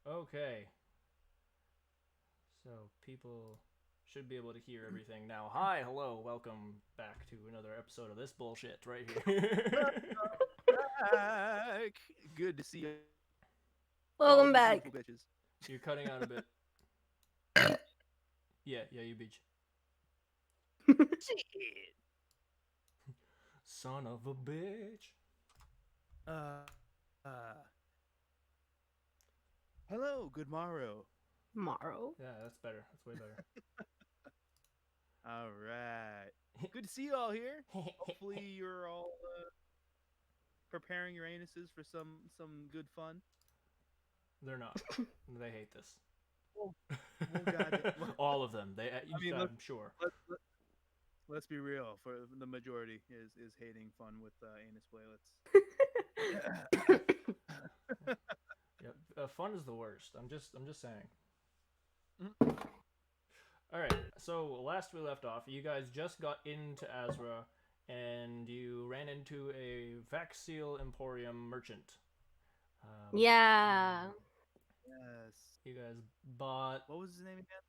Okay. So people should be able to hear everything now. Hi, hello, welcome back to another episode of this bullshit right here. Back. Good to see all you beautiful bitches. Welcome back. You're cutting out a bit. Yeah, you beach. Shit. Son of a bitch. Uh, hello, good morrow. Tomorrow. Yeah, that's better. That's way better. All right. Good to see you all here. Hopefully you're all preparing your anuses for some good fun. They're not. They hate this. Well, well, God, well, All of them. I mean, I'm sure. let's be real. For the majority is hating fun with anus playlets. Yep. Fun is the worst. I'm just saying. Mhm. All right. So last we left off, you guys just got into Azra, and you ran into a Vaxiel Emporium merchant. Yeah. Yes. You guys bought. What was his name again?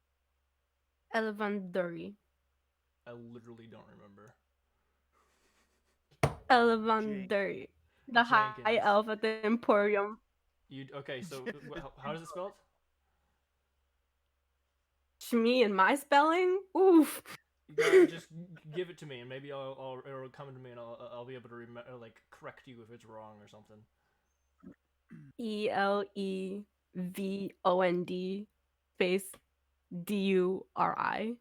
Elevanduri. I literally don't remember. Jake. Elevanduri. The high Jenkins. elf at the Emporium. You okay? So how does it spell? Me and my spelling? Oof. You gotta just give it to me, and maybe it'll come to me, and I'll be able to like correct you if it's wrong or something. Elevond space Duri.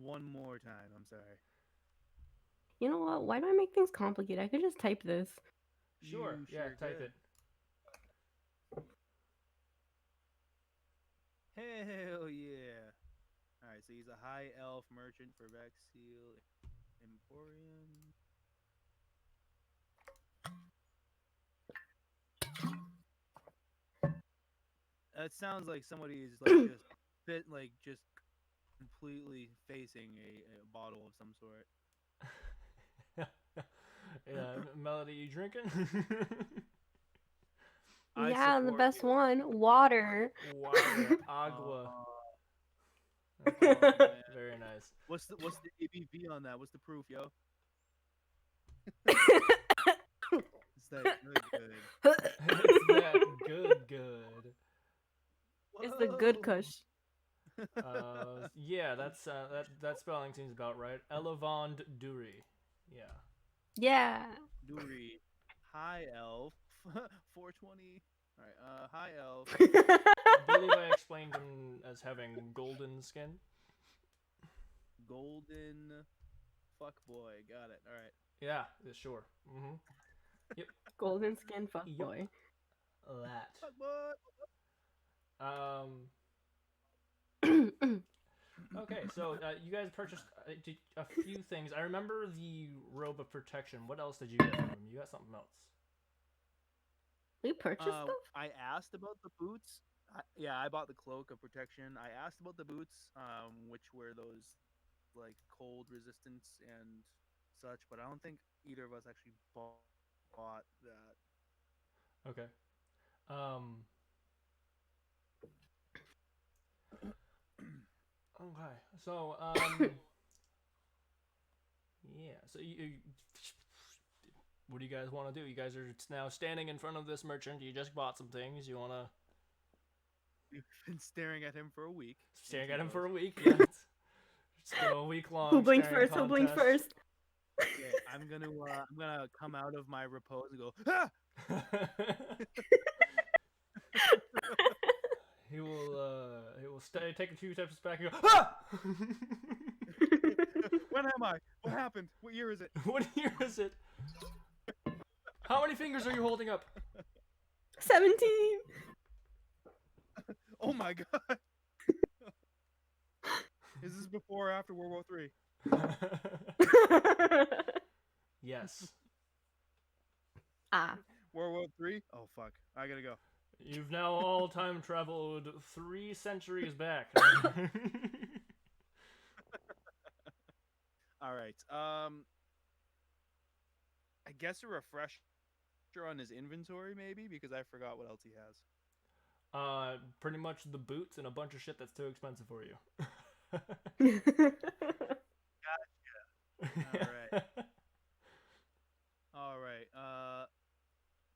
One more time. I'm sorry. You know what? Why do I make things complicated? I could just type this. Sure. You Yeah. sure Type could. it. Hell yeah. Alright, so he's a high elf merchant for Vaxiel Emporium. That sounds like somebody is like just just completely facing a bottle of some sort. Yeah, Melody, you drinking? I Yeah, the support best you. one. Water. Water, agua. Okay, Oh man. very nice. What's the ABV on that? What's the proof, yo? It's that good good. It's that good, good. It's the good Whoa. kush. Yeah, that spelling seems about right. Elevand Duri. Yeah. Yeah. Duri. High elf. 420. Alright, high elf. I believe I explained him as having golden skin. Golden fuck boy. Got it. Alright. Yeah, sure. Mm-hmm. Yep. Golden skin Yep. fuckboy. That. Fuck boy. Um. Okay, so you guys purchased a few things. I remember the robe of protection. What else did you get from him? You got something else. We purchased stuff? I asked about the boots. Yeah, I bought the cloak of protection. I asked about the boots, which were those like cold resistance and such, but I don't think either of us actually bought that. Okay. Um. Okay. So yeah. So what do you guys want to do? You guys are now standing in front of this merchant. You just bought some things. You want to We've been staring at him for a week. staring at him Goes. for a week? Yeah. It's been a week Who long blinked staring first? Who blinked contest. first? Okay, I'm gonna come out of my repose and go, ah! He will stay, take a few steps back and go, ah! When am I? What happened? What year is it? What year is it? How many fingers are you holding up? 17. Oh my god! Is this before or after World War Three? Yes. Ah. World War Three? Oh fuck! I gotta go. You've now all time traveled 3 centuries back. All right. I guess a refresher on his inventory, maybe, because I forgot what else he has. Pretty much the boots and a bunch of shit that's too expensive for you. All right. All right.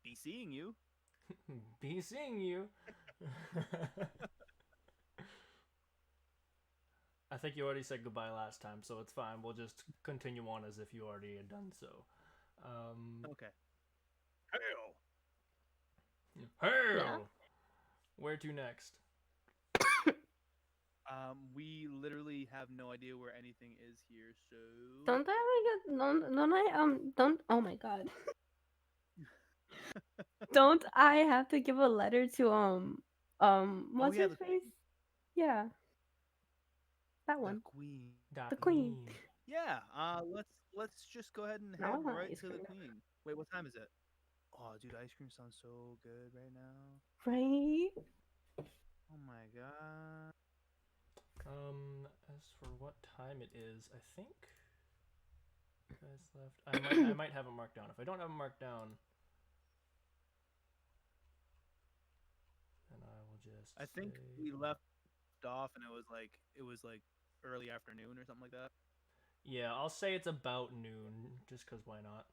Be seeing you. Be seeing you. I think you already said goodbye last time, so it's fine. We'll just continue on as if you already had done so. Okay. Hail. Hail! Yeah. Where to next? We literally have no idea where anything is here, so Don't I get don't I don't oh my god. Don't I have to give a letter to oh what's yeah, her face? Yeah, that the one. queen. The That queen. queen. Yeah. Let's just go ahead and Now I head want right ice to the cream. queen. Wait, what time is it? Oh, dude, ice cream sounds so good right now. Right? Oh my god. As for what time it is, I think you guys left. I might have it marked down. If I don't have it marked down, then I will just I think say. we left off and it was like early afternoon or something like that. Yeah, I'll say it's about noon, just cause why not?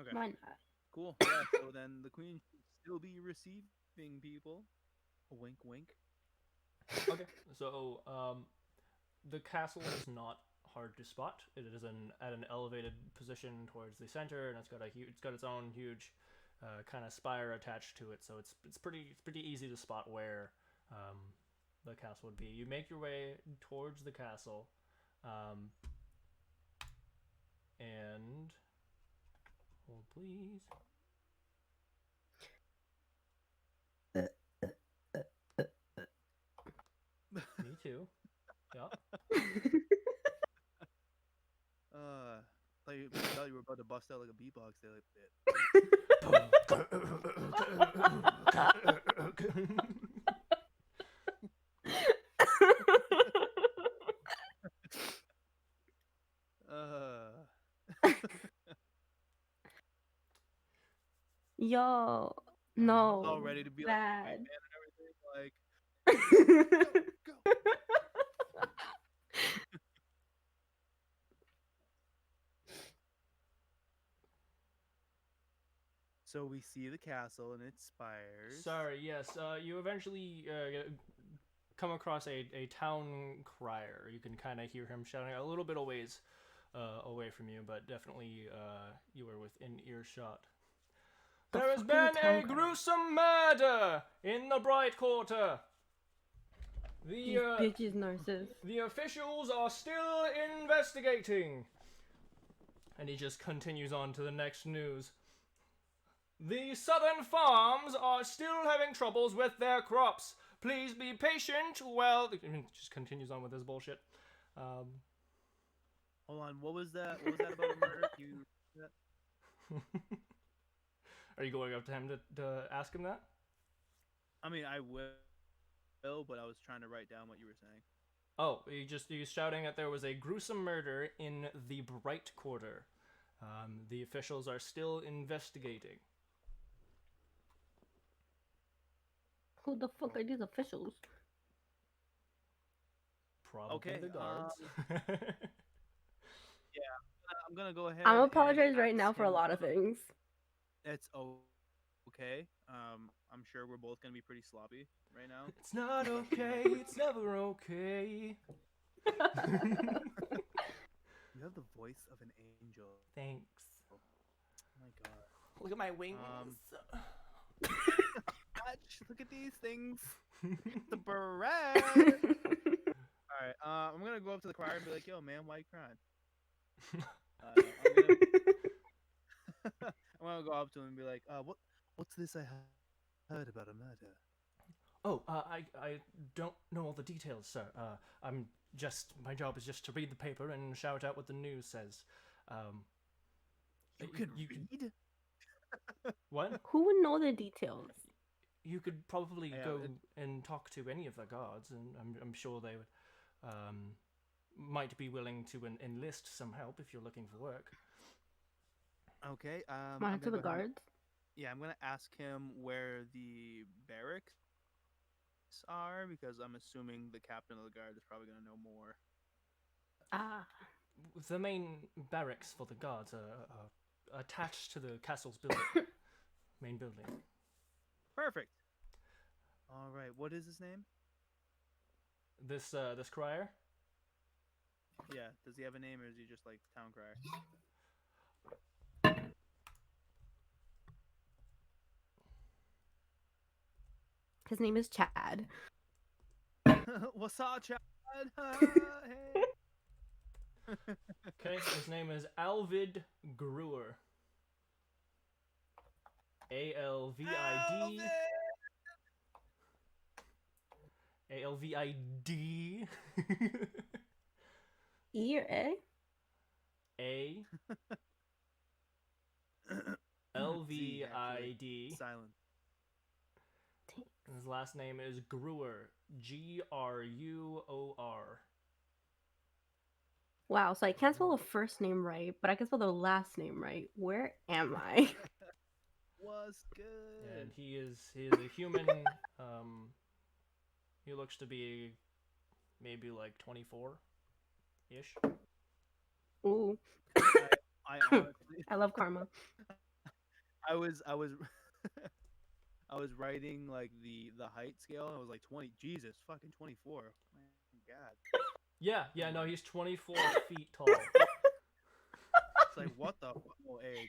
Okay. Why not? Cool. Yeah, so then the queen should still be receiving people. A wink wink. Okay, so the castle is not hard to spot. It is at an elevated position towards the center, and it's got its own huge kind of spire attached to it. So it's pretty easy to spot where um, the castle would be. You make your way towards the castle, and hold please. Me too. Yep. Thought you were about to bust out like a beatbox there, like bit. Uh, Yo, all no, ready to be like a bad. big man and everything. Like, go, go. So we see the castle and its spires. Sorry. Yes. You eventually come across a town crier. You can kind of hear him shouting a little bit away from you, but definitely you are within earshot. The There has fuck is a been town a crier? gruesome murder in the Bright Quarter. These bitches nurses. The officials are still investigating. And he just continues on to the next news. The southern farms are still having troubles with their crops. Please be patient. Well, just continues on with this bullshit. Hold on, what was that? What was that about a murder? You. Are you going up to him to ask him that? I mean, I will, but I was trying to write down what you were saying. Oh, he's shouting that there was a gruesome murder in the Bright Quarter. The officials are still investigating. Who the fuck are these officials? Probably Okay, the guards. Yeah, I'm gonna go ahead. I'm and apologize right ask now for a him- lot of things. It's okay. I'm sure we're both gonna be pretty sloppy right now. It's not okay. It's never okay. You have the voice of an angel. Thanks. Oh my god. Look at my wings. Watch, look at these things. The bread. All right. I'm gonna go up to the choir and be like, "Yo, man, why you crying?" I'm gonna go up to him and be like, what's this I heard about a murder?" Oh, I don't know all the details, sir. My job is just to read the paper and shout out what the news says. You can read? What? Who would know the details? You could probably Yeah, go and talk to any of the guards, and I'm sure they would, might be willing to enlist some help if you're looking for work. Okay. Monitor I'm gonna the go ahead. guards. Yeah, I'm gonna ask him where the barracks are because I'm assuming the captain of the guard is probably gonna know more. Ah, The main barracks for the guards are attached to the castle's building, main building. Perfect. All right. What is his name? This crier. Yeah. Does he have a name or is he just like town crier? his name is Chad. What's up, Chad? Hey. Okay, his name is Alvid Gruer. ALVID. ALVID. E or A? A Z, actually. LVID. Silent. His last name is Gruer. GRUOR. Wow, so I can't spell the first name right, but I can spell the last name right. Where am I? What's good? And he is a human. He looks to be maybe like 24 ish. Ooh, I honestly, I love karma. I was I was writing like the height scale. And I was like 20. Jesus, fucking 24. My God. Yeah, no, he's 24 feet tall. It's like what the? Oh, hey.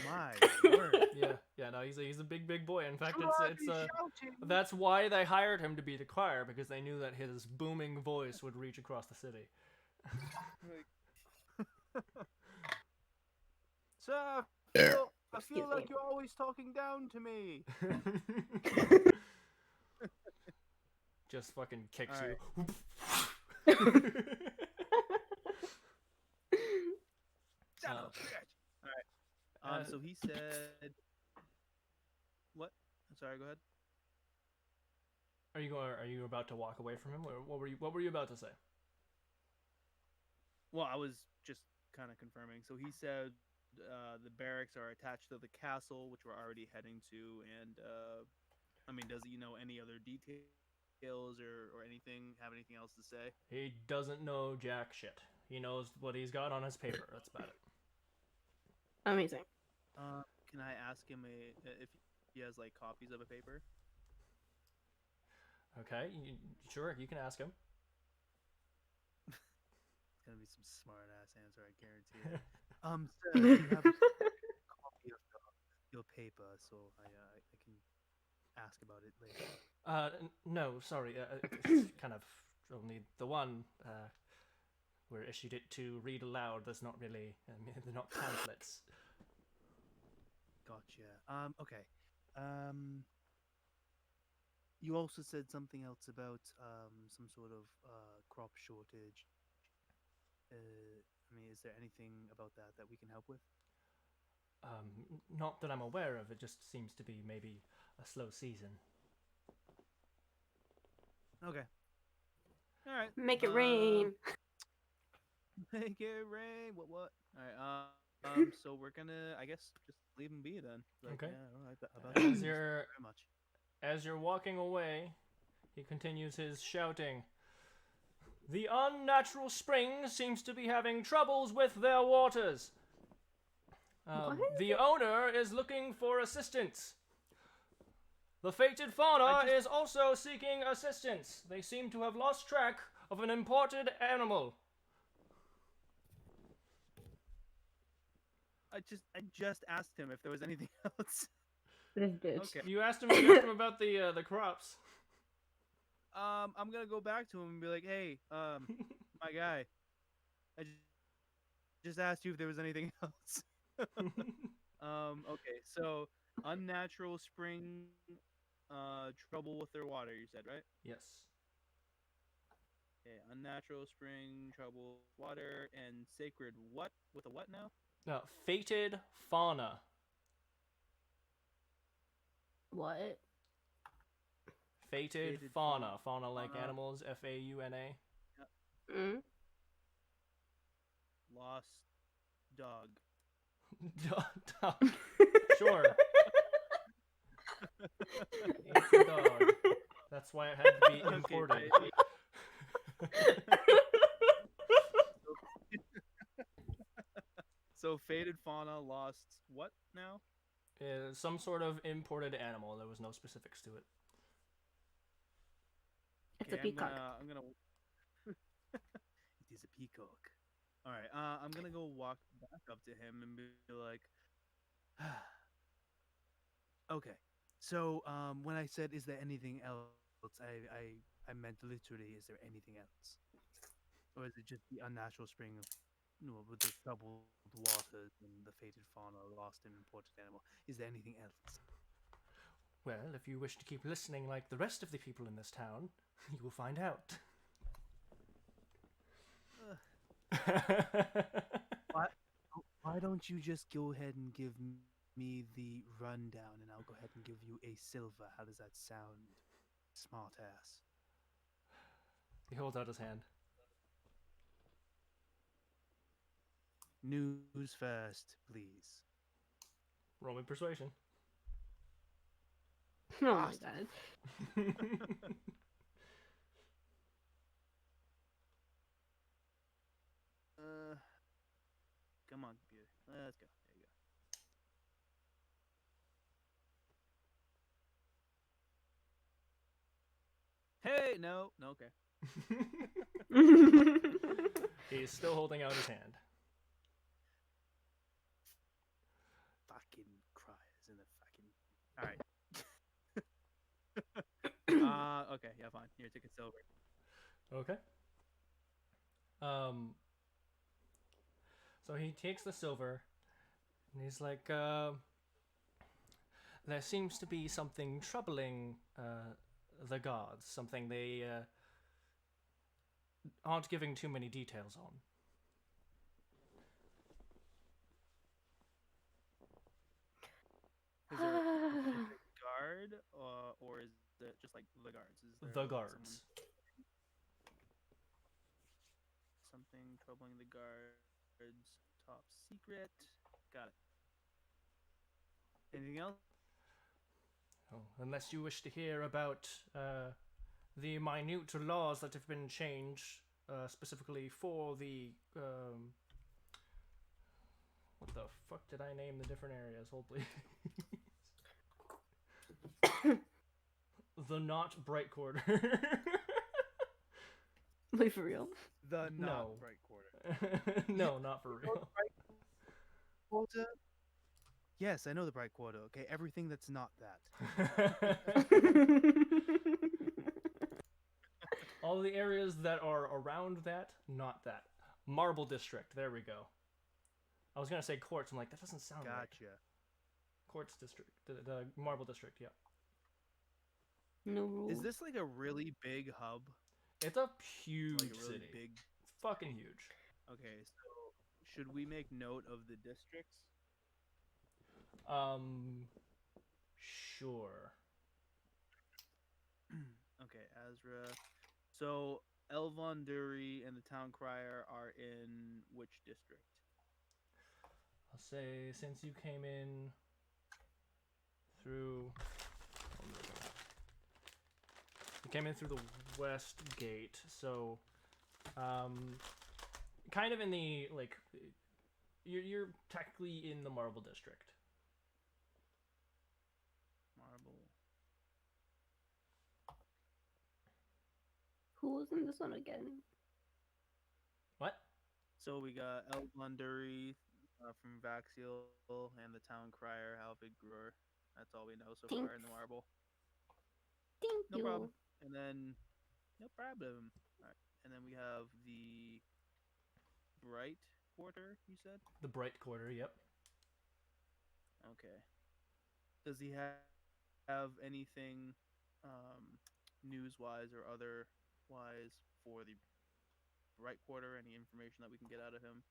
My word. yeah, no, he's a big boy. In fact, Somebody it's shouting. that's why they hired him to be the crier, because they knew that his booming voice would reach across the city. Sir, I Excuse feel like me. you're always talking down to me. Just fucking kicks All right. you. Son of a bitch. All right. So he said, "What? I'm sorry. Go ahead." Are you about to walk away from him, or what were you about to say? Well, I was just kind of confirming. So he said the barracks are attached to the castle, which we're already heading to, and I mean, does he know any other details or anything? Have anything else to say? He doesn't know jack shit. He knows what he's got on his paper. That's about it. Amazing. Can I ask him if he has like copies of a paper? Okay, sure, you can ask him. It's gonna be some smart ass answer, I guarantee it. Sir, do you have a copy of your paper so I can ask about it later? No, sorry. It's kind of only the one. We're issued it to read aloud. There's not really. I mean, they're not pamphlets. Gotcha. Okay. Um, you also said something else about some sort of crop shortage. I mean, is there anything about that we can help with? Not that I'm aware of. It just seems to be maybe a slow season. Okay. All right. Make it rain. Make it rain. What? All right. So we're gonna, I guess, just leave him be then. Like, Okay. yeah, all right, about As that. Thank you you're very much. as you're walking away, he continues his shouting. The unnatural spring seems to be having troubles with their waters. What? The owner is looking for assistance. The fated fauna is also seeking assistance. They seem to have lost track of an imported animal. I just asked him if there was anything else. This bitch. Okay. You asked him about the crops. I'm gonna go back to him and be like, hey, my guy, I just asked you if there was anything else. Okay, so unnatural spring, trouble with their water. You said right? Yes. Okay, unnatural spring, trouble with water, and sacred what with a what now? Fated fauna. What? Fated Fated fauna. Fauna like animals. FAUNA. Yeah. Mm. Lost dog. Dog. Sure, it's a dog. That's why it had to be Okay, imported. so faded fauna lost what now? Some sort of imported animal. There was no specifics to it. It's Okay, a peacock. I'm gonna. It is a peacock. All right. I'm gonna go walk back up to him and be like, okay. So when I said, "Is there anything else?" I meant literally, "Is there anything else?" Or is it just the unnatural spring of, with the troubled waters and the faded fauna, lost and imported animal? Is there anything else? Well, if you wish to keep listening like the rest of the people in this town, you will find out. Why, why don't you just go ahead and give me the rundown, and I'll go ahead and give you a silver? How does that sound, smart ass? He holds out his hand. News first, please. Roll me persuasion. Oh my god. uh, Come on, computer. Let's go. There you go. Hey, no, no, okay. He's still holding out his hand. Fucking cries in the fucking. All right. Okay, yeah, fine. Here, take a silver. Okay. Um. So he takes the silver, and he's like, there seems to be something troubling the gods. Something they aren't giving too many details on. Is there a specific guard, or is it just like the guards? Is there The like guards. something troubling the guards? Top secret. Got it. Anything else? Oh, unless you wish to hear about the minute laws that have been changed specifically for the what the fuck did I name the different areas? Hold please. The not bright quarter. Wait, for real? The not No. bright quarter. No, not for real. Bright quarter. Yes, I know the bright quarter. Okay, everything that's not that. All the areas that are around that, not that. Marble District. There we go. I was gonna say Quartz. I'm like, that doesn't sound right. Gotcha. Quartz District. The Marble District. Yeah. No rules. Is this like a really big hub? It's a huge Like a really city. big. It's fucking huge. Okay, so should we make note of the districts? Sure. Okay, Azra. So Elvonduri and the town crier are in which district? I'll say since you came in through. You came in through the west gate, so kind of in the like. You're technically in the Marble District. Marble. Who was in this one again? What? So we got Elvonduri from Vaxiel and the town crier Halvig Gruer. That's all we know so far in the marble. Thank No you. problem. And then, no problem. All right. And then we have the Bright Quarter, you said? The Bright Quarter, yep. Okay. Does he have anything news-wise or otherwise for the Bright Quarter? Any information that we can get out of him?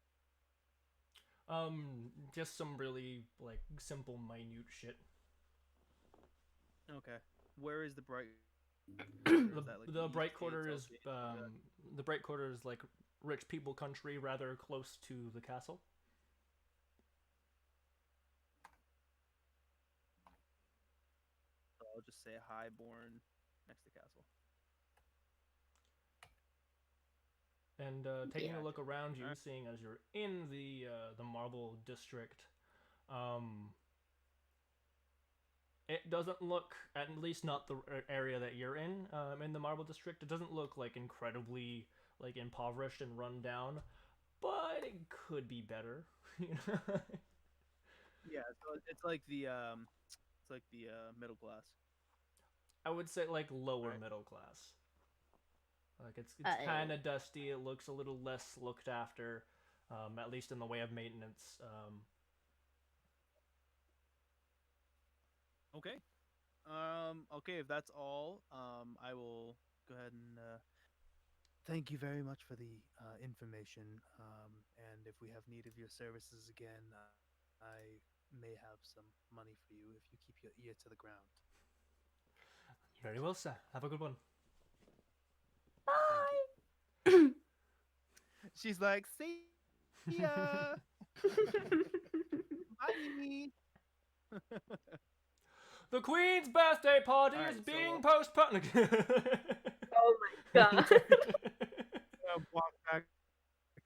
Just some really like simple, minute shit. Okay. Where is the Bright Or is that like The the bright East quarter Gate, is South Gate? the bright quarter is like rich people country, rather close to the castle. So I'll just say Highborn next to Castle. And taking a Yeah. look around you, Alright. seeing as you're in the marble district, um, it doesn't look, at least not the area that you're in the marble district. It doesn't look like incredibly like impoverished and run down, but it could be better. Yeah, so it's like the middle class, I would say like lower right? middle class. Like it's kind I of dusty. It looks a little less looked after, at least in the way of maintenance. Okay. Okay, if that's all, I will go ahead and thank you very much for the information. And if we have need of your services again, I may have some money for you if you keep your ear to the ground. Very well, sir. Have a good one. Thank you. Bye. She's like, see ya. Bye. The Queen's birthday party All right, is so being postponed. Oh my god. walk back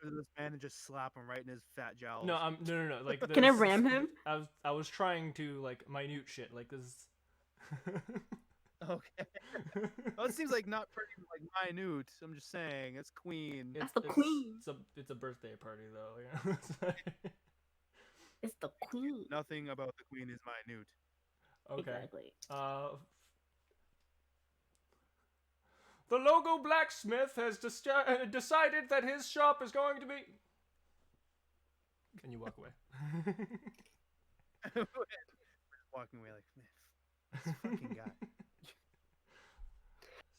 to this man and just slap him right in his fat jowls. No, no. Like this. Can I ram him? I was trying to like minute shit like this. Okay. Well, it seems like not pretty like minute. I'm just saying, it's Queen. That's the queen. It's a birthday party though. Yeah. It's the queen. Nothing about the Queen is minute. Okay. Exactly. The logo blacksmith has decided that his shop is going to be. And you walk away. Just walking away like, man, this fucking guy.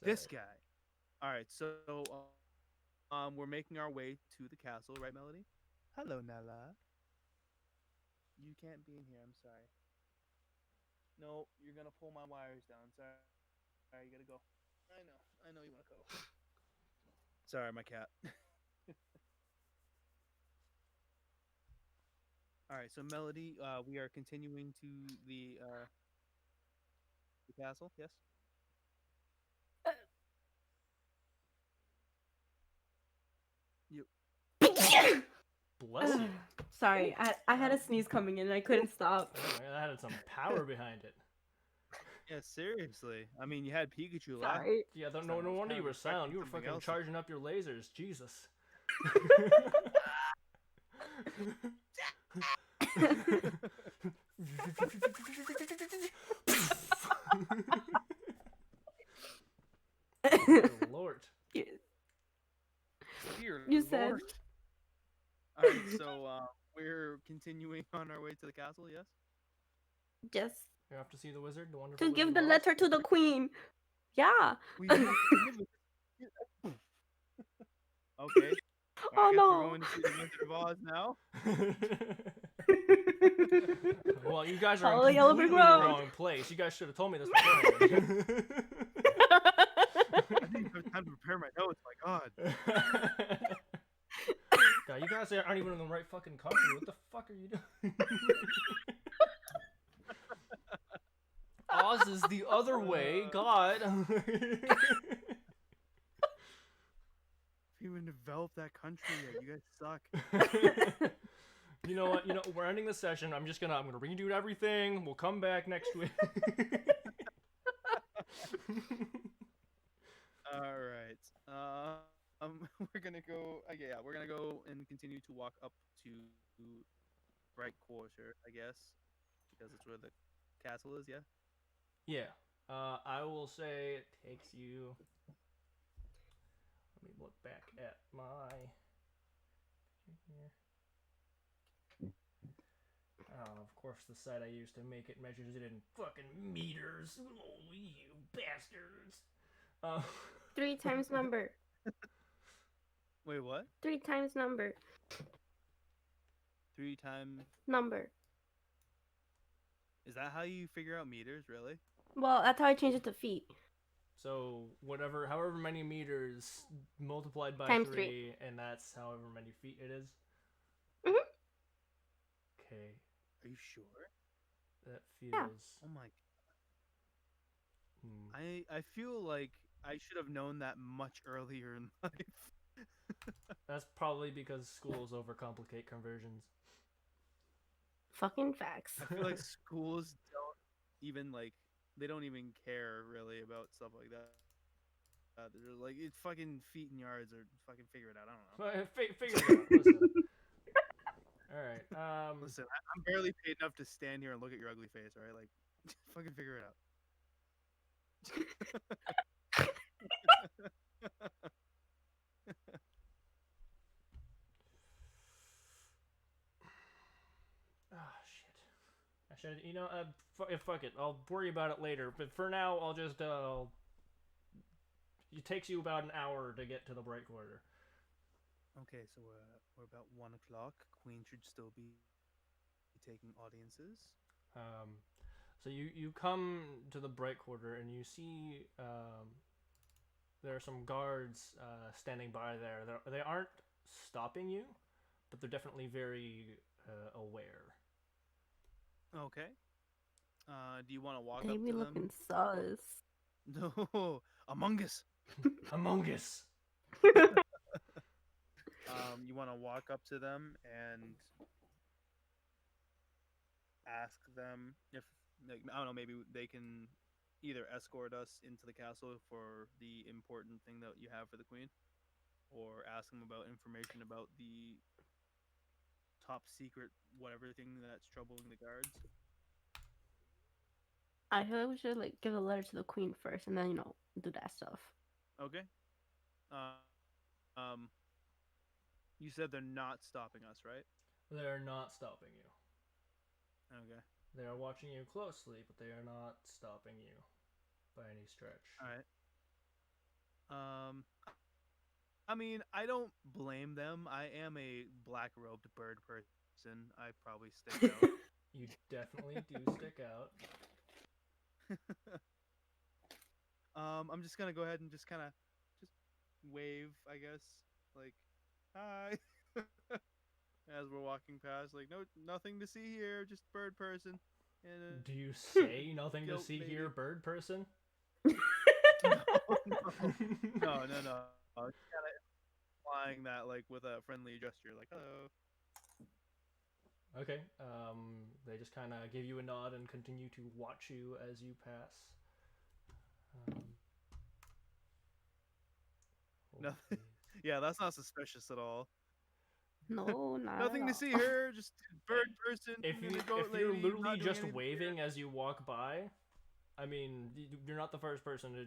This guy. All right, so we're making our way to the castle, right, Melody? Hello, Nella. You can't be in here. I'm sorry. No, you're gonna pull my wires down. Sorry, you gotta go. I know you wanna go. Sorry, my cat. All right, so Melody, we are continuing to the castle. Yes. You. Bless you. Sorry, I had a sneeze coming in and I couldn't stop. Oh, that had some power behind it. Yeah, seriously. I mean, you had Pikachu last. Sorry. Yeah, no I was wonder kind you of were expecting silent. You were something fucking else. charging up your lasers. Jesus. Good Lord. Dear You said. Lord. All right, so we're continuing on our way to the castle. Yes. Just You have to see the wizard, the wonderful to Wizard give the of Oz? letter to the queen. Yeah. We have to give it- Okay. Oh I guess no. we're going to see the Wizard of Oz now. Well, you guys are Follow in Yellow completely Brick the Road. wrong place. You guys should have told me this beforehand. I didn't have time to prepare my notes. My God. God, you guys aren't even in the right fucking country. What the fuck are you doing? Oz is the other way. God. You even developed that country yet. You guys suck. You know what? We're ending the session. I'm gonna redo everything. We'll come back next week. All right. We're gonna go. Yeah, we're gonna go and continue to walk up to Bright Quarter, I guess, because it's where the castle is. Yeah. Yeah. I will say it takes you. Let me look back at my. Oh, of course, the site I used to make it measures it in fucking meters. Oh, you bastards. 3 times number. Wait, what? 3 times number. 3 times. Number. Is that how you figure out meters? Really? Well, that's how I changed it to feet. So whatever, however many meters multiplied by Times three. three, and that's however many feet it is. Hmm. Okay, Are you sure? that Yeah. feels. Oh my! Hmm, I feel like I should have known that much earlier in life. that's probably because schools overcomplicate conversions. Fucking facts. I feel like schools don't even like they don't even care really about stuff like that. They're like it's fucking feet and yards or fucking figure it out. I don't know. Figure it out. Listen. All right. Listen, I'm barely paid enough to stand here and look at your ugly face. All right, like fucking figure it out. Ah, shit. I should, fuck it. I'll worry about it later. But for now, I'll just, it takes you about an hour to get to the bright quarter. Okay, so we're about 1 o'clock. Queen should still be taking audiences. Um, so you come to the bright quarter and you see there are some guards standing by there. They aren't stopping you, but they're definitely very aware. Okay. Do you want to walk They up be to them? looking sus. No, Among Us. Among Us. You want to walk up to them and ask them if, like, I don't know, maybe they can either escort us into the castle for the important thing that you have for the queen, or ask them about information about the top secret whatever thing that's troubling the guards. I feel like we should like give a letter to the queen first, and then do that stuff. Okay. You said they're not stopping us, right? They're not stopping you. Okay. They are watching you closely, but they are not stopping you by any stretch. All right. I mean, I don't blame them. I am a black robed bird person. I probably stick out. You definitely do stick out. I'm just gonna go ahead and just kind of just wave, I guess, like hi, as we're walking past. Like no, nothing to see here, just bird person and a Do you gilt say nothing to lady. see here, bird person? No, no, no. Just kind of implying that like with a friendly gesture, like hello. Okay. They just kind of give you a nod and continue to watch you as you pass. Um, oh, Nothing. please. Yeah, that's not suspicious at all. No, not at Nothing to all. see here, just bird person and a goat If you're lady literally not doing just anything weird. waving as you walk by, I mean, you're not the first person to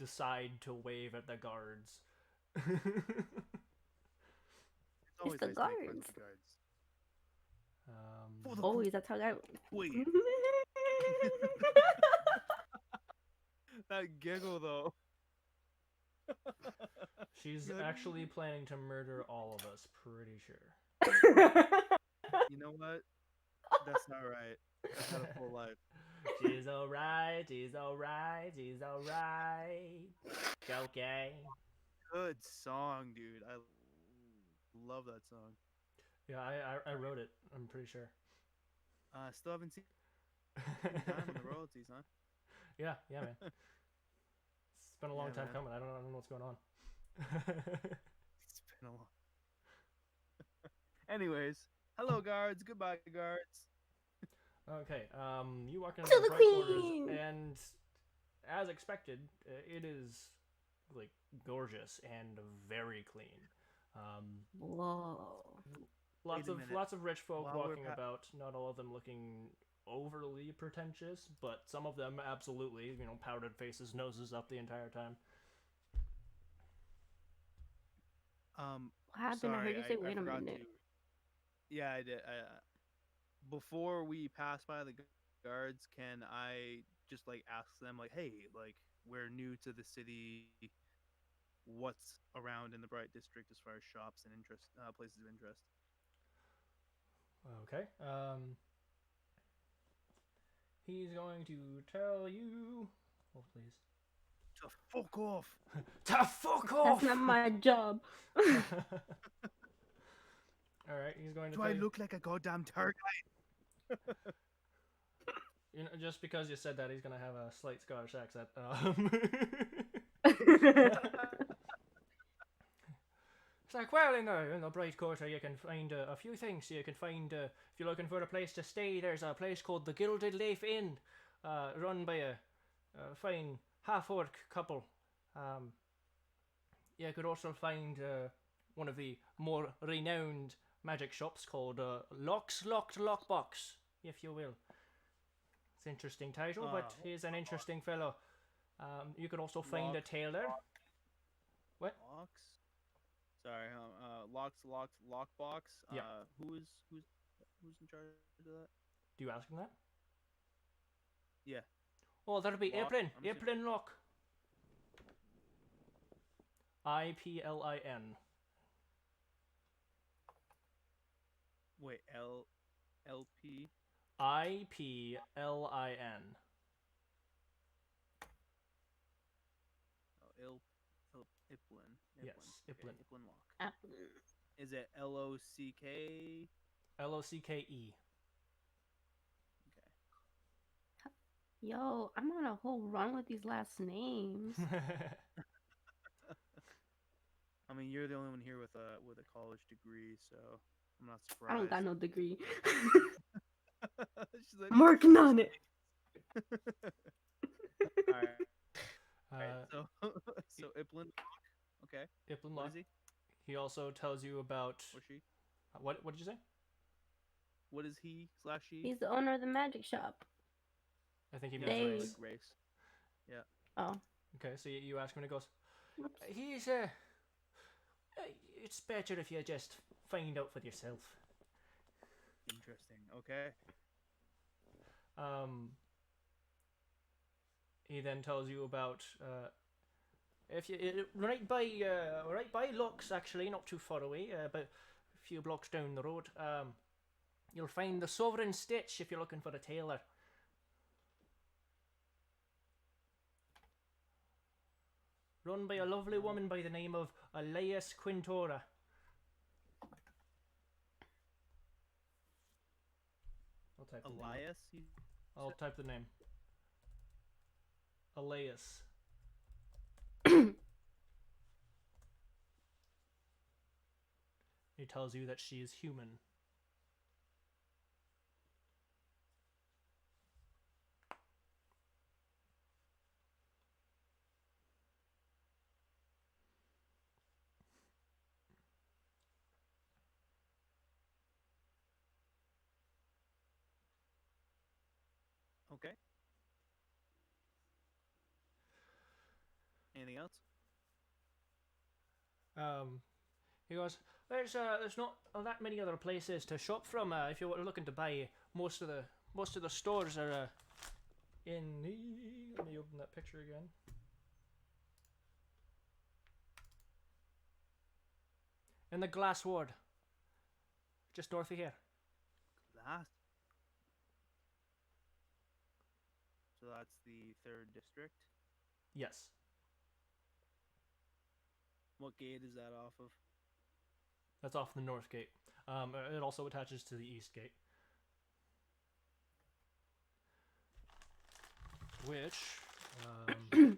decide to wave at the guards. It's It's always the nice to make friends guards. with guards. For um, the Always. That's how I. queen. That giggle though. she's You're like, actually planning to murder all of us, pretty sure. you know what? That's not right. I've had a full life. She's alright, she's alright, she's alright. Okay. Good song, dude. I love that song. Yeah, I wrote it, I'm pretty sure. Still haven't seen time on the royalties, huh? Yeah, man. It's been a Yeah, long time man. coming. I don't know what's going on. It's been a long. Anyways, hello guards. Goodbye guards. Okay, you walk into To the the bright quarters, queen. and as expected, it is like gorgeous and very clean. Um, Whoa. Wait a minute. lots of rich folk While we're walking about. Not all of them looking overly pretentious, but some of them absolutely. Powdered faces, noses up the entire time. What happened? I Sorry, heard you say, I wait a forgot to. minute. Yeah, I did. Before we pass by the guards, can I just like ask them like, hey, like we're new to the city. What's around in the Bright District as far as shops and interest places of interest? Okay. He's going to tell you. Hold, please. To fuck off. To fuck That's off! not my job. Alright, he's going to Do tell I you. look like a goddamn turd? You know, just because you said that, he's going to have a slight Scottish accent. It's like, well, in the Bright Quarter, you can find a few things. You can find, if you're looking for a place to stay, there's a place called the Gilded Leaf Inn, run by a fine half-orc couple. You could also find one of the more renowned magic shops called Lock's Locked Lockbox, if you will. It's an interesting title, but he's an interesting fellow. You could also find a tailor. What? Locks. Sorry, lockbox. Yeah. Who's in charge of that? Do you ask him that? Yeah. Oh, that'll be Lock, Iplin. I'm assuming. Iplin Lock. IPLIN. Wait, LP. IPLIN. Oh, Iplin. Yes, Okay, Iplin. Iplin Lock. Is it LOCK? LOCKE. Okay. Yo, I'm on a whole run with these last names. I mean, you're the only one here with a college degree, so I'm not I surprised. don't got no degree. She's like, I'm working on it. All right. So Iplin. Okay. Iplin What Lock. is he? He also tells you about Or she? what did you say? What is he / she? He's the owner of the magic shop. I think he Yeah, means They- race. like race. Yeah. Oh. Okay, so you ask him and he goes, Whoops. he's it's better if you just find out for yourself. Interesting. Okay. He then tells you about if you right by Lux, actually, not too far away, but a few blocks down the road. You'll find the Sovereign Stitch if you're looking for a tailor. Run by a lovely woman by the name of Elias Quintora. I'll type the name. Elias. I'll type the name. Elias. He tells you that she is human. Okay. Anything else? He goes, there's not that many other places to shop from. If you're looking to buy, most of the stores are in the. Let me open that picture again. In the Glass Ward, just north of here. Glass. So that's the 3rd district. Yes. What gate is that off of? That's off the north gate. It also attaches to the east gate. Which, the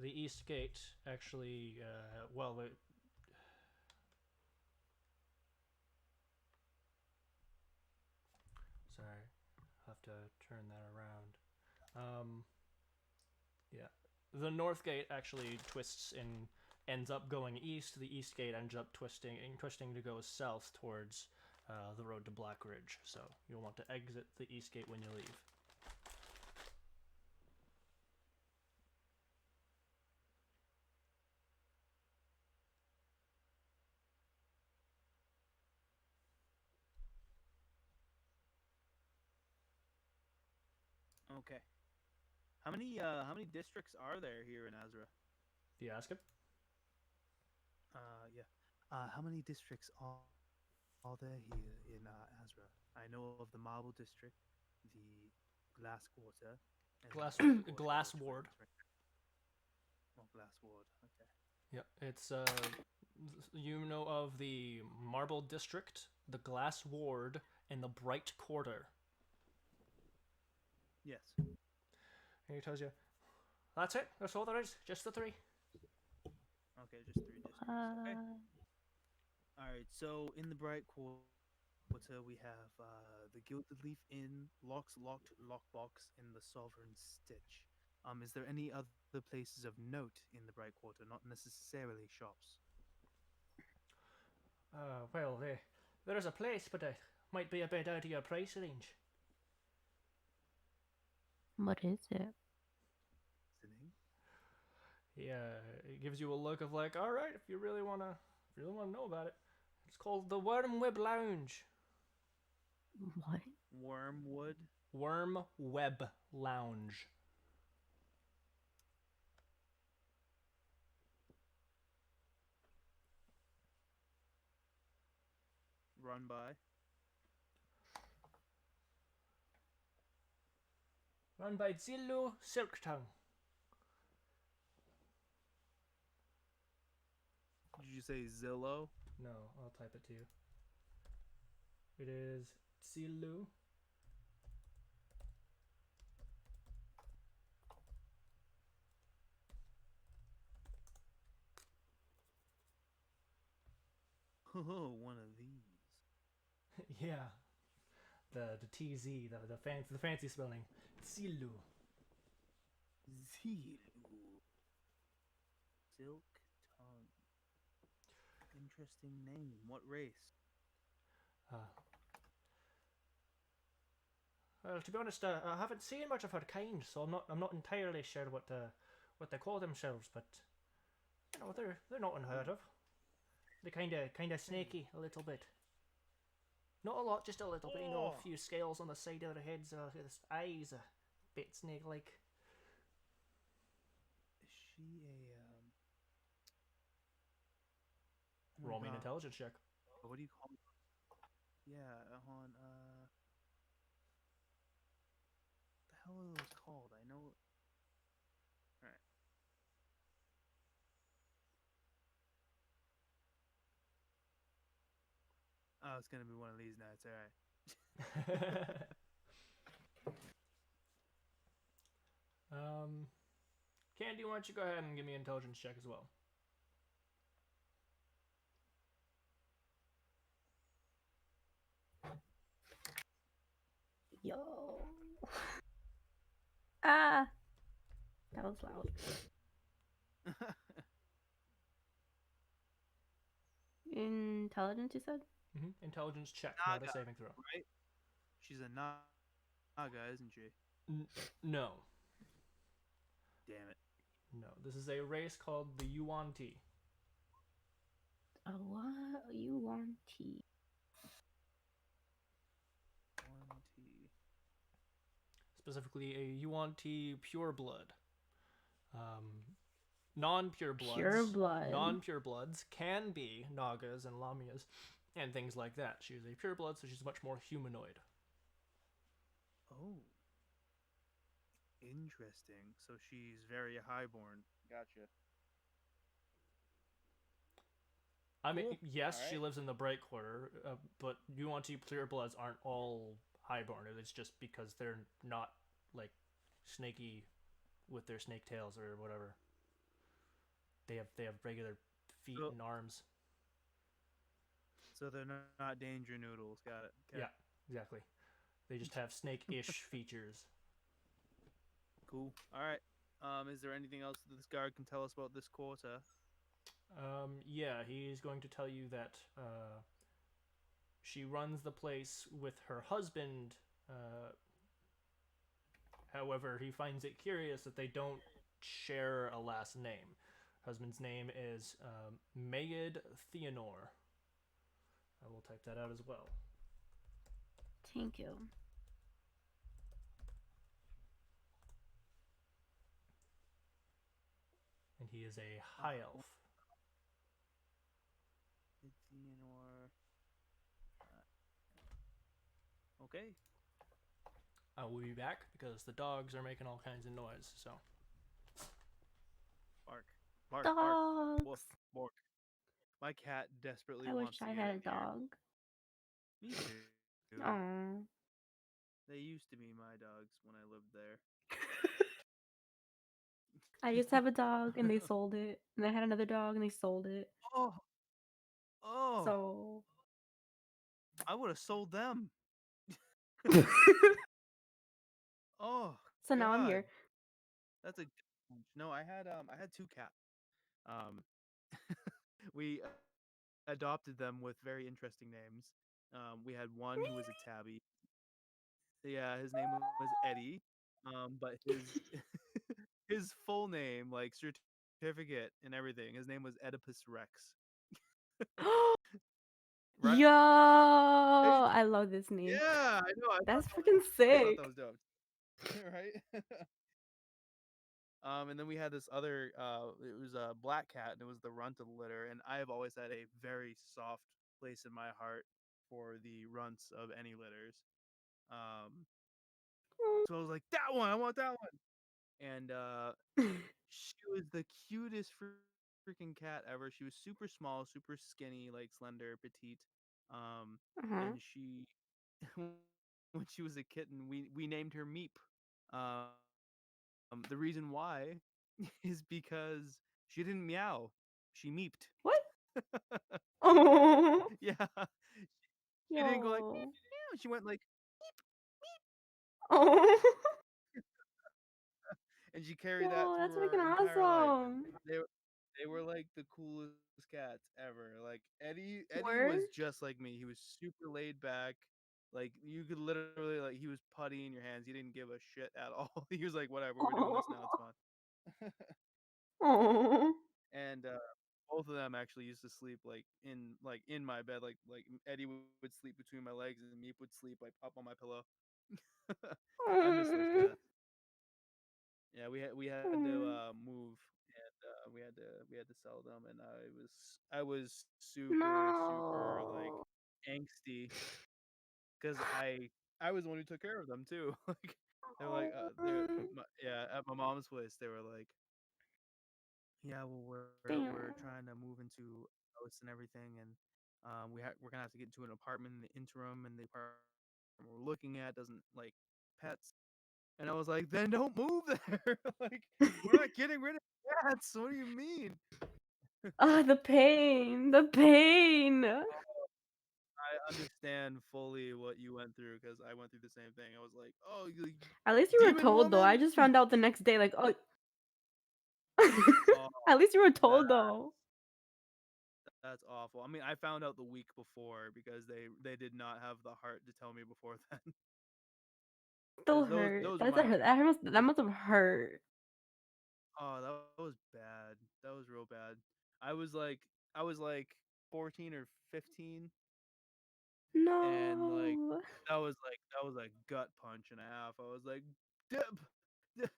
east gate actually, sorry, I'll have to turn that around. Yeah. The north gate actually ends up going east. The east gate ends up twisting to go south towards the road to Black Ridge. So you'll want to exit the east gate when you leave. Okay. How many districts are there here in Azra? Do you ask him? Yeah. How many districts are there here in Azra? I know of the Marble District, the Glass Quarter, and the Glass Quarter, Glass which Ward. runs right Oh, glass ward. Okay. Yep, it's you know of the Marble District, the Glass Ward, and the Bright Quarter. Yes. And he tells you, that's it. That's all there is. Just the three. Okay, just 3 districts. Okay. All right. So in the Bright Quarter, we have the Gilded Leaf Inn, Lock's Locked Lockbox, and the Sovereign Stitch. Is there any other places of note in the Bright Quarter, not necessarily shops? Well, there is a place, but it might be a bit out of your price range. What is it? Listening. It gives you a look of like, all right, if you really wanna know about it, it's called the Wormweb Lounge. What? Wormwood. Wormweb Lounge. Run by. Run by Zillu Silktongue. Did you say Zillow? No, I'll type it to you. It is Zillu. Oh, one of these. Yeah. The TZ, the fancy spelling. Zillu. Zilu. Silk tongue. Interesting name. What race? Well, to be honest, I haven't seen much of her kind, so I'm not entirely sure what they call themselves, but you know they're not unheard of. They're kind of snaky a little bit. Not a lot, just a little bit. You know, a few scales on the side of their heads, eyes, a bit snake-like. Is she a oh my Roll me an God. intelligence check. What do you call it? Yeah, on what the hell are those called? I know. All right. Oh, it's gonna be one of these nights. All right. Candy, why don't you go ahead and give me an intelligence check as well? Yo. Ah. That was loud. Intelligence, you said? Intelligence check, Naga, not a saving throw. right? She's a Naga, isn't she? No. Damn it. No. This is a race called the Yuan-Ti. Oh, what? You want tea? 1T. Specifically, a Yuan-Ti pureblood. Non-purebloods. Pure blood. Non-purebloods can be Nagas and Lamias and things like that. She's a pureblood, so she's much more humanoid. Oh. Interesting. So she's very highborn. Gotcha. I mean, Cool. yes, she Alright. lives in the Bright Quarter, but Yuan-Ti purebloods aren't all highborn. It's just because they're not like snaky with their snake tails or whatever. They have regular feet So- and arms. So they're not danger noodles. Got it. Okay. Yeah, exactly. They just have snake-ish features. Cool. All right. Is there anything else that this guard can tell us about this quarter? Yeah, he's going to tell you that she runs the place with her husband. However, he finds it curious that they don't share a last name. Husband's name is Mayed Theonore. I will type that out as well. Thank you. And he is a high elf. Theonore. Okay. I will be back because the dogs are making all kinds of noise, so. Bark. Bark, bark. Woof, Dogs. bork. My cat desperately I wish wants to I get had in a here. dog. Me too. Aww. They used to be my dogs when I lived there. I used to have a dog and they sold it. And I had another dog and they sold it. Oh, oh! So I would have sold them. Oh so now I'm God, here. that's a good punch. No, I had two cats. Um, we adopted them with very interesting names. We had one who was a tabby. Yeah, his name was Eddie. But his his full name, like certificate and everything, his name was Oedipus Rex. Right? Yo, I love this name. Yeah, I know. That's I freaking thought sick. that was dope. Right? And then we had this other. It was a black cat, and it was the runt of the litter. And I have always had a very soft place in my heart for the runts of any litters. Um, so I was like, that one, I want that one. And she was the cutest freaking cat ever. She was super small, super skinny, like slender, petite. And Uh-huh. she, when she was a kitten, we named her Meep. The reason why is because she didn't meow, she meeped. What? Oh, Yeah, she didn't go like yo. meow. She went like, Oh, and she carried that yo, through that's freaking her entire life. And awesome. they were like the coolest cats ever. Like Eddie was Word? just like me. He was super laid back. Like you could literally like he was putty in your hands. He didn't give a shit at all. He was like, whatever, we're doing this now. It's fun. Oh, And both of them actually used to sleep like in my bed. Like Eddie would sleep between my legs, and Meep would sleep like up on my pillow. I miss those oh, cats. Yeah, we had to oh. move, and we had to sell them, and I was super like No. angsty because I was the one who took care of them too. Like they're like Oh, yeah, at my mom's place they were like, yeah, well we're damn. trying to move into a house and everything, and we're gonna have to get into an apartment in the interim, and the apartment we're looking at doesn't like pets. And I was like, then don't move there. Like, we're not getting rid of cats. What do you mean? Ah, the pain. The pain. I understand fully what you went through because I went through the same thing. I was like, oh, you At least you were demon told though. I woman. just found out the next day, like, oh. Oh, At least you were that told though. that's awful. I mean, I found out the week before because they did not have the heart to tell me before then. Still Because hurt. those were my two. That must have hurt. Oh, that was bad. That was real bad. I was like 14 or 15, and like No. that was a gut punch and a half. I was like, "Dip, dip,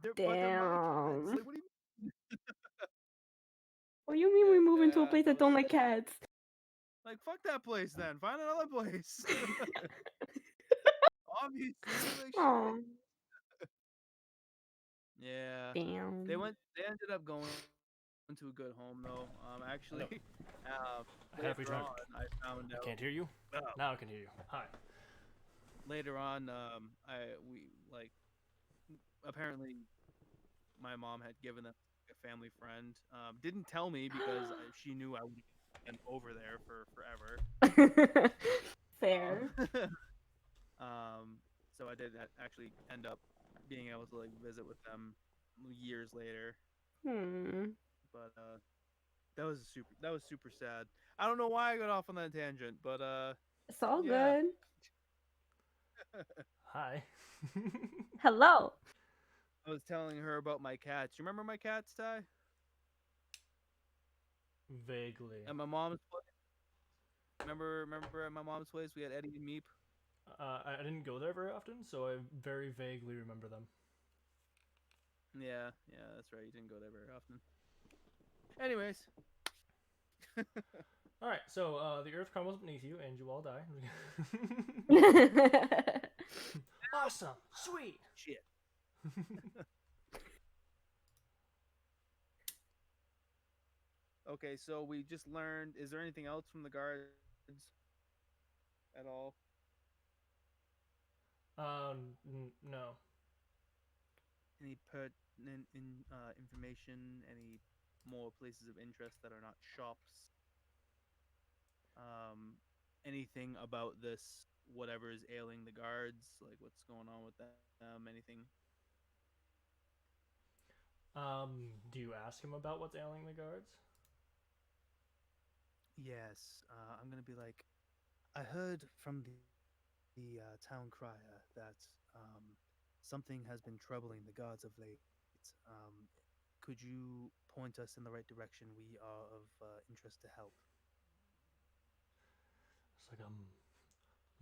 but they're my cats. Damn. Like, what do you What do you mean we move mean?" into a Yeah, place that don't like cats? like fuck that place then. Find another place. Obviously, like shit. Oh, Yeah, they damn. went. They ended up going to a good home though. Actually, Hello. I later have on, returned. I found out. I can't hear you. Oh, Now I can hear you. Hi. later on, I we like apparently my mom had given them a family friend. Didn't tell me because she knew I would have been over there for forever. Fair. Um, um, so I did actually end up being able to like visit with them years later. Hmm. But that was super sad. I don't know why I got off on that tangent, but It's all yeah. good. Hi. Hello. I was telling her about my cats. You remember my cats, Ty? Vaguely. At my mom's place. Remember at my mom's place we had Eddie and Meep. I didn't go there very often, so I very vaguely remember them. Yeah, yeah, that's right. You didn't go there very often. Anyways, All right, so the Earth crumbles beneath you, and you all die. Awesome, sweet. shit. Okay, so we just learned. Is there anything else from the guards at all? No. Any pertinent information? Any more places of interest that are not shops? Anything about this? Whatever is ailing the guards? Like what's going on with them? Anything? Do you ask him about what's ailing the guards? Yes. I'm gonna be like, I heard from the town crier that something has been troubling the guards of late. Could you point us in the right direction? We are of interest to help. It's like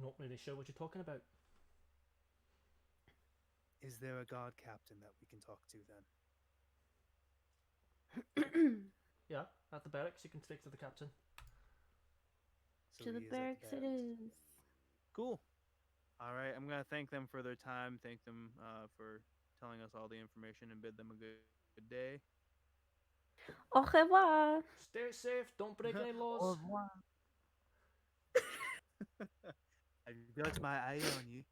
not really sure what you're talking about. Is there a guard captain that we can talk to then? Yeah, at the barracks you can speak to the captain. So To the he is at the barracks it barracks. is. Cool. All right. I'm gonna thank them for their time. Thank them for telling us all the information and bid them a good day. Au revoir. Stay safe. Don't break any Au laws. revoir. I've got my eye on you.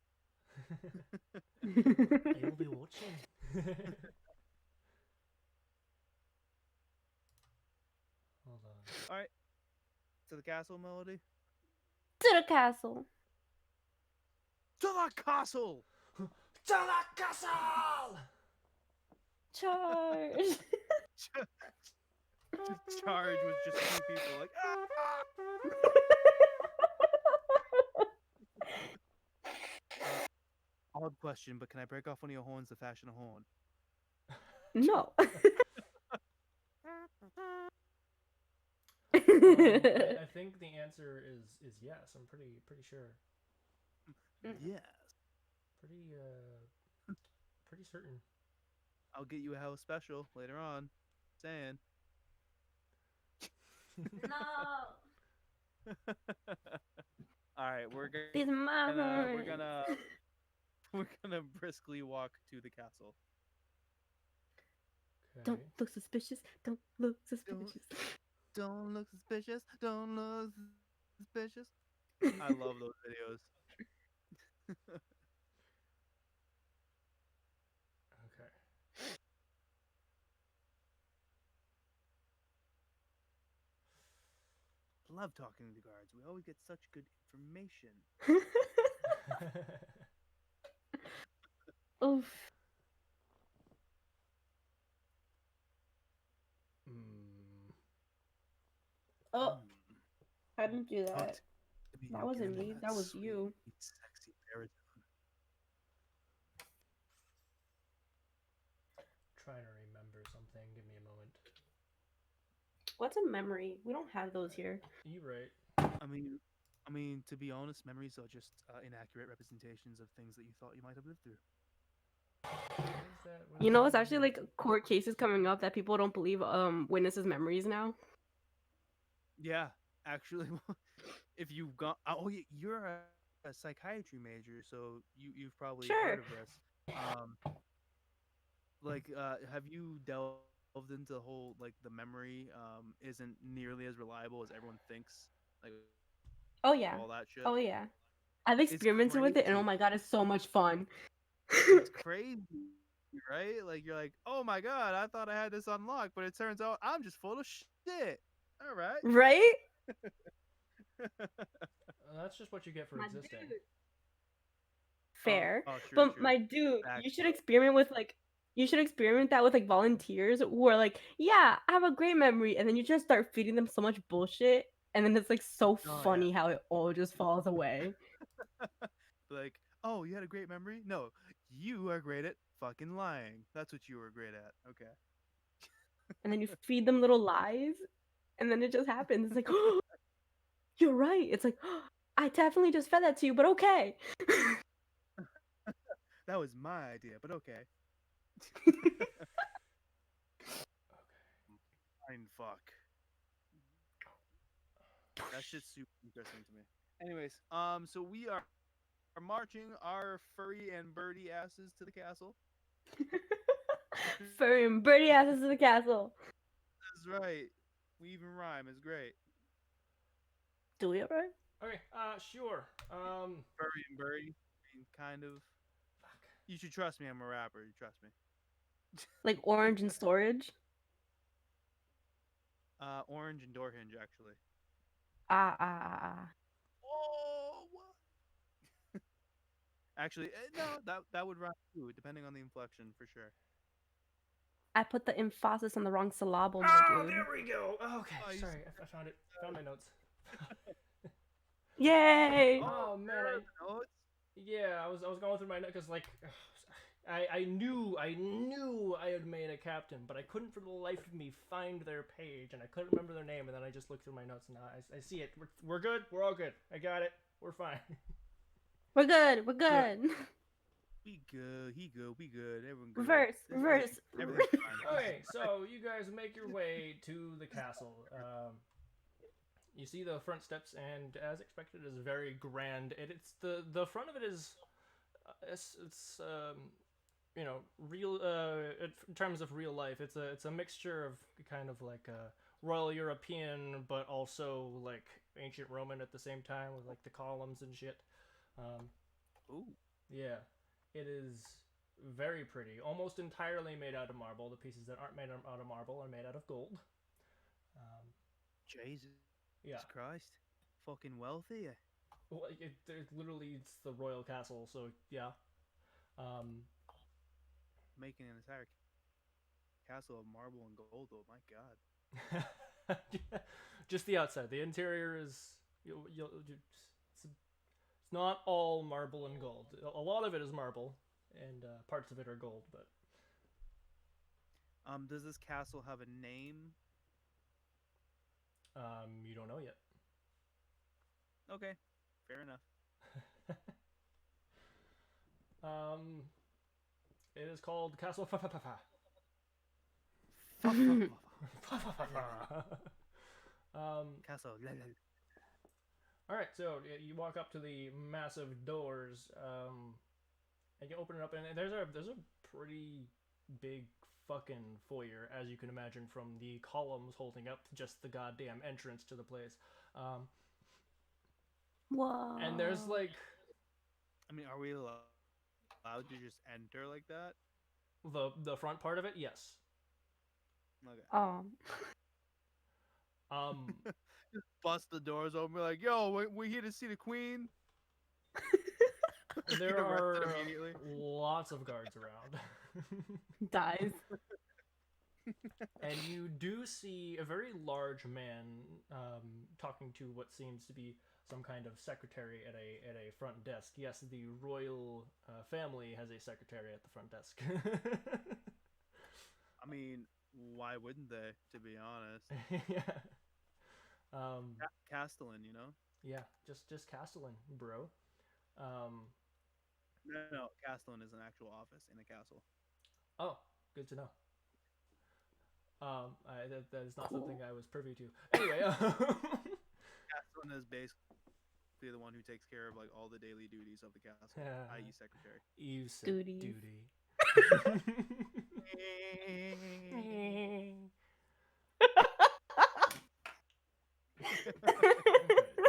I'll be watching. Hold on. All right. To the castle, Melody. To the castle. To the castle. To the castle! Charge. Charge with just two people. Like, ah! Odd question, but can I break off one of your horns to fashion a horn? No. I think the answer is yes. I'm pretty sure. Yes. Pretty certain. I'll get you a house special later on. Saying. No. All right, These my we're horns. gonna we're gonna briskly walk to the castle. Okay. Don't look suspicious. Don't look suspicious. Don't look suspicious. Don't look suspicious. I love those videos. Okay. Love talking to the guards. We always get such good information. Oof. mm, Oh, Mm. I didn't do Talk that. to me That wasn't again in me. that That was sweet, you. sexy baritone. trying to remember something. Give me a moment. What's a memory? We don't have those here. You right. I mean, to be honest, memories are just inaccurate representations of things that you thought you might have lived through. What is that? What You is know, that it's actually memory? like court cases coming up that people don't believe witnesses' memories now. Yeah, actually, if you've got you're a psychiatry major, so you've probably heard of Sure. this. Um, like, have you delved into the whole like the memory isn't nearly as reliable as everyone thinks, like all that shit? Oh yeah. Oh yeah. I've It's experimented with it, crazy. and oh my god, it's so much fun. It's crazy, right? Like you're like, oh my god, I thought I had this unlocked, but it turns out I'm just full of shit. All right. Right? That's just what you get for My existing. dude. Oh, Fair. true, true. But my dude, Facts. you should experiment with like you should experiment that with like volunteers who are like, yeah, I have a great memory, and then you just start feeding them so much bullshit, and then it's like so Oh yeah. funny how it all just falls away. Like, oh, you had a great memory? No, you are great at fucking lying. That's what you were great at. Okay. And then you feed them little lies, and then it just happens. It's like, oh, you're right. It's like, oh, I definitely just fed that to you, but okay. That was my idea, but okay. Fine, fuck. That shit's super interesting to me. Anyways, so we are marching our furry and birdie asses to the castle. Furry and birdie asses to the castle. That's right. We even rhyme. It's great. Do we ever? Okay, sure. Furry and Birdie. I mean, kind of. Fuck. You should trust me. I'm a rapper. You trust me. Like orange and storage? Orange and door hinge actually. Ah. Oh, what? Actually, no, that would rhyme too, depending on the inflection for sure. I put the emphasis on the wrong syllable, my Oh, dude. there we go. Okay, Oh, you sorry, I found it. Found my notes. Yay! Oh man, there are the notes. yeah, I was going through my notes because like, I knew I had made a captain, but I couldn't for the life of me find their page, and I couldn't remember their name, and then I just looked through my notes, and now I see it. We're good. We're all good. I got it. We're fine. We're good. We're good. We good. He good. We good. Everyone good. Reverse. Reverse. Everything's fine. Okay, so you guys make your way to the castle. You see the front steps, and as expected, is very grand. It's the front of it is, it's you know, real. In terms of real life, it's a mixture of kind of like a Royal European, but also like ancient Roman at the same time with like the columns and shit. Um, Ooh, yeah, it is very pretty. Almost entirely made out of marble. The pieces that aren't made out of marble are made out of gold. Um, Jesus yeah. Christ. Fucking wealthy. Well, literally it's the royal castle, so yeah. Um, Making an entire castle of marble and gold, though. My God. just the outside. The interior is it's not all marble and gold. A lot of it is marble, and parts of it are gold. But Does this castle have a name? you don't know yet. Okay, fair enough. um, it is called Castle Castle. All right, so you walk up to the massive doors, and you open it up, and there's a pretty big fucking foyer, as you can imagine from the columns holding up just the goddamn entrance to the place. Whoa. And there's like I mean, are we allowed to just enter like that? the front part of it, yes. Okay. Oh. Just bust the doors open. Be like, yo, we're here to see the queen. There Get arrested are immediately. lots of guards around. Dies. And you do see a very large man talking to what seems to be some kind of secretary at a front desk. Yes, the royal family has a secretary at the front desk. I mean, why wouldn't they? To be honest, Yeah. Castellan, you know. Yeah, just Castellan, bro. No, Castellan is an actual office in a castle. Oh, good to know. That is not Cool. something I was privy to. Anyway, Castellan is basically the one who takes care of like all the daily duties of the castle, i.e., secretary. you said Duties. duty.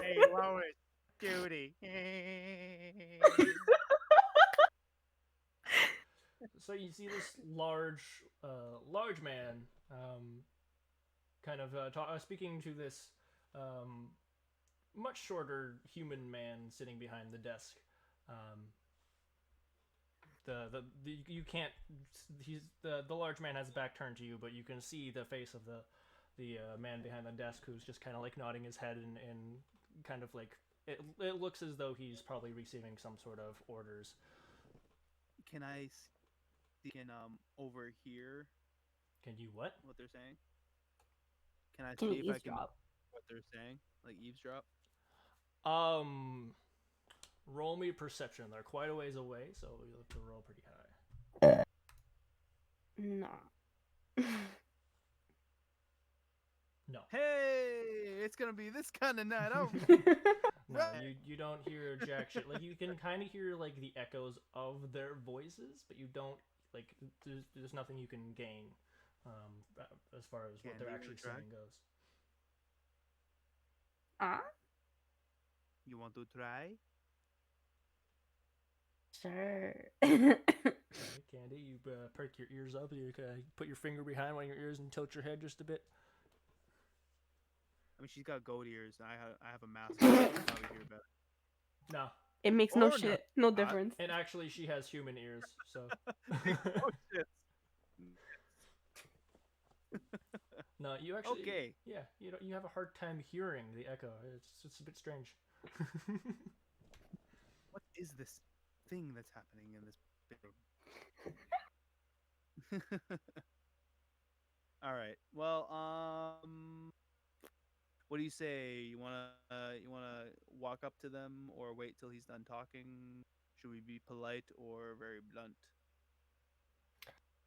Hey, Lois, duty. So you see this large man, kind of speaking to this much shorter human man sitting behind the desk. You can't. He's the large man has his back turned to you, but you can see the face of the man behind the desk, who's just kind of like nodding his head and kind of like it looks as though he's probably receiving some sort of orders. Can I overhear Can you what? what they're saying? Can I Can see you if I can eavesdrop? what they're saying? Like eavesdrop? Roll me perception. They're quite a ways away, so you'll have to roll pretty high. No. No. Hey, it's gonna be this kind of night. Oh, No, you don't hear jack shit. Like you can kind of hear like the echoes of their voices, but you don't like. There's nothing you can gain as far as what Can they're we actually retract? saying goes. You want to try? Sure. Okay, Candy, you perk your ears up. You put your finger behind one of your ears and tilt your head just a bit. I mean, she's got goat ears. And I have a mask. On, so you can probably hear better. No, It makes no Or shit, no not. difference. and actually, she has human ears, so. Oh shit. No, you actually. Okay. Yeah, you have a hard time hearing the echo. It's a bit strange. What is this thing that's happening in this big room? All right. Well, what do you say? You wanna walk up to them or wait till he's done talking? Should we be polite or very blunt?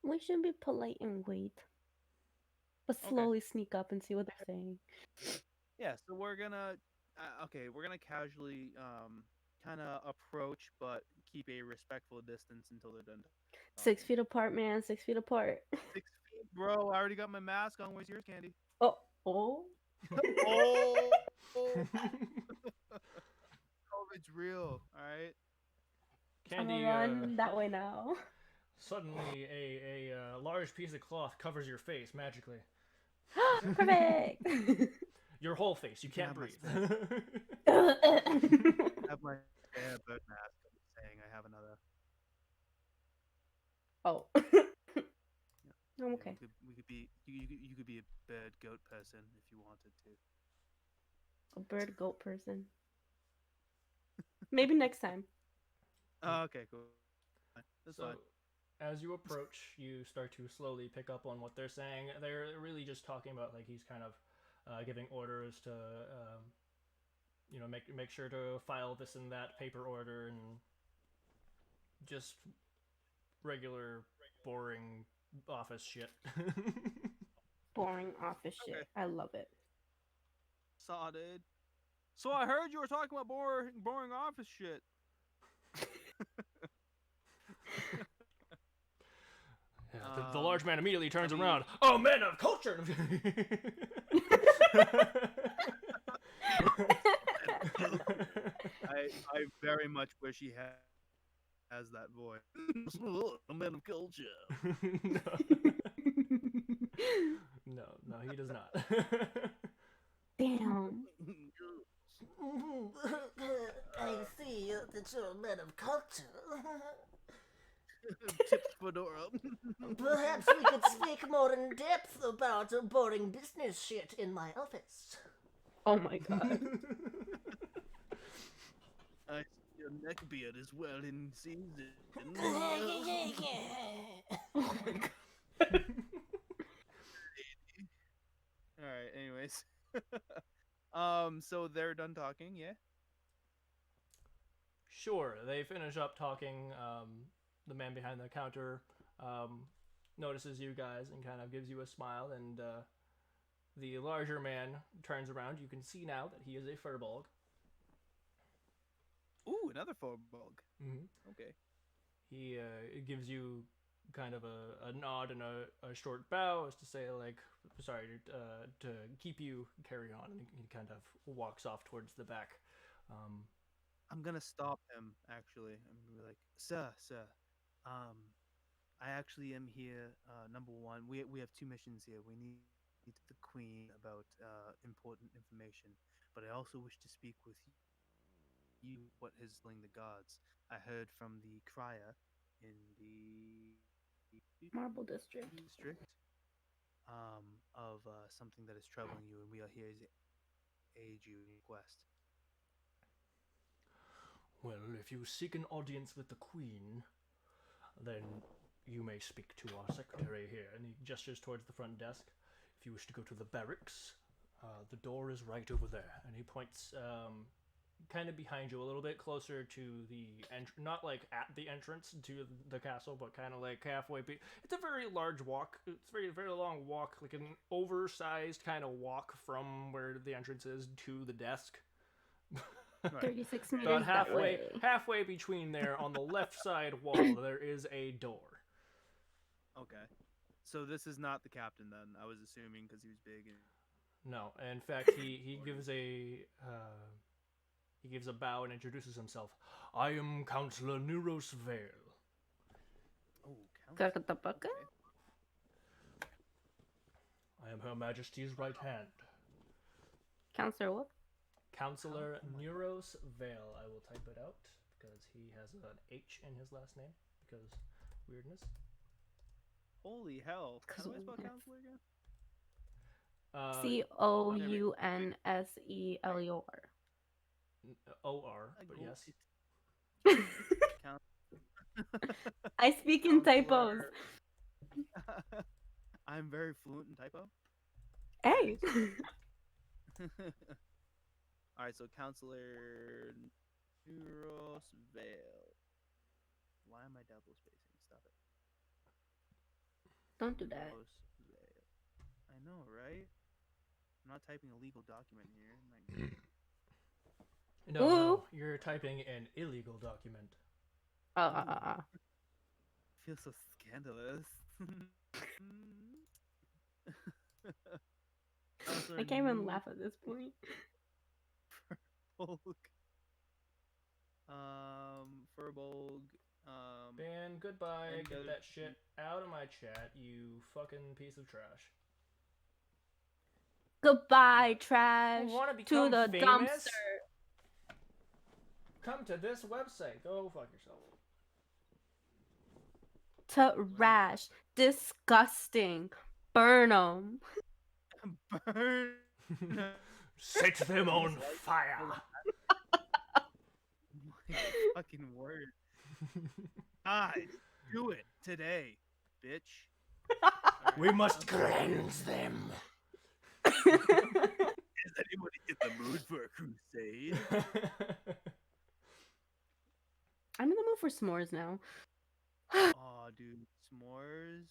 We should be polite and wait, but Okay. slowly sneak up and see what they're saying. Yeah. So we're gonna we're gonna casually kind of approach, but keep a respectful distance until they're done 6 talking. feet apart, man. 6 feet apart. 6 feet, bro. I already got my mask on. Where's yours, Candy? Oh, oh. Oh, COVID's real. All right. I'm gonna Candy, run that way now. suddenly a large piece of cloth covers your face magically. Perfect. Your whole face. You can't have my breathe. I have my bird mask. I'm just saying I have another. Oh. Yeah, I'm okay. we could be you could be a bird goat person if you wanted to. A bird goat person. Maybe next time. Oh, okay, cool. That's So, fine. as you approach, you start to slowly pick up on what they're saying. They're really just talking about like he's kind of giving orders to, make sure to file this and that paper order and just regular boring office shit. Boring office shit. Okay. I love it. Saw, dude. So I heard you were talking about boring office shit. Yeah, the large man immediately turns I mean- around. Oh, man of culture! I very much wish he has that voice. A man of culture. No, he does not. Damn. I see that you're a man of culture. Tip fedora. Perhaps we could speak more in depth about boring business shit in my office. Oh my god. I see your neck beard is well in season. Oh my god. All right. Anyways, so they're done talking, yeah. Sure, they finish up talking. The man behind the counter notices you guys and kind of gives you a smile, and the larger man turns around. You can see now that he is a furbolg. Ooh, another furbolg. Mm-hmm. Okay. He gives you kind of a nod and a short bow as to say, like, sorry, to keep you carry on, and he kind of walks off towards the back. I'm gonna stop him. Actually, I'm gonna be like, sir, I actually am here. Number one, we have two missions here. We need the queen about important information, but I also wish to speak with you. What is telling the gods? I heard from the crier in the Marble District. of something that is troubling you, and we are here to aid you in your quest. Well, if you seek an audience with the queen, then you may speak to our secretary here. And he gestures towards the front desk. If you wish to go to the barracks, the door is right over there. And he points kind of behind you, a little bit closer to the not like at the entrance to the castle, but kind of like halfway. It's a very large walk. It's very, very long walk, like an oversized kind of walk from where the entrance is to the desk. Right. 36 meters About that way. halfway between there, on the left side wall, there is a door. Okay. So this is not the captain then. I was assuming because he was big and No. In fact, he gives a bow and introduces himself. I am Counselor Neuros Vale. Oh, counselor. Kakatapaka? Okay. I am Her Majesty's right hand. Counselor what? Counselor Oh my Neuros Vale. I will type it out because he has an H in his last name because weirdness. Holy hell! How do I spell Counselor. counselor again? Counselor. OR, I but go yes. Count. I speak in typos. Counselor. I'm very fluent in typo. Hey. All right, so counselor Neuros Vale. Why am I double spacing? Stop it. Don't do that. Neuros Vale. I know, right? I'm not typing a legal document here. My No, Ooh. no, you're typing an illegal document. I feel so scandalous. I can't even laugh at this point. Furbolg. Ben, goodbye. And Get other- that shit out of my chat, you fucking piece of trash. Goodbye, trash. Wanna To become the famous? dumpster. Come to this website. Go fuck yourself. Trash. Disgusting. Burn 'em. Burn. Set them on fire. My fucking word. Guys, do it today, bitch. We must cleanse them. Is anybody in the mood for a crusade? I'm in the mood for s'mores now. Aw, dude, s'mores.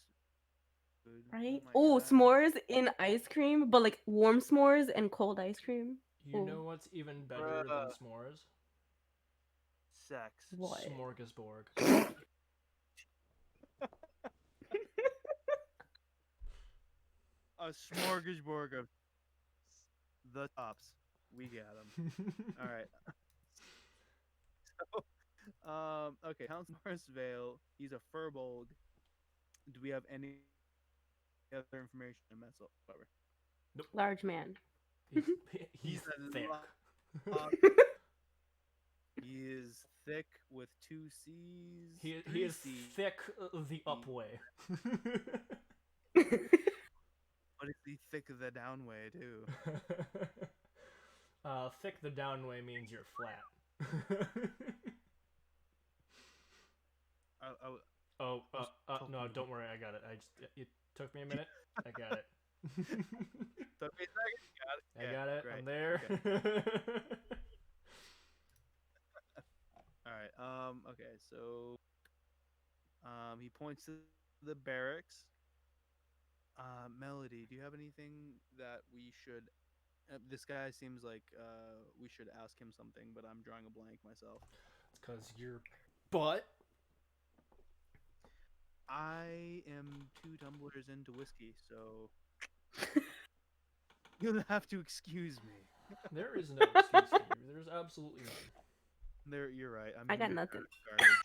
Good. Right? my Oh, God. s'mores in ice cream, but like warm s'mores and cold ice cream. You Ooh. know what's even better than Bruh. s'mores? Sex. What? Smorgasbord. A smorgasbord of the tops. We got them. All right. Okay. Counselor Vale. He's a furbolg. Do we have any other information on Metzel? Whatever. Large man. He's a thick. He is thick with two C's. He three is C's. thick the up way. But is he thick the down way too? Thick the down way means you're flat. No, don't worry, I got it. It took me a minute. I got it. Took me a second. Got it. I got it. Great. I'm there. Okay. All right. Okay. So, he points to the barracks. Melody, do you have anything that we should? This guy seems like we should ask him something, but I'm drawing a blank myself. It's because you're butt. I am 2 tumblers into whiskey, so you'll have to excuse me. There is no excuse for you. There's absolutely none. There, you're right. I got nothing. Garbage.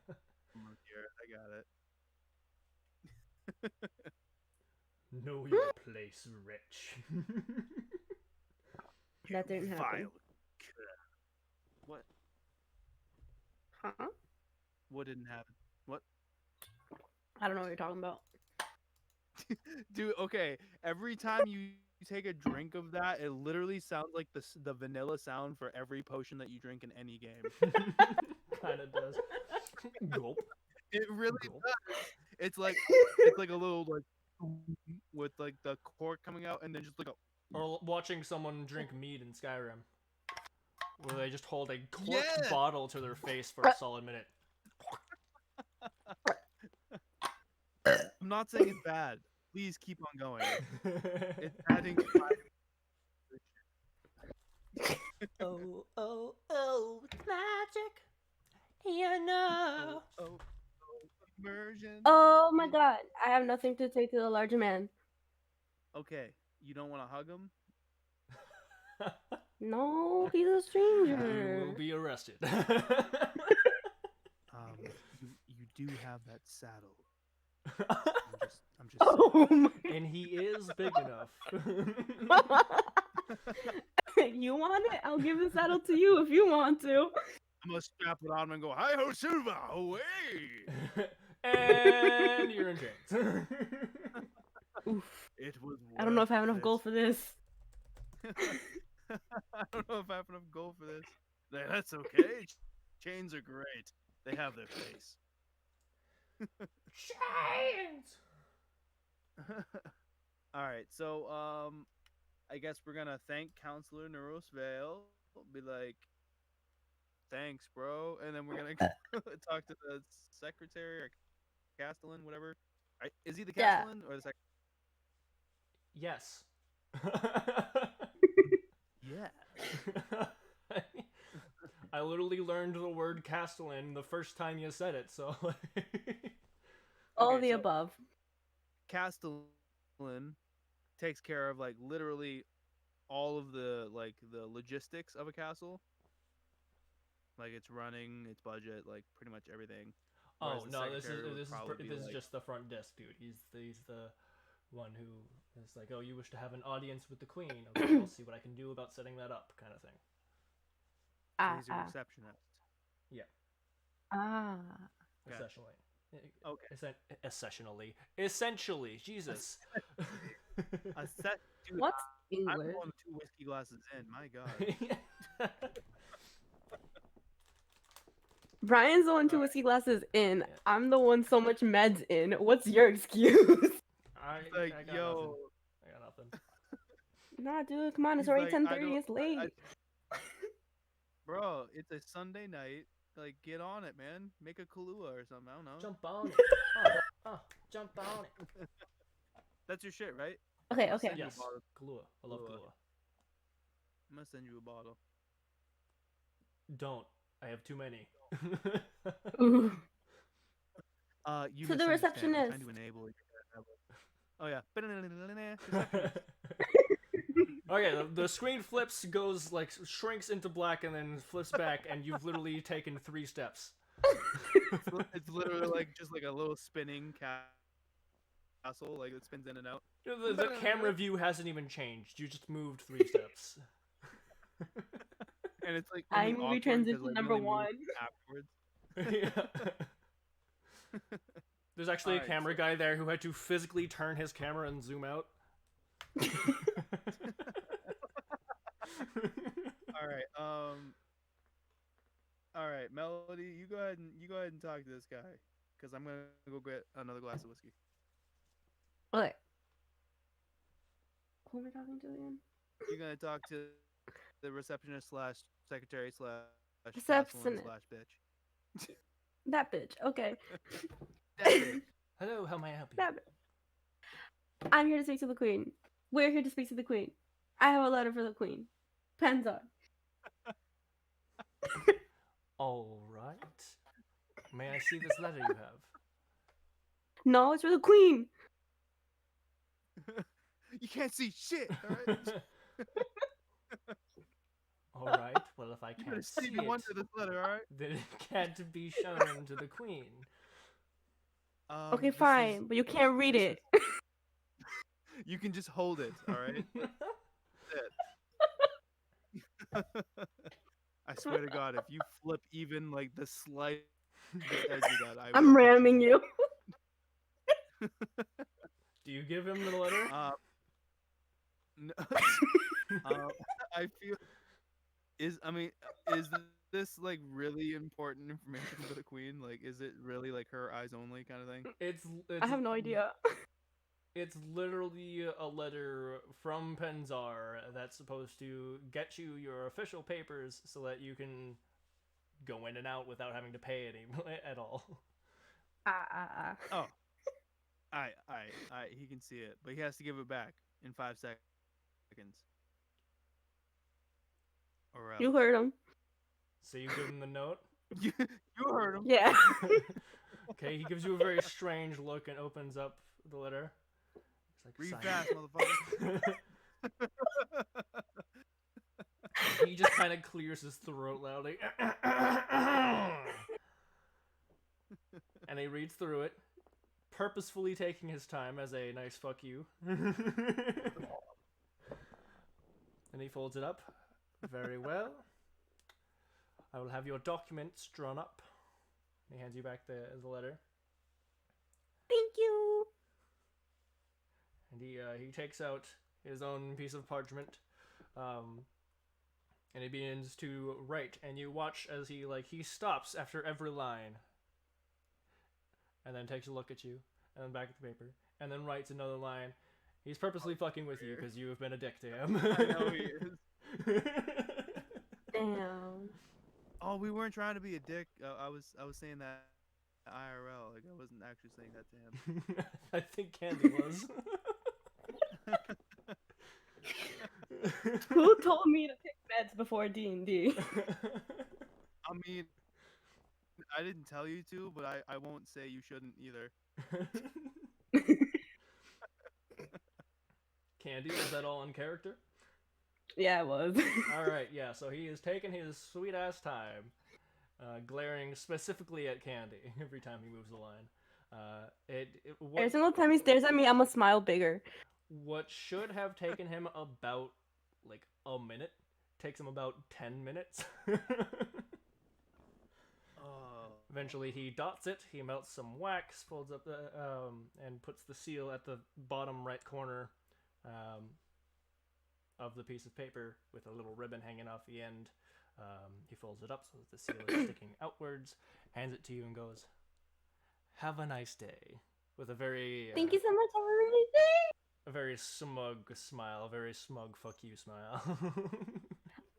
Look here, I got it. Know your place, wretch. That didn't happen. Vile. What? Huh? What didn't happen? What? I don't know what you're talking about. Dude, okay. Every time you take a drink of that, it literally sounds like the vanilla sound for every potion that you drink in any game. Kind of does. Gulp. It really Gulp. does. It's like a little like with like the cork coming out, and then just like a Or watching someone drink mead in Skyrim, where they just hold a corked Yes! bottle to their face for a solid minute. I'm not saying it's bad. Please keep on going. It's adding. Oh, oh, oh, magic. You know. Immersion. Oh my god. I have nothing to say to the larger man. Okay, You don't want to hug him? No, he's a You stranger. will be arrested. You do have that saddle. I'm just Oh my. And he is big enough. You want it? I'll give the saddle to you if you want to. I'm gonna strap it on him and go, "Hi ho Silva, away!" And you're in chains. Oof. It was. I don't know if I have worth enough gold for this. I don't know if I have enough gold for this. That's okay. Chains are great. They have their place. Chains. All right, so I guess we're gonna thank Counselor Neuros Vale. Be like, thanks, bro, and then we're gonna talk to the secretary or Castellan, whatever. Is he the Yeah. Castellan or the secretary? Yes. Yeah. I literally learned the word Castellan the first time you said it, so. All Okay, the so- above. Castellan takes care of like literally all of the logistics of a castle. Like its running, its budget, like pretty much everything. Oh Whereas the no, this secretary would is probably be this is like- just the front desk dude. He's the one who is like, oh, you wish to have an audience with the queen? Okay, I'll see what I can do about setting that up, kind of thing. So he's a receptionist. Ah. Gotcha. Essentially. Okay. Essentially, Jesus. A set. Dude, What's I'm English? going 2 whiskey glasses in. My God. Brian's the one 2 Alright. whiskey glasses in. Yeah. I'm the one so much meds in. What's your excuse? I Like, got yo, nothing. I got nothing. Nah, dude, come on. It's He's already like, I 10:30. don't- It's late. bro, it's a Sunday night. Like, get on it, man. Make a Kahlua or something. I don't know. Jump on it. Jump on it. That's your shit, right? Okay, I'll okay. send you a Yes. bottle. Kahlua. I love Kahlua. Kahlua. I'm gonna send you a bottle. Don't. I have too many. Ooh. You To the misunderstand. I'm receptionist. trying to enable it. Oh yeah. Receptionist. Okay, the screen flips, goes like shrinks into black, and then flips back, and you've literally taken 3 steps. It's literally like just like a little spinning castle, like it spins in and out. The camera view hasn't even changed. You just moved 3 steps. And it's like iMovie really awkward 'cause, transition like, we number only moved 1. afterwards. Yeah. There's actually Alright, a camera guy there who had to physically turn his camera and zoom out. All right, Melody, you go ahead and talk to this guy, because I'm gonna go get another glass of whiskey. Okay. Who am I talking to again? You're gonna talk to the receptionist slash secretary slash Receptionist. slash bitch. That bitch. Okay. That bitch. Hello, how may I help you? That bitch. I'm here to speak to the queen. We're here to speak to the queen. I have a letter for the queen. Pens on. All right. May I see this letter you have? No, it's for the queen. You can't see shit. All right. All right. Well, if I You better can't see see me one it, to this letter. All right. then it can't be shown to the queen. Okay, this fine, is- but you can't read this it. You can just hold it. All right. I swear to God, if you flip even like the slightest edge of that, I'm will ramming you. Do you give him the letter? No, I feel is this like really important information for the queen? Like, is it really like her eyes only kind of thing? It's I have no idea. It's literally a letter from Penzar that's supposed to get you your official papers so that you can go in and out without having to pay any at all. Oh, he can see it, but he has to give it back in 5 seconds. Or else. You heard him. So you give him the note. You heard him. Yeah. Okay, he gives you a very strange look and opens up the letter. It's like, Read "Sign fast, it." motherfucker. He just kind of clears his throat loudly. And he reads through it, purposefully taking his time as a nice fuck you. And he folds it up. Very well. I will have your documents drawn up. He hands you back the letter. Thank you. And he takes out his own piece of parchment. And he begins to write, and you watch as he stops after every line, and then takes a look at you, and then back at the paper, and then writes another line. He's purposely fucking with you because you have been a dick to him. I know he is. Damn. Oh, we weren't trying to be a dick. I was saying that IRL. Like I wasn't actually saying that to him. I think Candy was. Who told me to pick meds before D&D? I mean, I didn't tell you to, but I won't say you shouldn't either. Candy, is that all in character? Yeah, it was. Alright, yeah, so he is taking his sweet ass time, glaring specifically at Candy every time he moves the line. Every single time he stares at me, I'm gonna smile bigger. What should have taken him about, a minute, takes him about 10 minutes. Eventually he dots it, he melts some wax, folds up the, and puts the seal at the bottom right corner, of the piece of paper with a little ribbon hanging off the end. He folds it up so that the seal is sticking outwards, hands it to you and goes, "Have a nice day." With a very... Thank you so much, have a really day. A very smug smile, a very smug fuck you smile.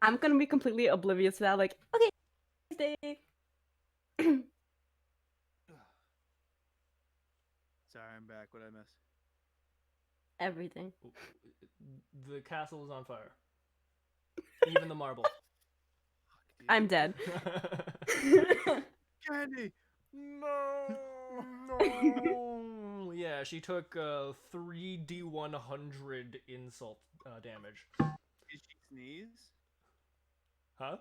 I'm gonna be completely oblivious to that, like, okay, nice day. Sorry, I'm back. What I miss? Everything. The castle is on fire. Even the marble. Fuck, I'm dead. Candy. No, no. Yeah, she took 3d100 insult damage. Did she sneeze? Huh?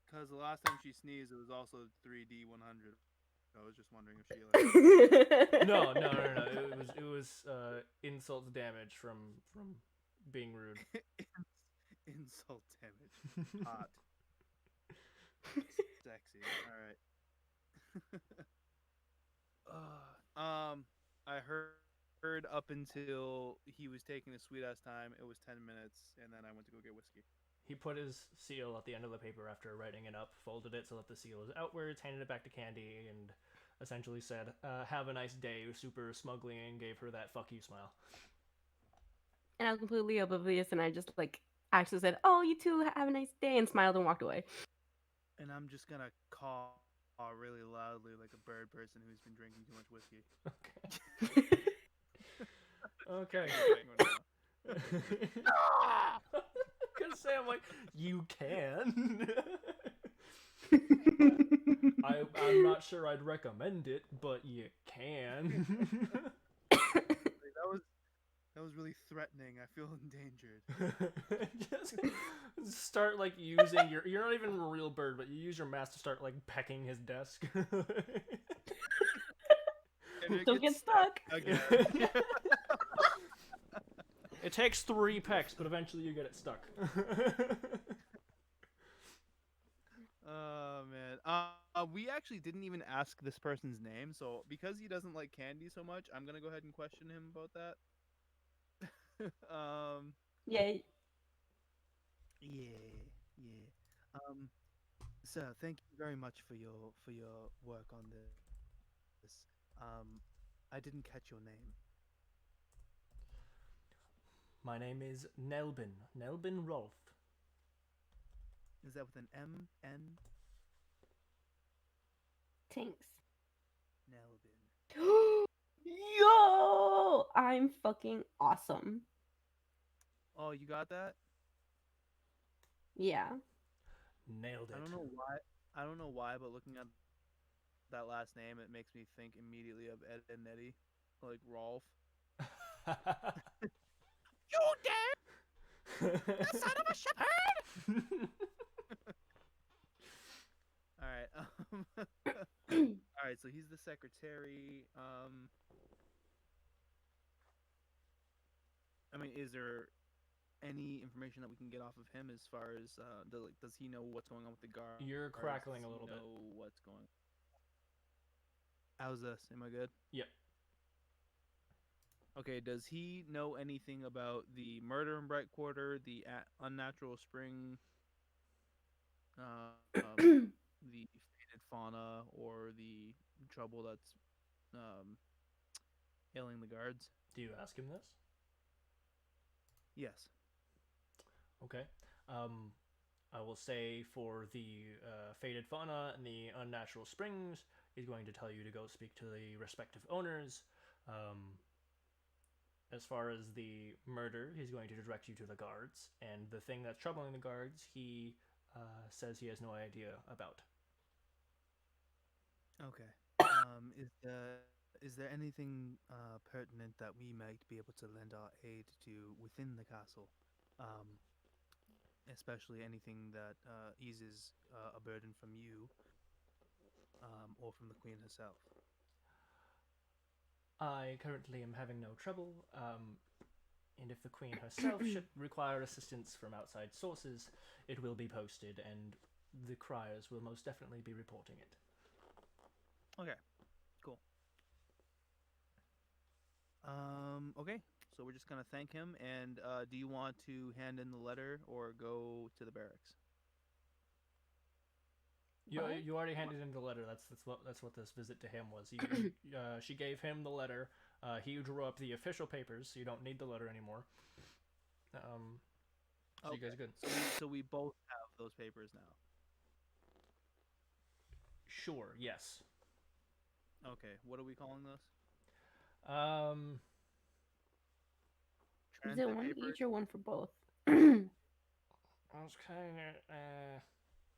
Because the last time she sneezed, it was also 3D100. I was just wondering if she like. No. It was insult damage from being rude. Insult damage. Hot. Sexy. All right. I heard up until he was taking a sweet ass time. It was 10 minutes, and then I went to go get whiskey. He put his seal at the end of the paper after writing it up, folded it so that the seal is outwards, handed it back to Candy, and essentially said, "Have a nice day," super smugly, and gave her that fuck you smile. And I was completely oblivious, and I just actually said, "Oh, you too, have a nice day," and smiled and walked away. And I'm just gonna caw really loudly like a bird person who's been drinking too much whiskey. Okay. Okay. Gonna say, I'm like, you can. I'm not sure I'd recommend it, but you can. That was really threatening. I feel endangered. Just start using you're not even a real bird, but you use your mask to start pecking his desk. Don't get stuck. Again. It takes 3 pecks, but eventually you get it stuck. Oh man. We actually didn't even ask this person's name, so because he doesn't like candy so much, I'm gonna go ahead and question him about that. Yay. Yeah. Sir, thank you very much for your work on this. I didn't catch your name. My name is Nelbin Rolf. Is that with an M, N? Thanks. Nelvin. Yo! I'm fucking awesome. Oh, you got that? Yeah. Nailed it. I don't know why, but looking at that last name, it makes me think immediately of Ed and Eddie, like Rolf. You dare, the son of a shepherd! All right. All right. So he's the secretary. I mean, is there any information that we can get off of him as far as does he know what's going on with the guards? You're crackling Does a he little bit. know what's going? How's this? Am I good? Yep. Okay. Does he know anything about the murder in Bright Quarter, the unnatural spring, the faded fauna, or the trouble that's um, ailing the guards? Do you ask him this? Yes. Okay. I will say for the faded fauna and the unnatural springs, he's going to tell you to go speak to the respective owners. As far as the murder, he's going to direct you to the guards, and the thing that's troubling the guards, he says he has no idea about. Okay. Is there anything pertinent that we might be able to lend our aid to within the castle? Especially anything that eases a burden from you or from the queen herself. I currently am having no trouble, and if the queen herself should require assistance from outside sources, it will be posted, and the criers will most definitely be reporting it. Okay, cool. Okay, so we're just gonna thank him. And do you want to hand in the letter or go to the barracks? You already handed in the letter. That's what this visit to him was. She gave him the letter. He drew up the official papers, so you don't need the letter anymore. So you guys are good. So we both have those papers now. Sure. Yes. Okay, what are we calling this? Is it Transit one papers? each or one for both? I was kind of.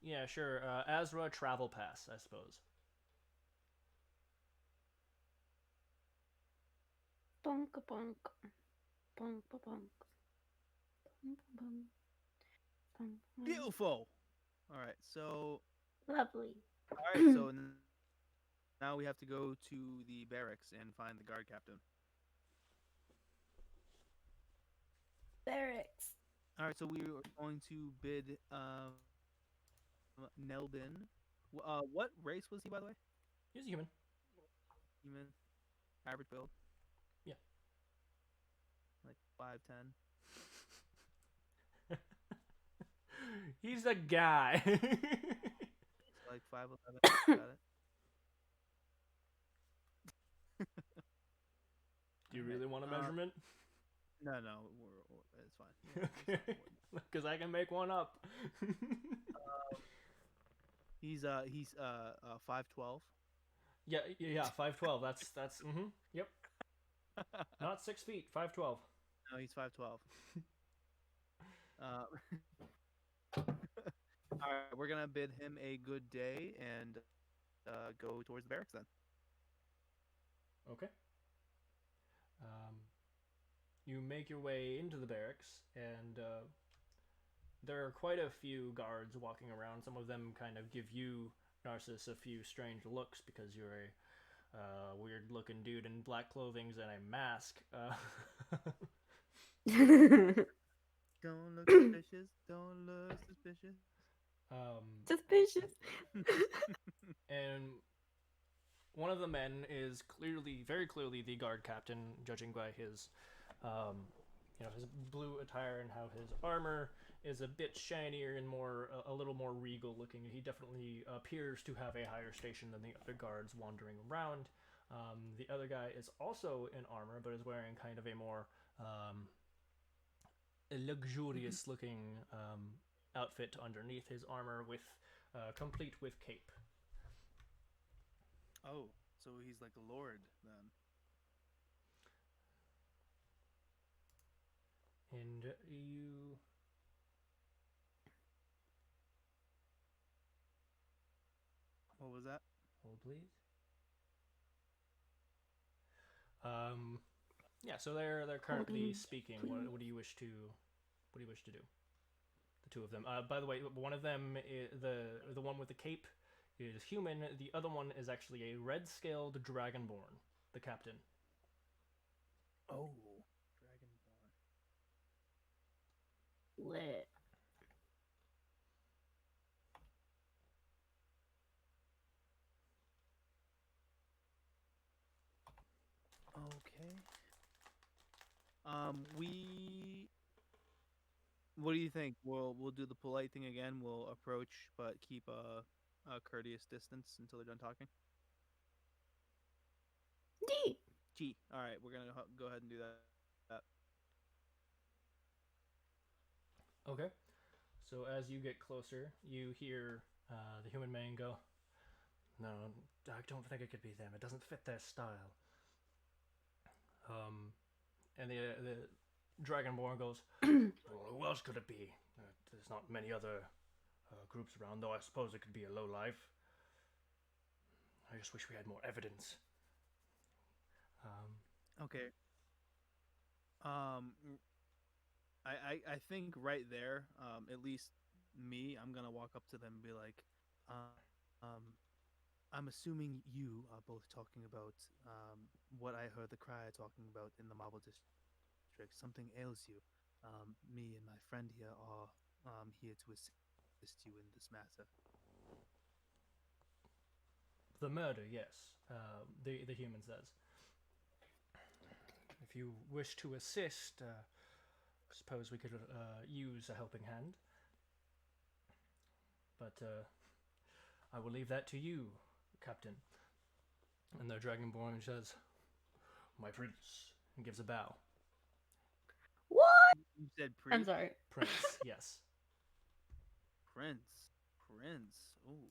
Yeah, sure. Azra travel pass, I suppose. Bunk bunk. Bunk bunk. Bunk bunk. Bunk bunk. Beautiful. All right, so Lovely. now we have to go to the barracks and find the guard captain. Barracks. All right, so we are going to bid Nelbin. What race was he, by the way? He's a human. Human, average build. Yeah. Like 5'10". He's a guy. Like 5'11". Got it. Do you really want a measurement? No, it's fine. Okay. Because I can make one up. He's 5'12". Yeah, 5'12". That's yep. Not 6 feet, 5'12". No, he's 5'12". All right, we're gonna bid him a good day and go towards the barracks then. Okay. You make your way into the barracks, and there are quite a few guards walking around. Some of them kind of give you, Narcissus, a few strange looks because you're a weird-looking dude in black clothing and a mask. Don't look suspicious. Don't look suspicious. Suspicious. And one of the men is very clearly the guard captain, judging by his, his blue attire and how his armor is a bit shinier and a little more regal looking. He definitely appears to have a higher station than the other guards wandering around. The other guy is also in armor, but is wearing kind of a more luxurious looking outfit underneath his armor, with complete with cape. Oh, so he's like a lord then. And you... What was that? Hold, please. Yeah, so they're currently Holding, speaking. please. What do you wish to do? The two of them. By the way, one of them the one with the cape is human. The other one is actually a red-scaled dragonborn. The captain. Oh, Dragonborn. Lit. Okay. We. What do you think? We'll do the polite thing again. We'll approach, but keep a courteous distance until they're done talking. D. Gee. All right, we're gonna go ahead and do that. Okay. So as you get closer, you hear the human man go, "No, I don't think it could be them. It doesn't fit their style." And the dragonborn goes, "Well, who else could it be? There's not many other groups around, though I suppose it could be a low life. I just wish we had more evidence." Okay. Um, I think right there, at least me, I'm gonna walk up to them and be like, I'm assuming you are both talking about what I heard the crier talking about in the Marble District. Something ails you. Me and my friend here are here to assist you in this matter. The murder, yes. The human says, "If you wish to assist, I suppose we could use a helping hand. But I will leave that to you, Captain." And the dragonborn says, "My prince," and gives a bow. What? You said I'm priest, sorry. Prince, yes. prince. Ooh,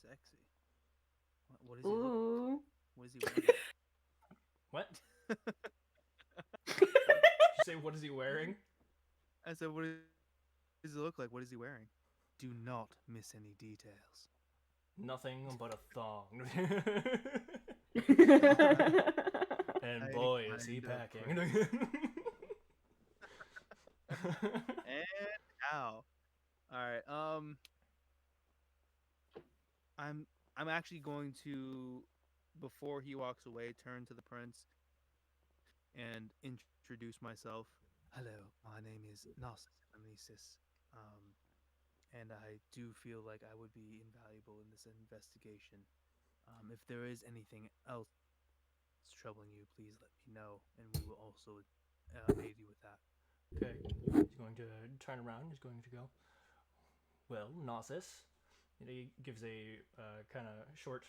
sexy. What does he look? Ooh. What is he wearing? What? Did you say, what is he wearing? I said, what does he look like? What is he wearing? Do not miss any details. Nothing but a thong. And I boy, is he kind of packing. And how? All right. I'm actually going to, before he walks away, turn to the prince and introduce myself. Hello, my name is Narcissus Anisis. And I do feel like I would be invaluable in this investigation. If there is anything else troubling you, please let me know, and we will also aid you with that. Okay, he's going to turn around. He's going to go, "Well, Narcissus." And he gives a kind of short,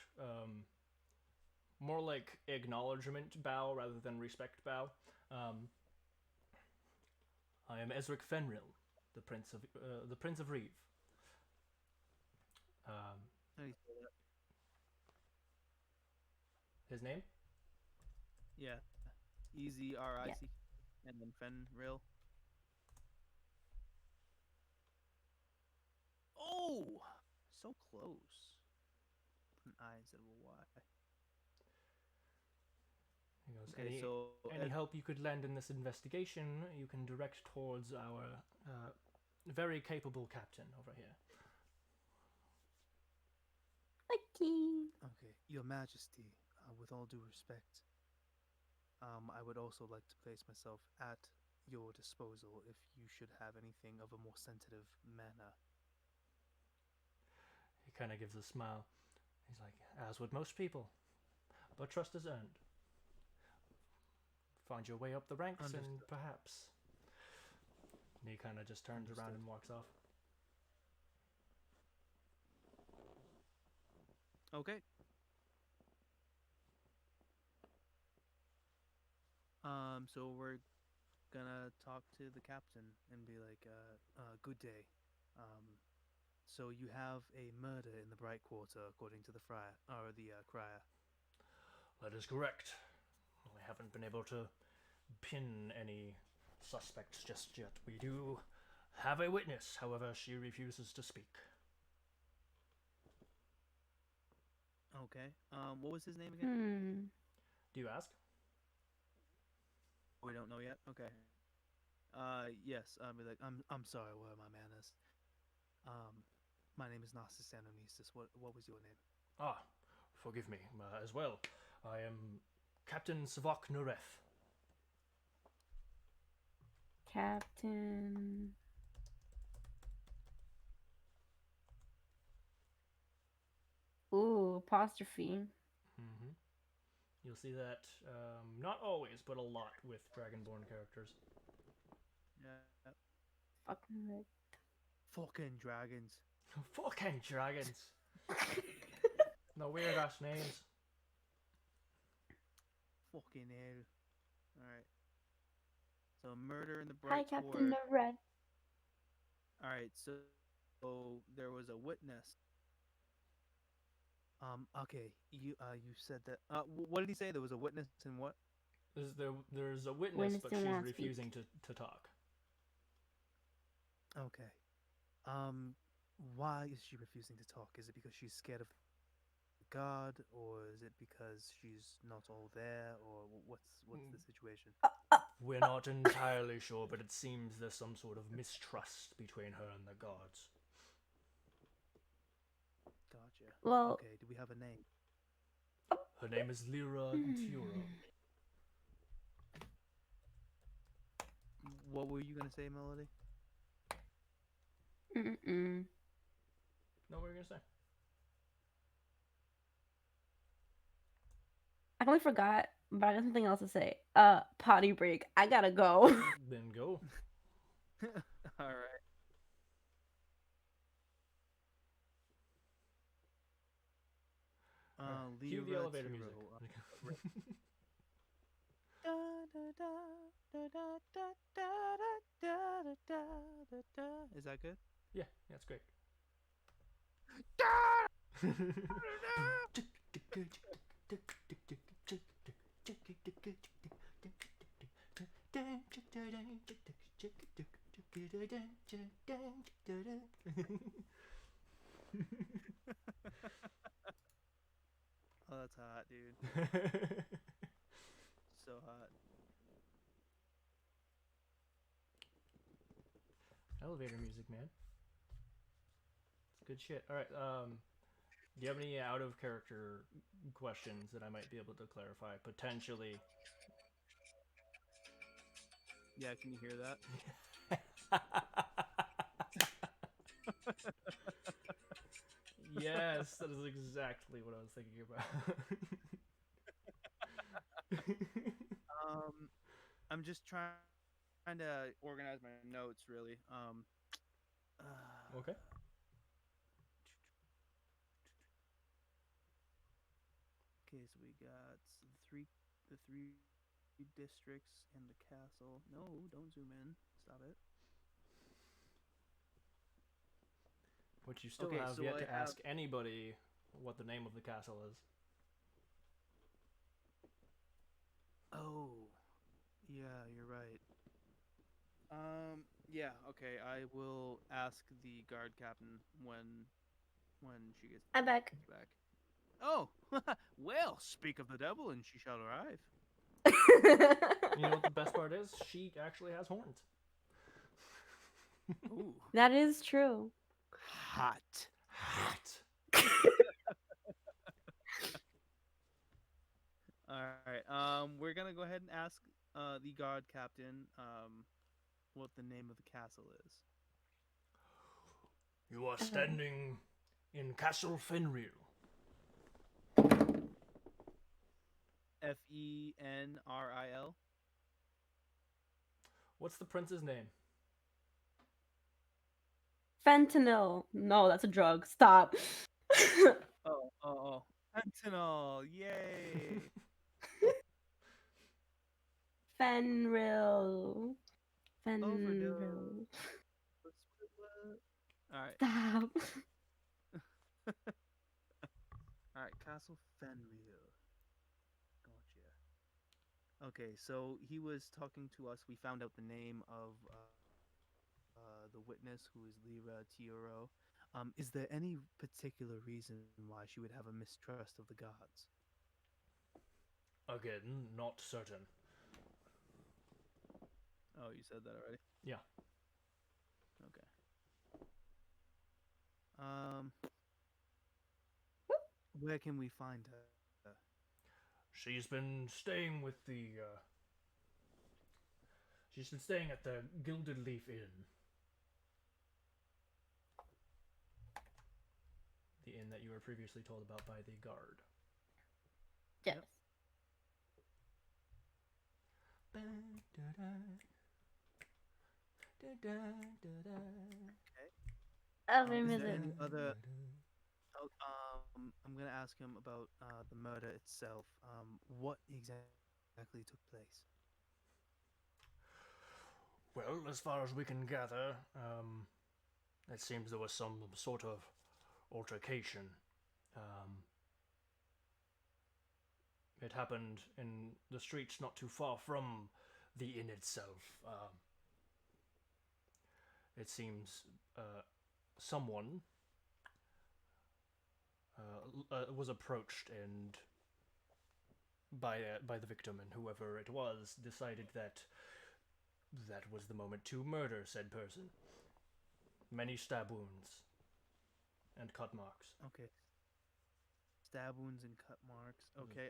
more like acknowledgement bow rather than respect bow. "I am Ezric Fenril, the Prince of Reeve." Um, How do you say that? his name? Yeah, EZRIC, Yeah. and then Fenril. Oh, so close. Put an I instead of a Y. He goes, Okay, so any help you could lend in this investigation, you can direct towards our very capable captain over here. Lucky. okay, Your Majesty, with all due respect, I would also like to place myself at your disposal if you should have anything of a more sensitive manner. He kind of gives a smile. He's like, "As would most people, but trust is earned. Find your way up the ranks and Understood. perhaps." And he kind of just turns around and walks off. Okay. So we're gonna talk to the captain and be like, good day. So you have a murder in the Bright Quarter, according to the friar or the crier. That is correct. We haven't been able to pin any suspects just yet. We do have a witness, however, she refuses to speak. Okay. What was his name again? Hmm. Do you ask? We don't know yet. Okay. Yes. I'll be like, I'm sorry. What are my manners? Um, my name is Narcissus Anonesis. What was your name? Ah, forgive me as well. I am Captain Savok Nareth. Captain. Ooh, apostrophe. Mm-hmm. You'll see that not always, but a lot with Dragonborn characters. Yeah. Fucking right. Fucking dragons. Fucking dragons. No weird ass names. Fucking hell. All right. So murder in the Hi, bright Captain court. Red. All right. So there was a witness. Okay. You said that. What did he say? There was a witness in what? There's a witness, Witness but didn't she's want to speak. refusing to talk. Okay. Um, why is she refusing to talk? Is it because she's scared of God, or is it because she's not all there, or what's the situation? We're not entirely sure, but it seems there's some sort of mistrust between her and the gods. Gotcha. Well, Okay. Do we have a name? Her name is Lyra Tiuro. What were you gonna say, Melody? mm-mm. No, what were you gonna say? I totally forgot, but I got something else to say. Potty break. I gotta go. Then go. All right. Cue the Lyra elevator music. Tiro. Da, da, da, da, da, da, da, da, da, da, da, da. Is that good? Yeah, that's great. Oh, that's hot, dude. So hot. Elevator music, man. It's good shit. All right. Do you have any out of character questions that I might be able to clarify potentially? Yeah, can you hear that? Yes, that is exactly what I was thinking about. I'm just trying to organize my notes, really. Okay. Okay, so we got the three districts and the castle. No, don't zoom in. Stop it. Which you still Okay, have so yet I to have. ask anybody what the name of the castle is. Oh, yeah, you're right. Yeah, okay. I will ask the guard captain when she gets I'm back. back. Oh, well, speak of the devil, and she shall arrive. You know what the best part is? She actually has horns. Ooh, That is true. hot. Hot. All right. We're gonna go ahead and ask the guard captain what the name of the castle is. You are standing in Castle Fenrir. Fenril. What's the prince's name? Fentanyl. No, that's a drug. Stop. Oh. Fentanyl. Yay. Fenril. Fenril. Overdose. All right. Stop. All right. Castle Fenrir. Gotcha. Okay, so he was talking to us. We found out the name of the witness, who is Lyra Tioro. Is there any particular reason why she would have a mistrust of the gods? Again, not certain. Oh, you said that already. Yeah. Okay. Um, where can we find her? She's been staying with the. She's been staying at the Gilded Leaf Inn. The inn that you were previously told about by the guard. Yes. Okay. I'll Is remember there that. any other? Oh, I'm gonna ask him about the murder itself. What exactly took place? Well, as far as we can gather, it seems there was some sort of altercation. It happened in the streets not too far from the inn itself. It seems someone was approached and by the victim, and whoever it was decided that that was the moment to murder said person. Many stab wounds and cut marks. Okay. Stab wounds and cut marks. Okay.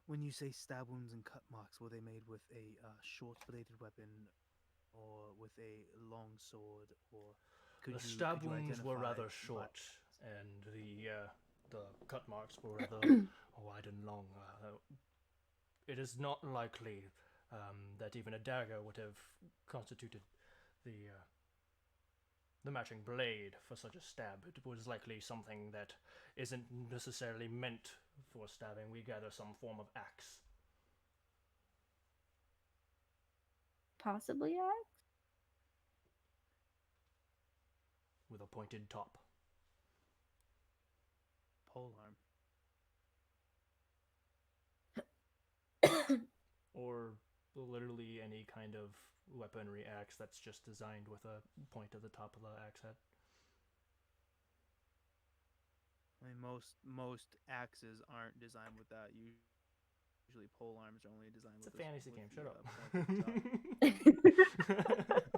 When you say stab wounds and cut marks, were they made with a short-bladed weapon, or with a long sword, or The stab could you wounds were identify rather by- short, and the cut marks were rather wide and long. It is not likely that even a dagger would have constituted the matching blade for such a stab. It was likely something that isn't necessarily meant for stabbing. We gather some form of axe. Possibly axe? With a pointed top. pole arm? Or literally any kind of weaponry axe that's just designed with a point at the top of the axe head. I mean, most axes aren't designed with that. Usually, pole arms are only designed It's a with the- fantasy with game, the, shut up. point at the top.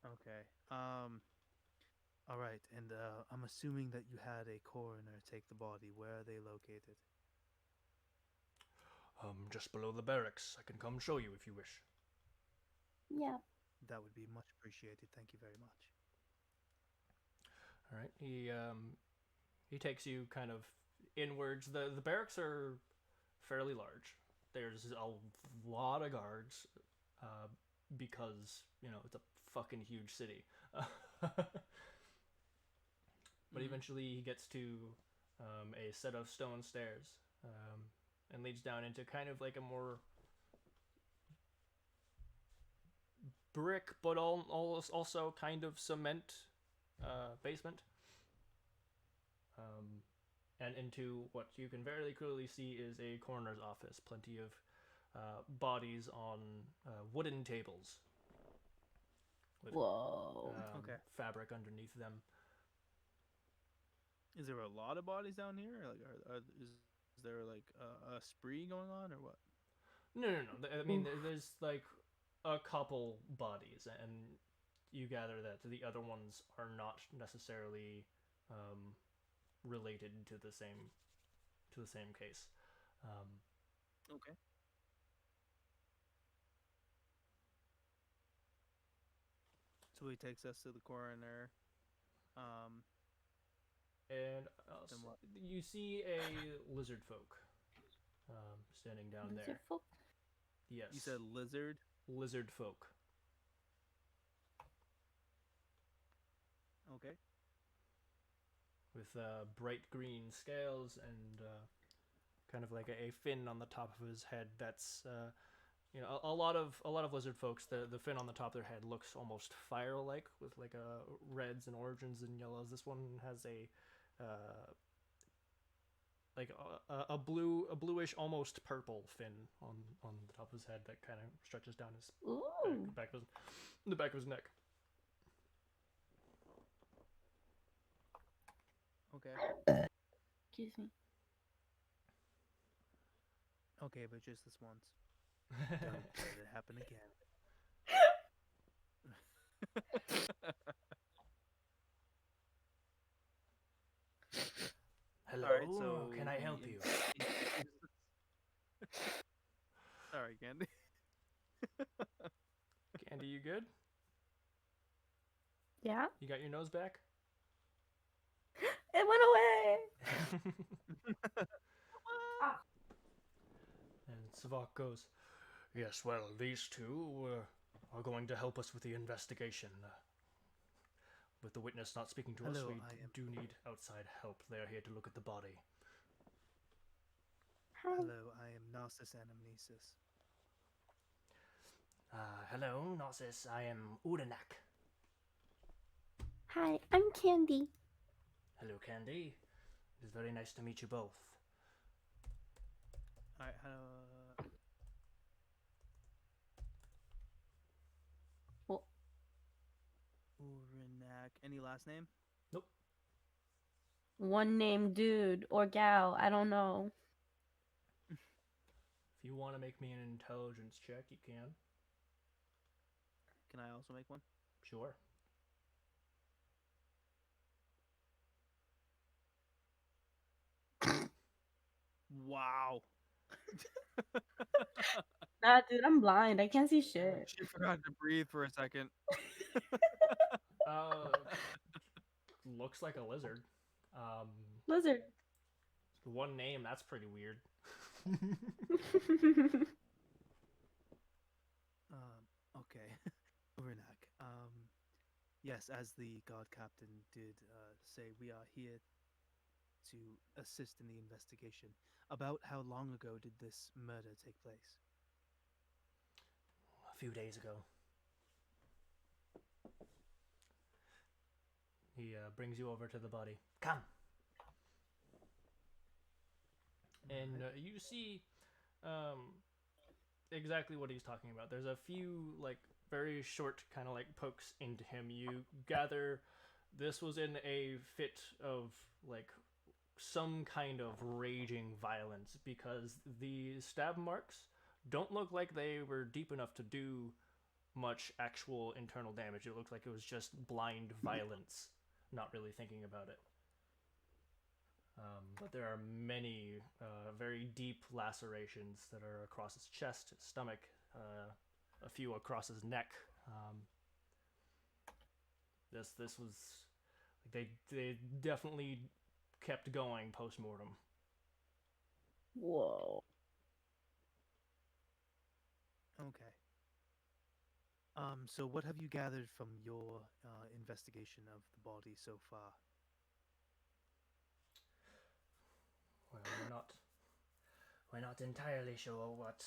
Okay. All right, and I'm assuming that you had a coroner take the body. Where are they located? Just below the barracks. I can come show you if you wish. Yeah. That would be much appreciated. Thank you very much. All right. He takes you kind of inwards. The barracks are fairly large. There's a lot of guards, because it's a fucking huge city. But eventually he gets to a set of stone stairs, and leads down into kind of like a more brick, but also kind of cement basement. And into what you can very clearly see is a coroner's office. Plenty of bodies on wooden tables. With, Whoa. Okay. Fabric underneath them. Is there a lot of bodies down here? Like, is there like a spree going on, or what? No. I mean, there's like a couple bodies, and you gather that the other ones are not necessarily related to the same case. Okay. So he takes us to the coroner. And Then what? you see a lizard folk standing down Lizard there. folk? Yes. You said lizard. lizard folk. Okay. With bright green scales and kind of like a fin on the top of his head. That's a lot of lizard folks. The fin on the top of their head looks almost fire-like, with like reds and oranges and yellows. This one has a bluish, almost purple fin on the top of his head that kind of stretches down his Ooh. the back of his neck. Okay. Excuse me. Okay, but just this once. Don't let it happen again. Hello, All right, so can I he help you? introduces. Sorry, Candy. Candy, you good? Yeah? You got your nose back? It went away! Ah. And Savak goes, yes, well, these two are going to help us with the investigation. With the witness not speaking to us, Hello, we I am. do need outside help. They're here to look at the body. Hi. Hello, I am Narcissus Anamnesis. Hello, Narcissus. I am Udanak. Hi, I'm Candy. Hello, Candy. It is very nice to meet you both. All right, Well, Urinak. Any last name? Nope. one named dude or gal, I don't know. If you want to make me an intelligence check, you can. Can I also make one? Sure. Wow. Nah, dude, I'm blind. I can't see shit. She forgot to breathe for a second. Looks like a lizard. Lizard. One name, that's pretty weird. Okay. Urinak. Yes, as the guard captain did say, we are here to assist in the investigation. About how long ago did this murder take place? A few days ago. He brings you over to the body. Come. And you see exactly what he's talking about. There's a few like very short kind of like pokes into him. You gather this was in a fit of like some kind of raging violence because the stab marks don't look like they were deep enough to do much actual internal damage. It looks like it was just blind violence, not really thinking about it. But there are many very deep lacerations that are across his chest, his stomach, a few across his neck. This was they definitely kept going post mortem. Whoa. Okay. So what have you gathered from your investigation of the body so far? Well, we're not entirely sure what,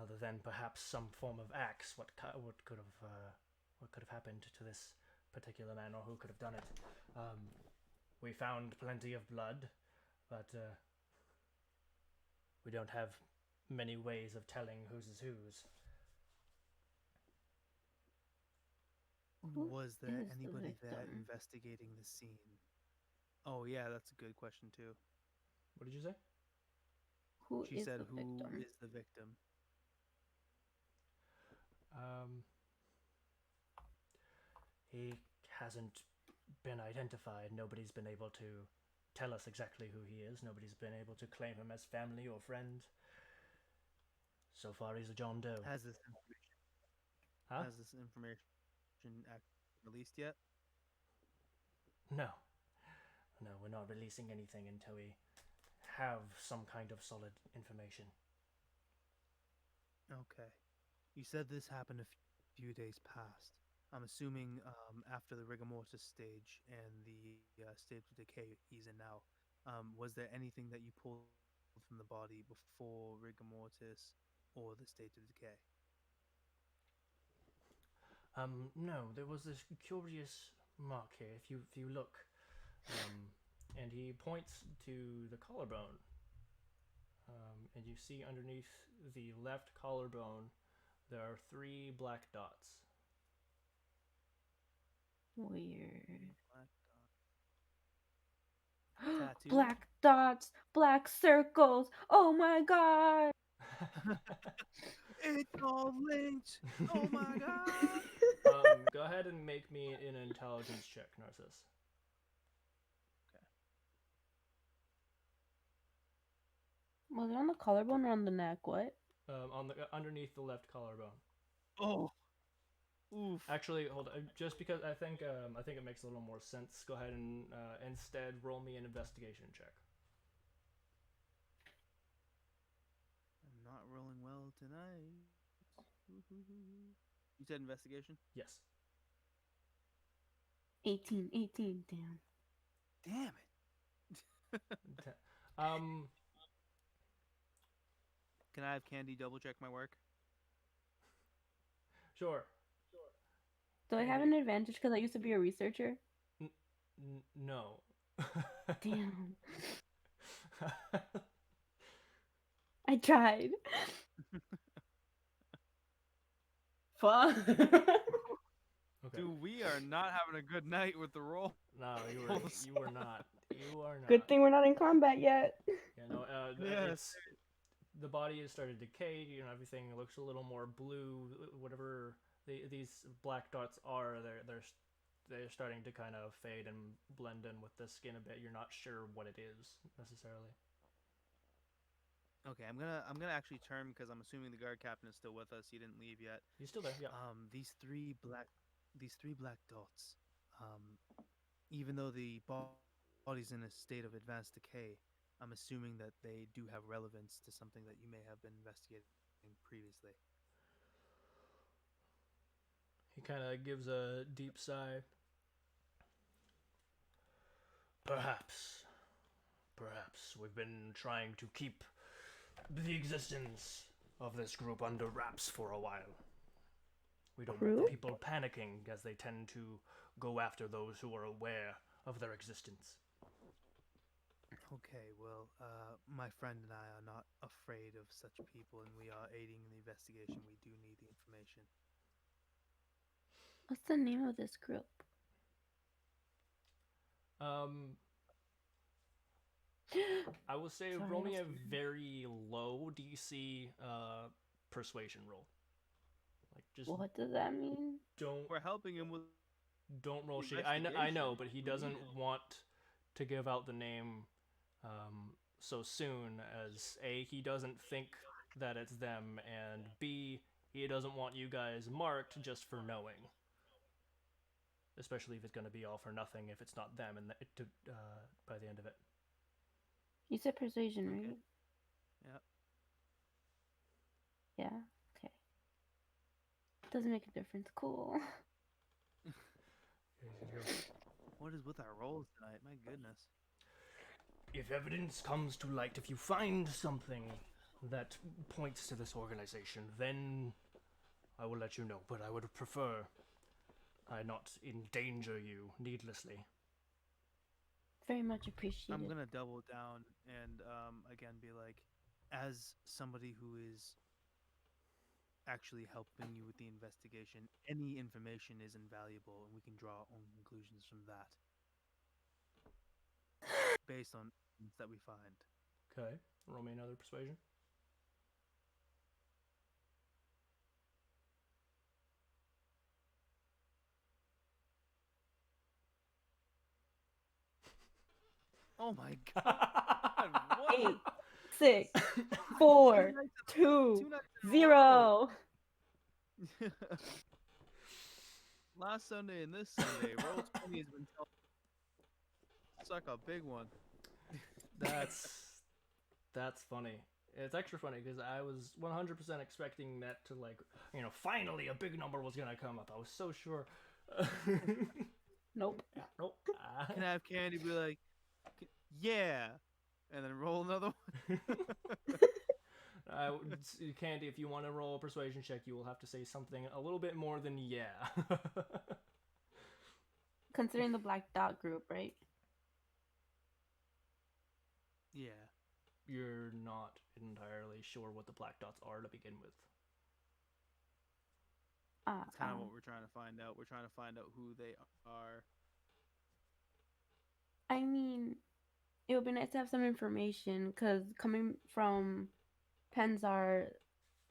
other than perhaps some form of axe, what could have happened to this particular man, or who could have done it. We found plenty of blood, but we don't have many ways of telling whose is whose. Who Was there is the anybody there victim? investigating the scene? Oh yeah, that's a good question too. What did you say? Who She is said, the "Who victim? is the victim?" He hasn't been identified. Nobody's been able to tell us exactly who he is. Nobody's been able to claim him as family or friend. So far, he's a John Doe. Has this information? Huh? Has this information released yet? No. No, we're not releasing anything until we have some kind of solid information. Okay. You said this happened a few days past. I'm assuming after the rigor mortis stage and the state of decay he's in now. Was there anything that you pulled from the body before rigor mortis or the state of decay? No, there was this curious mark here. If you look, and he points to the collarbone, and you see underneath the left collarbone there are 3 black dots. Weird. Black dot. Tattooed? Black dots, black circles. Oh my god. It's all linked. Oh my god. Go ahead and make me an intelligence check, Narcissus. Was it on the collarbone or on the neck? What? On the underneath the left collarbone. Oh. Oof. Actually, hold on. Just because I think it makes a little more sense. Go ahead and instead roll me an investigation check. I'm not rolling well tonight. You said investigation? Yes. 18, 18. Damn. Damn it. Um. Can I have Candy double check my work? Sure. Do I have an advantage because I used to be a researcher? No. Damn. I tried. Fuck. Okay. Dude, we are not having a good night with the roll. No, you were not. You are not. Good thing we're not in combat yet. Yeah, no. Yes. It's the body has started to decay. You know, everything looks a little more blue. Whatever these black dots are, they're starting to kind of fade and blend in with the skin a bit. You're not sure what it is necessarily. Okay, I'm gonna actually turn because I'm assuming the guard captain is still with us. He didn't leave yet. He's still there. Yeah. These three black dots. Even though the body's in a state of advanced decay, I'm assuming that they do have relevance to something that you may have been investigating previously. He kind of gives a deep sigh. Perhaps we've been trying to keep the existence of this group under wraps for a while. We don't want people panicking as they tend to go after those who are aware of their existence. Okay, well, my friend and I are not afraid of such people, and we are aiding in the investigation. We do need the information. What's the name of this group? I will say Sorry, roll me I a very low DC persuasion roll. Like just What does that mean? We're helping him with. don't roll shit. I know, but he doesn't want to give out the name so soon, as A, he doesn't think that it's them, and B, he doesn't want you guys marked just for knowing. Especially if it's going to be all for nothing if it's not them and by the end of it. You said persuasion, right? Yeah. Yeah. Okay. Doesn't make a difference. Cool. What is with our rolls tonight? My goodness. If evidence comes to light, if you find something that points to this organization, then I will let you know. But I would prefer I not endanger you needlessly. Very much appreciated. I'm gonna double down and again be like, as somebody who is actually helping you with the investigation, any information is invaluable, and we can draw our own conclusions from that, based on things that we find. Okay, roll me another persuasion. Oh my god! What? 8, 6, 4, 2, 0. Last Sunday and this Sunday, roll 20 has been told. Suck a big one. That's funny. It's extra funny because I was 100% expecting that to, like, finally a big number was gonna come up. I was so sure. Nope. Nope. Can I have Candy be like, yeah, and then roll another one? Candy, if you want to roll a persuasion check, you will have to say something a little bit more than yeah. Considering the black dot group, right? Yeah. You're not entirely sure what the black dots are to begin with. That's kind of what we're trying to find out. We're trying to find out who they are. I mean, It would be nice to have some information because coming from Penzar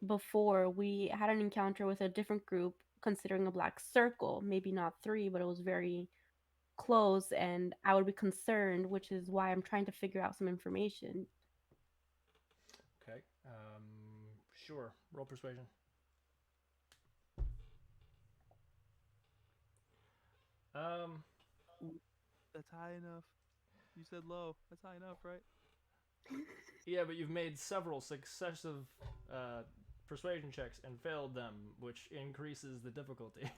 before, we had an encounter with a different group considering a black circle. Maybe not three, but it was very close, and I would be concerned, which is why I'm trying to figure out some information. Okay. Sure. Roll persuasion. Ooh, that's high enough. You said low. That's high enough, right? Yeah, but you've made several successive persuasion checks and failed them, which increases the difficulty.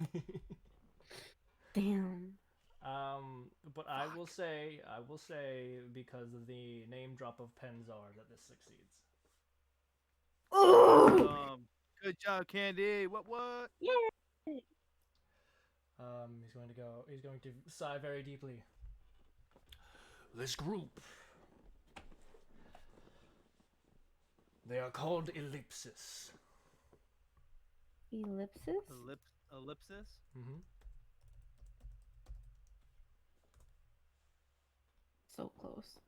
Damn. But I will say, because of the name drop of Penzar, that this succeeds. Oh! Good job, Candy. What? Yay! He's going to go. He's going to sigh very deeply. This group. They are called Ellipsis. Ellipsis? Ellipsis? Mm-hmm. So close.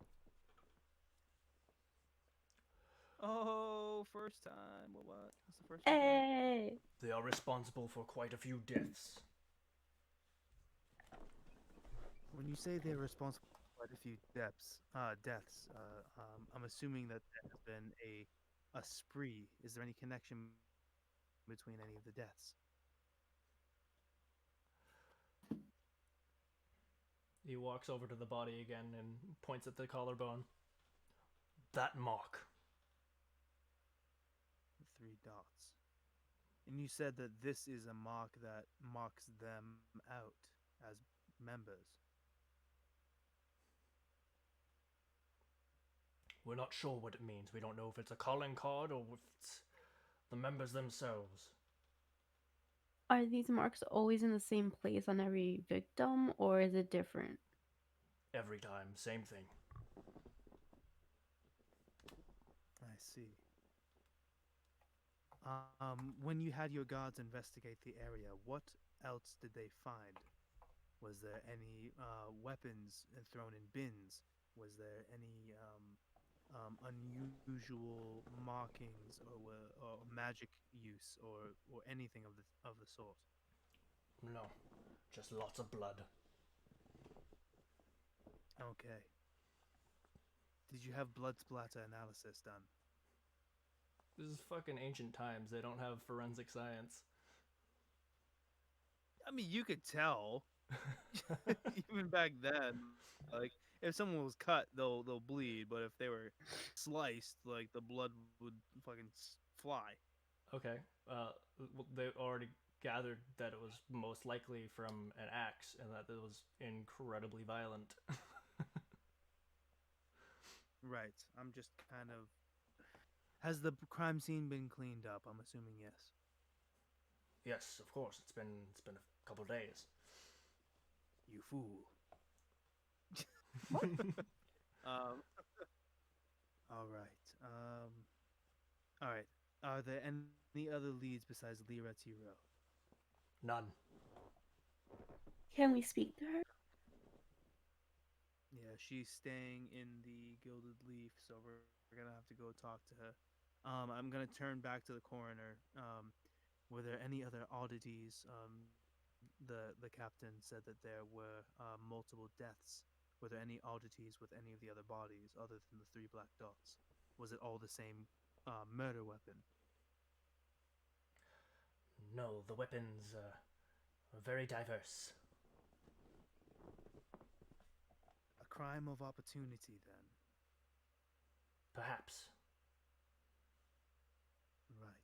Oh, first time. What? That's the first one. Hey! They are responsible for quite a few deaths. When you say they're responsible for quite a few deaths, I'm assuming that there has been a spree. Is there any connection between any of the deaths? He walks over to the body again and points at the collarbone. That mark. The three dots. And you said that this is a mark that marks them out as members. We're not sure what it means. We don't know if it's a calling card or if it's the members themselves. Are these marks always in the same place on every victim, or is it different? Every time, same thing. I see. When you had your guards investigate the area, what else did they find? Was there any weapons thrown in bins? Was there any unusual markings or magic use or anything of the sort? No, just lots of blood. Okay. Did you have blood splatter analysis done? This is fucking ancient times. They don't have forensic science. I mean, you could tell even back then. Like, if someone was cut, they'll bleed, but if they were sliced, like the blood would fucking fly. Okay. They already gathered that it was most likely from an axe and that it was incredibly violent. Right. I'm just kind of. Has the crime scene been cleaned up? I'm assuming yes. Yes, of course. It's been a couple days. You fool. All right. All right. Are there any other leads besides Lyra Tiro? None. Can we speak to her? Yeah, she's staying in the Gilded Leaf, so we're gonna have to go talk to her. I'm gonna turn back to the coroner. Were there any other oddities? The captain said that there were multiple deaths. Were there any oddities with any of the other bodies other than the three black dots? Was it all the same murder weapon? No, the weapons are very diverse. A crime of opportunity, then. Perhaps. Right.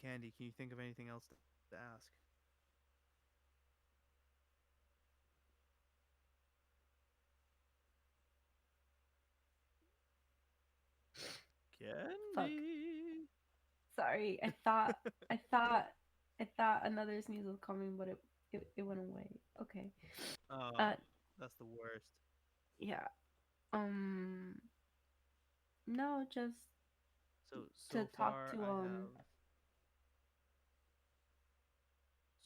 Candy, can you think of anything else to ask? Candy. Sorry, I thought another sneeze was coming, but it went away. Okay. Oh, Uh, that's the worst. yeah. No, just So to so talk far to I have.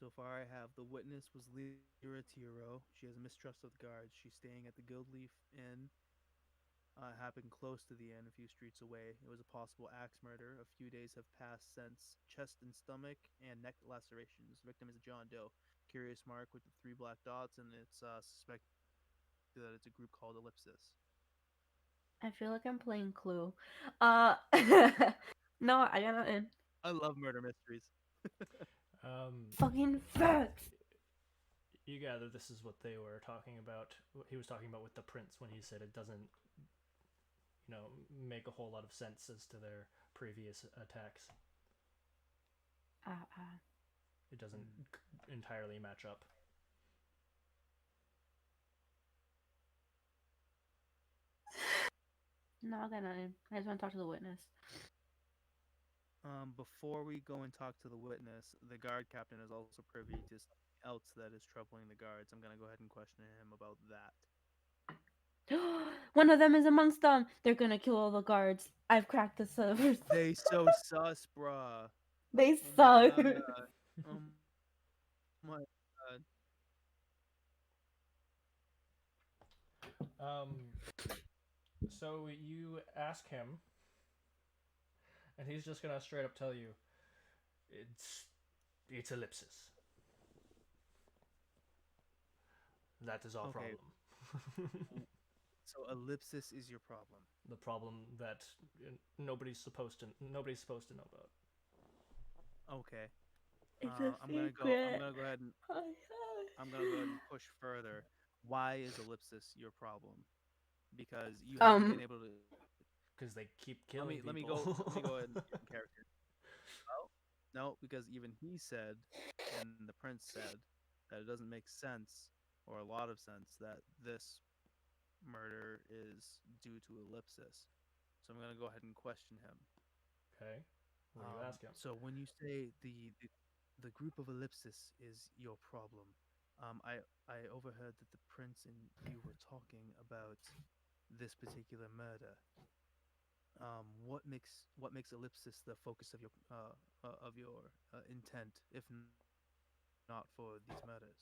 So far, I have the witness was Lyra Tiro. She has a mistrust of the guards. She's staying at the Guildleaf Inn. Happened close to the inn, a few streets away. It was a possible axe murder. A few days have passed since. Chest and stomach and neck lacerations. Victim is a John Doe. Curious mark with the 3 black dots, and it's suspected that it's a group called Ellipsis. I feel like I'm playing Clue. No, I got nothing. I love murder mysteries. Fucking facts. You gather this is what they were talking about. What he was talking about with the prince when he said it doesn't, make a whole lot of sense as to their previous attacks. It doesn't entirely match up. No, I got nothing. I just want to talk to the witness. Before we go and talk to the witness, the guard captain is also privy to something else that is troubling the guards. I'm gonna go ahead and question him about that. One of them is amongst them. They're gonna kill all the guards. I've cracked the servers. They so sus, bruh. They Oh my suck. god. Oh my god. So you ask him, and he's just gonna straight up tell you, it's ellipsis. That is our Okay. problem. So ellipsis is your problem. The problem that nobody's supposed to know about. Okay. It's a I'm gonna secret. go ahead and push further. Why is ellipsis your problem? Because you haven't been able to. Because they keep killing Let me people. Let me go ahead and get in character. Oh, no, because even he said, and the prince said, that it doesn't make sense or a lot of sense that this murder is due to ellipsis. So I'm gonna go ahead and question him. Okay. What do you ask him? So when you say the group of ellipsis is your problem, I overheard that the prince and you were talking about this particular murder. What makes ellipsis the focus of your intent, if not for these murders?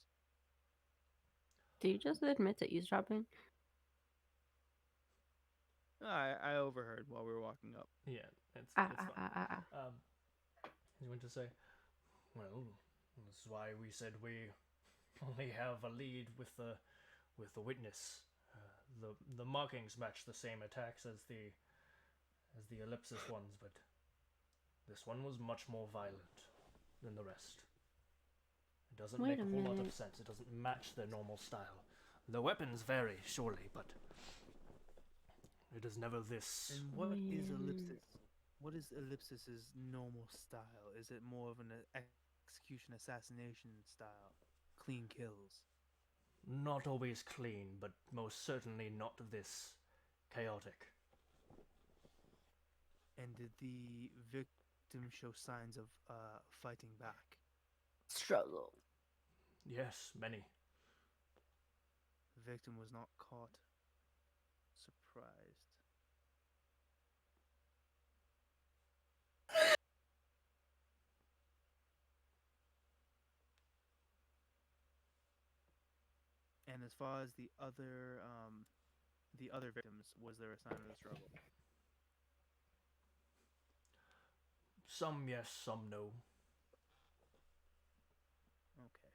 Do you just admit to eavesdropping? I overheard while we were walking up. Yeah, it's fine. Ah. He's going to say, well, that's why we said we only have a lead with the witness. The markings match the same attacks as the ellipsis ones, but this one was much more violent than the rest. It doesn't Wait make a a whole lot of minute. sense. It doesn't match their normal style. The weapons vary, surely, but it is never this. And what is ellipsis? What is ellipsis's normal style? Is it more of an execution assassination style, clean kills? Not always clean, but most certainly not this chaotic. And did the victim show signs of fighting back? Struggle. Yes, many. The victim was not caught. Surprised. And as far as the other victims, was there a sign of the struggle? Some yes, some no. Okay.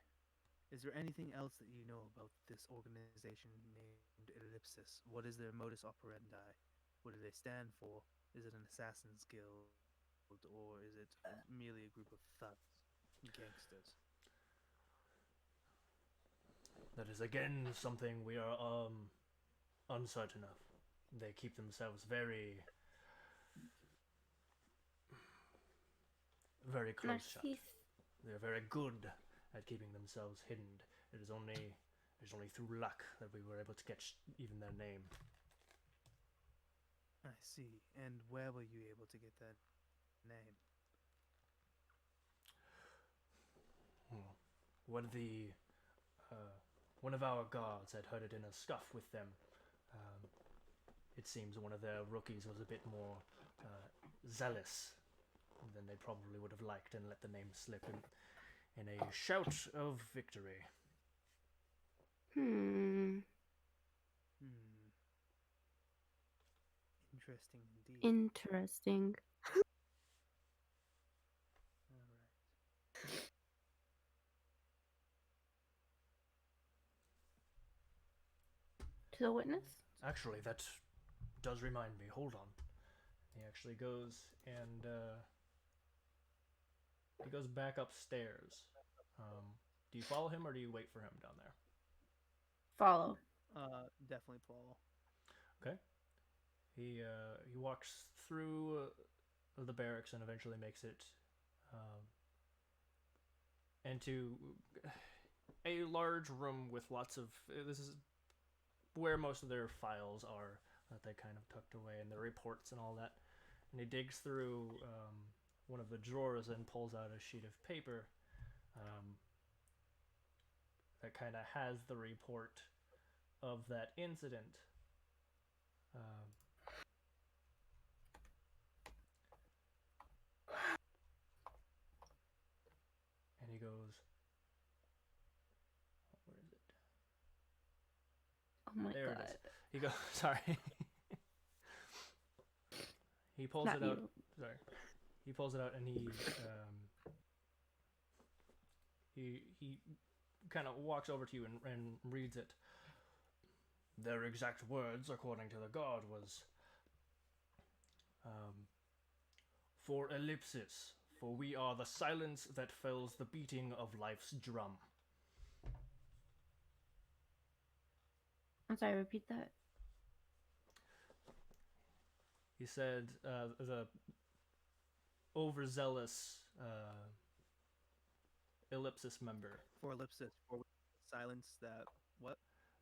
Is there anything else that you know about this organization named Ellipsis? What is their modus operandi? What do they stand for? Is it an assassin's guild, or is it merely a group of thugs, gangsters? That is again something we are uncertain of. They keep themselves very close shut. They're very good at keeping themselves hidden. It is only through luck that we were able to catch even their name. I see. And where were you able to get that name? One of our guards had heard it in a scuff with them. It seems one of their rookies was a bit more zealous than they probably would have liked and let the name slip in a shout of victory. Hmm. Interesting indeed. Interesting. All right. To the witness? Actually, that does remind me. Hold on. He actually goes and he goes back upstairs. Do you follow him or do you wait for him down there? Follow. Definitely follow. Okay. He walks through the barracks and eventually makes it into a large room with lots of. This is where most of their files are that they kind of tucked away and their reports and all that. And he digs through one of the drawers and pulls out a sheet of paper that kind of has the report of that incident. And he goes, where is it? Oh my There god. it is. He goes, sorry. He pulls Not it out. you. Sorry. He pulls it out and he kind of walks over to you and reads it. Their exact words, according to the guard, was for ellipsis, for we are the silence that fells the beating of life's drum. I'm sorry, repeat that. He said the overzealous ellipsis member. For ellipsis. For silence that what?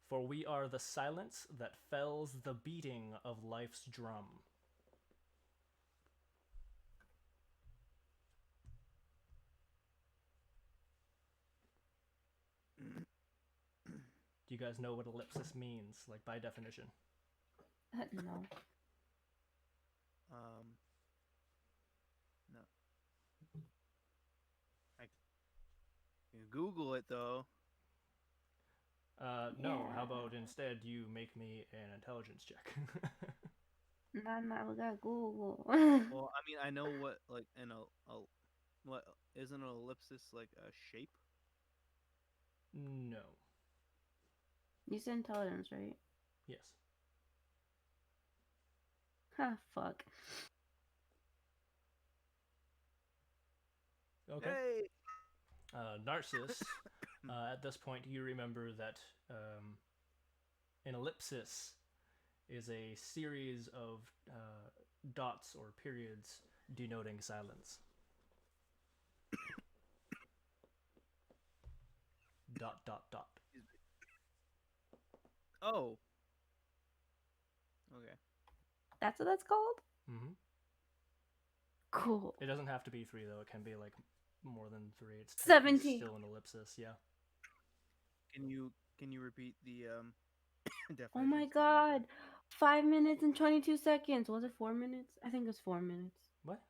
For we are the silence that fells the beating of life's drum. Do you guys know what ellipsis means, like by definition? No. No. I can Google it though. No, how Yeah. about instead you make me an intelligence check? Nah, we got Google. Well, I mean, I know what like what isn't an ellipsis like a shape? No. You said intelligence, right? Yes. Huh, fuck. Okay. Hey. Narcissus, at this point you remember that an ellipsis is a series of dots or periods denoting silence. Dot, dot, dot. Oh. Okay. That's what that's called? Mm-hmm. Cool. It doesn't have to be 3, though. It can be, like, more than 3. It's 17. Still an ellipsis, yeah. Can you repeat the definition? Oh my god. 5 minutes and 22 seconds. Was it 4 minutes? I think it was 4 minutes. What?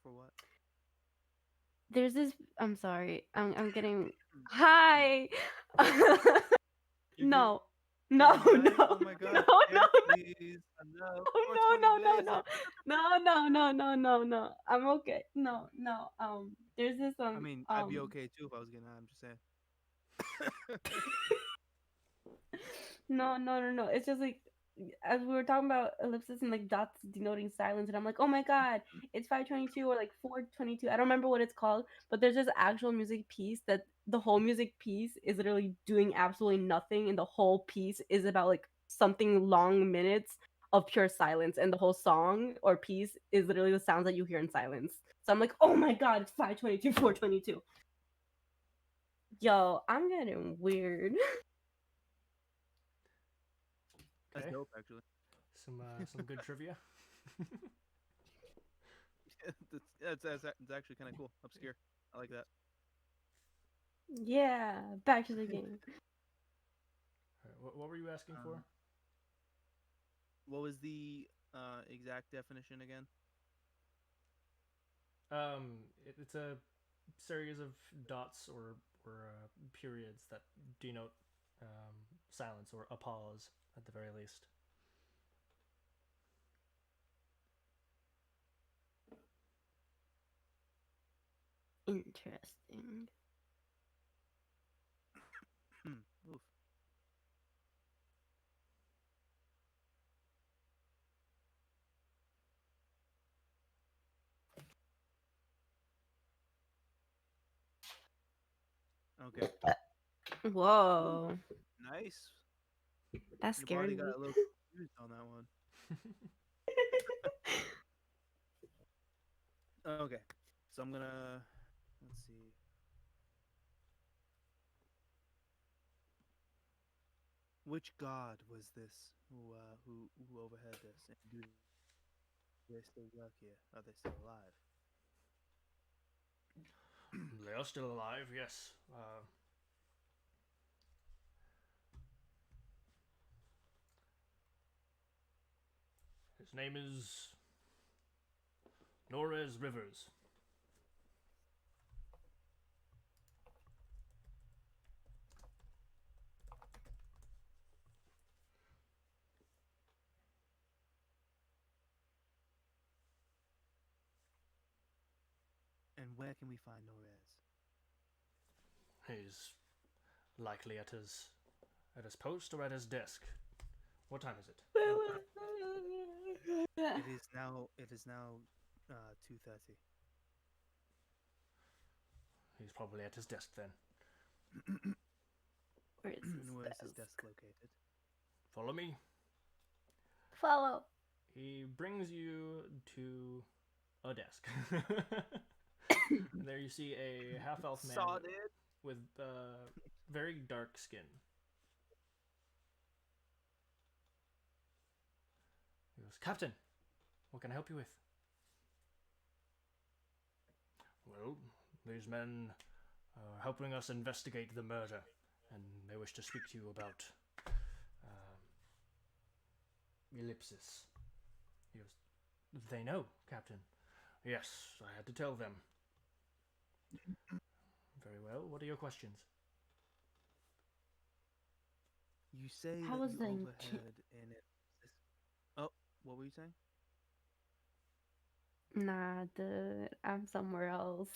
For what? There's this. I'm sorry. I'm getting. Hi. No. No, Hi. no. Oh my god. No, Yes, no. please. Enough. Oh, no, 420 no, days. no. I'm okay. No. There's this I mean, I'd be okay too if I was gonna. I'm just saying. No. It's just like as we were talking about ellipsis and like dots denoting silence, and I'm like, oh my god, it's 522 or like 422. I don't remember what it's called, but there's this actual music piece that the whole music piece is literally doing absolutely nothing, and the whole piece is about like something long minutes of pure silence, and the whole song or piece is literally the sounds that you hear in silence. So I'm like, oh my god, it's 522, 422. Yo, I'm getting weird. That's Okay. dope, actually. Some good trivia. That's actually kind of cool. Obscure. I like that. Yeah, back to the game. Alright, what were you asking for? What was the exact definition again? It's a series of dots or periods that denote silence or a pause at the very least. Interesting. Oof. Okay. Whoa, Nice. that Your scared body got me. a little confused on that one. Okay. So I'm gonna let's see. Which god was this who overheard this? And do they still work here? Are they still alive? They are still alive, yes. His name is Norez Rivers. And where can we find Norez? He's likely at his post or at his desk. What time is it? It is now 2:30. He's probably at his desk then. Where is And where is his his desk? desk located? Follow me. Follow. He brings you to a desk. There you see a half elf man Saw it. with very dark skin. He goes, Captain, what can I help you with? Well, these men are helping us investigate the murder, and they wish to speak to you about Ellipsis. He goes, they know, Captain. Yes, I had to tell them. Very well, what are your questions? You say How that was you the overheard in it. Oh, what were you saying? Nah, dude, I'm somewhere else.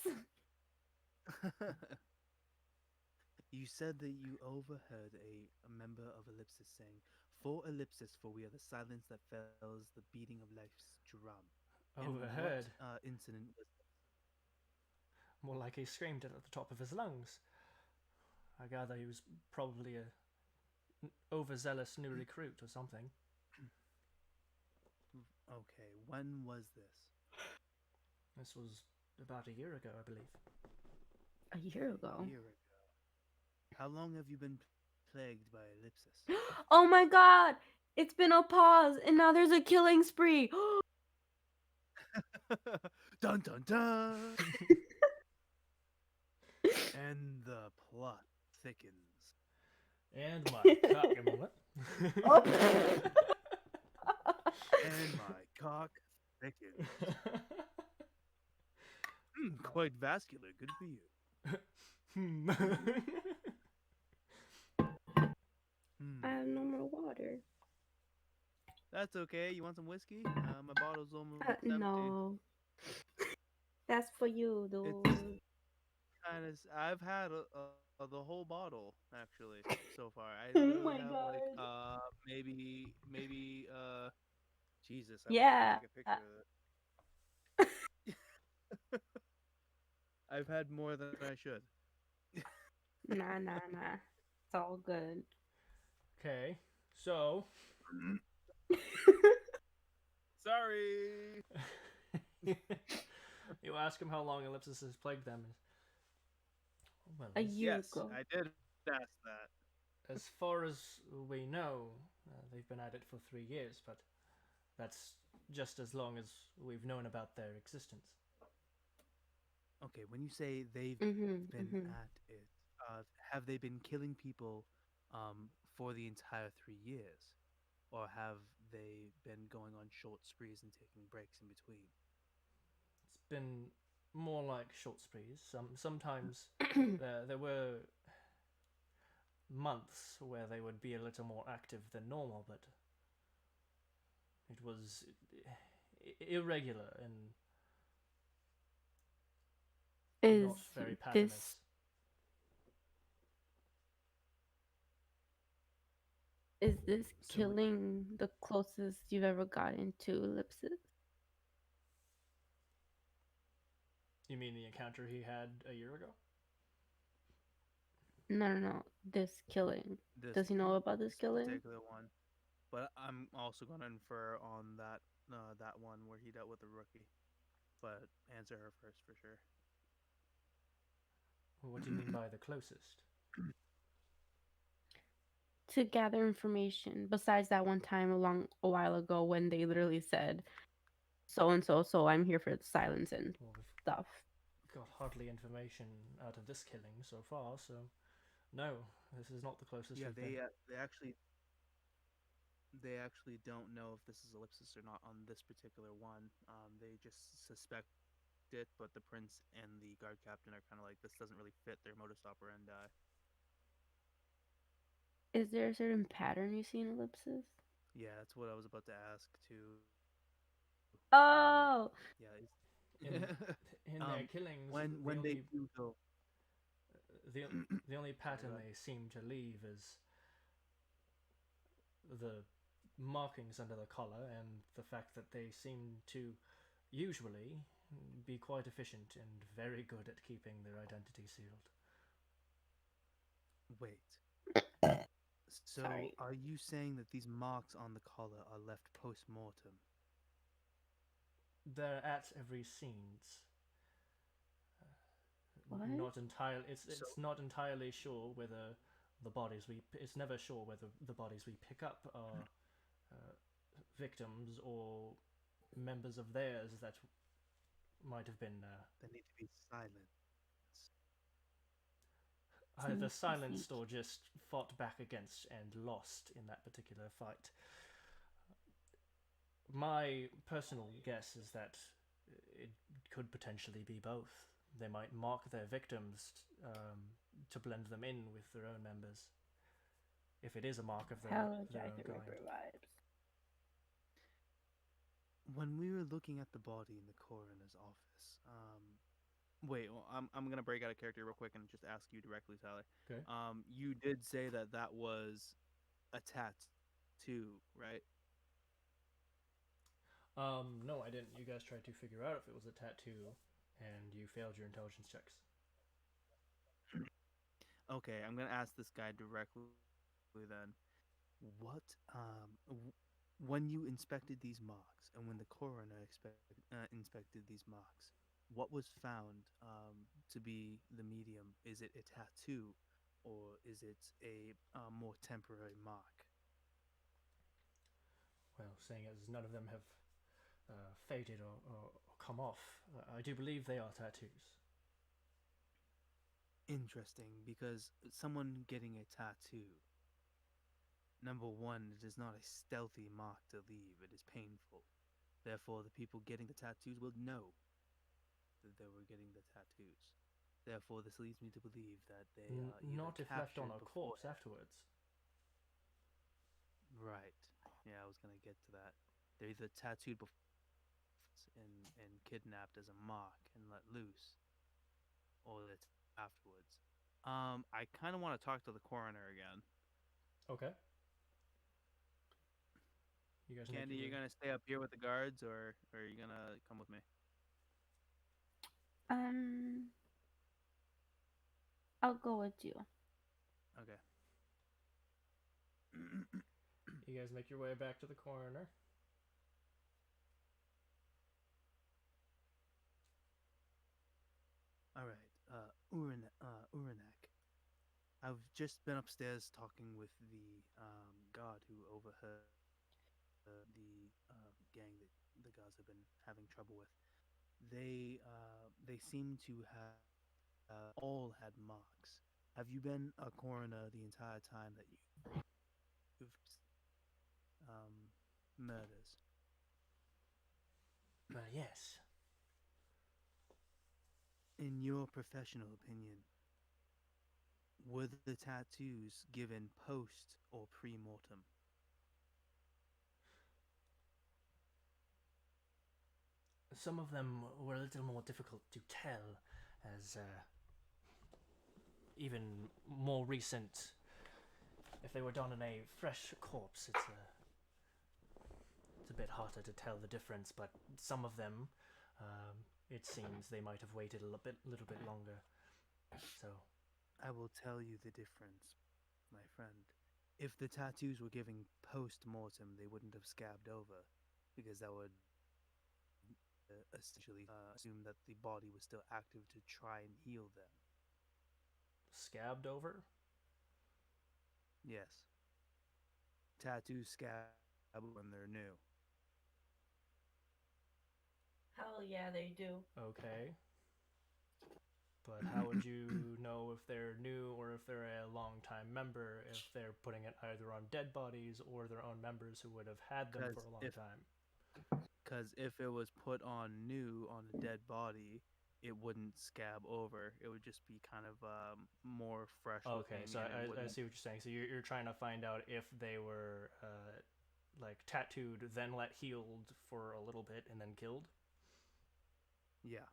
You said that you overheard a member of Ellipsis saying, "For Ellipsis, for we are the silence that fells the beating of life's drum." And what Overheard. incident was More like he screamed it at the top of his lungs. I gather he was probably a overzealous new recruit or something. Okay, when was this? This was about a year ago, I believe. A year A ago. year ago. How long have you been plagued by Ellipsis? Oh my god! It's been a pause, and now there's a killing spree. Dun dun dun! And the plot thickens. And my cock. What? Oh. And my cock thickens. Quite vascular. Good for you. I have no more water. That's okay. You want some whiskey? My bottle's almost empty. No. That's for you, It's dude. kind of. I've had the whole bottle actually so far. I Oh literally my have like god. maybe Jesus. I wish I could Yeah. take a picture of it. I've had more than I should. Nah, nah, nah. It's all good. Okay, so Sorry. you ask him how long Ellipsis has plagued them. Well, A year Yes, ago. I did ask that. as far as we know, they've been at it for 3 years, but that's just as long as we've known about their existence. Okay, when you say they've Mm-hmm. been Mm-hmm. at it, have they been killing people for the entire 3 years? Or have they been going on short sprees and taking breaks in between? It's been more like short sprees. Sometimes there were months where they would be a little more active than normal, but it was irregular and Is not very this patternless. is this So killing the closest you've ever gotten to ellipses? You mean the encounter he had a year ago? No, no, no. This killing. this Does he know about this this killing? particular one, but I'm also going to infer on that one where he dealt with the rookie. But answer her first for sure. What do you mean by the closest? To gather information, besides that one time a while ago when they literally said so and so, so I'm here for silence and Well, we've stuff. got hardly information out of this killing so far, so no, this is not the closest Yeah, we've been. they actually don't know if this is ellipsis or not on this particular one. They just suspect it, but the prince and the guard captain are kind of like this doesn't really fit their modus operandi. Is there a certain pattern you see in ellipses? Yeah, that's what I was about to ask too. Oh, Yeah, In in their killings, when they do go, the the only sorry, pattern go ahead. they seem to leave is the markings under the collar and the fact that they seem to usually be quite efficient and very good at keeping their identity sealed. Wait. So, sorry. are you saying that these marks on the collar are left post mortem? They're at every scenes. What? Not entirely. So, It's not entirely sure whether the bodies we. It's never sure whether the bodies we pick up are uh, victims or members of theirs that might have been they need to be silent. either Sneaky, silenced sneaky. or just fought back against and lost in that particular fight. My personal guess is that it could potentially be both. They might mark their victims to blend them in with their own members, if it is a mark of Hella their Jack own the kind. Ripper vibes. When we were looking at the body in the coroner's office, wait, well, I'm gonna break out of character real quick and just ask you directly, Sally. Okay. You did say that that was a tattoo, right? No, I didn't. You guys tried to figure out if it was a tattoo, and you failed your intelligence checks. Okay, I'm gonna ask this guy directly then. What when you inspected these marks and when the coroner inspected these marks, what was found to be the medium? Is it a tattoo or is it a more temporary mark? Well, seeing as none of them have faded or come off, I do believe they are tattoos. Interesting, because someone getting a tattoo, number one, it is not a stealthy mark to leave, it is painful. Therefore, the people getting the tattoos will know that they were getting the tattoos. Therefore, this leads me to believe that they either Not if left on captured a corpse beforehand. afterwards. Right. Yeah, I was gonna get to that. They're either tattooed before and kidnapped as a mark and let loose, or they're afterwards. I kind of want to talk to the coroner again. Okay. You guys make Candy, your you way. gonna stay up here with the guards, or are you gonna come with me? Um, I'll go with you. Okay. You guys make your way back to the coroner. All right. Uranak. I've just been upstairs talking with the guard who overheard the gang that the guards have been having trouble with. They seem to have all had marks. Have you been a coroner the entire time that you've murders? Well, yes. In your professional opinion, were the tattoos given post or pre-mortem? Some of them were a little more difficult to tell, as even more recent. If they were done on a fresh corpse, it's a bit harder to tell the difference. But some of them, it seems they might have waited a little bit longer. So I will tell you the difference, my friend. If the tattoos were given post-mortem, they wouldn't have scabbed over, because that would essentially assume that the body was still active to try and heal them. scabbed over. Yes, tattoos scab when they're new. Hell yeah, they do. Okay. But how would you know if they're new or if they're a long-time member, if they're putting it either on dead bodies or their own members who would have had them for a long time? Because if it was put on new on a dead body, it wouldn't scab over. It would just be kind of more fresh Okay, looking. so And it I wouldn't. see what you're saying. So you're trying to find out if they were like tattooed, then let healed for a little bit, and then killed? Yeah.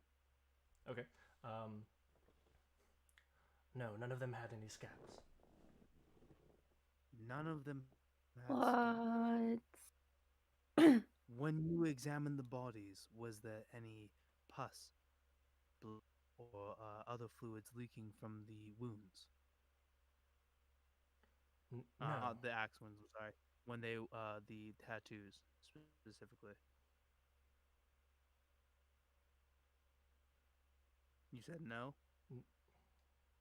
Okay. No, none of them had any scabs. None of them had scabs. What? When you examined the bodies, was there any pus, blood, or other fluids leaking from the wounds? No. The axe wounds. I'm sorry. When they the tattoos specifically. You said no.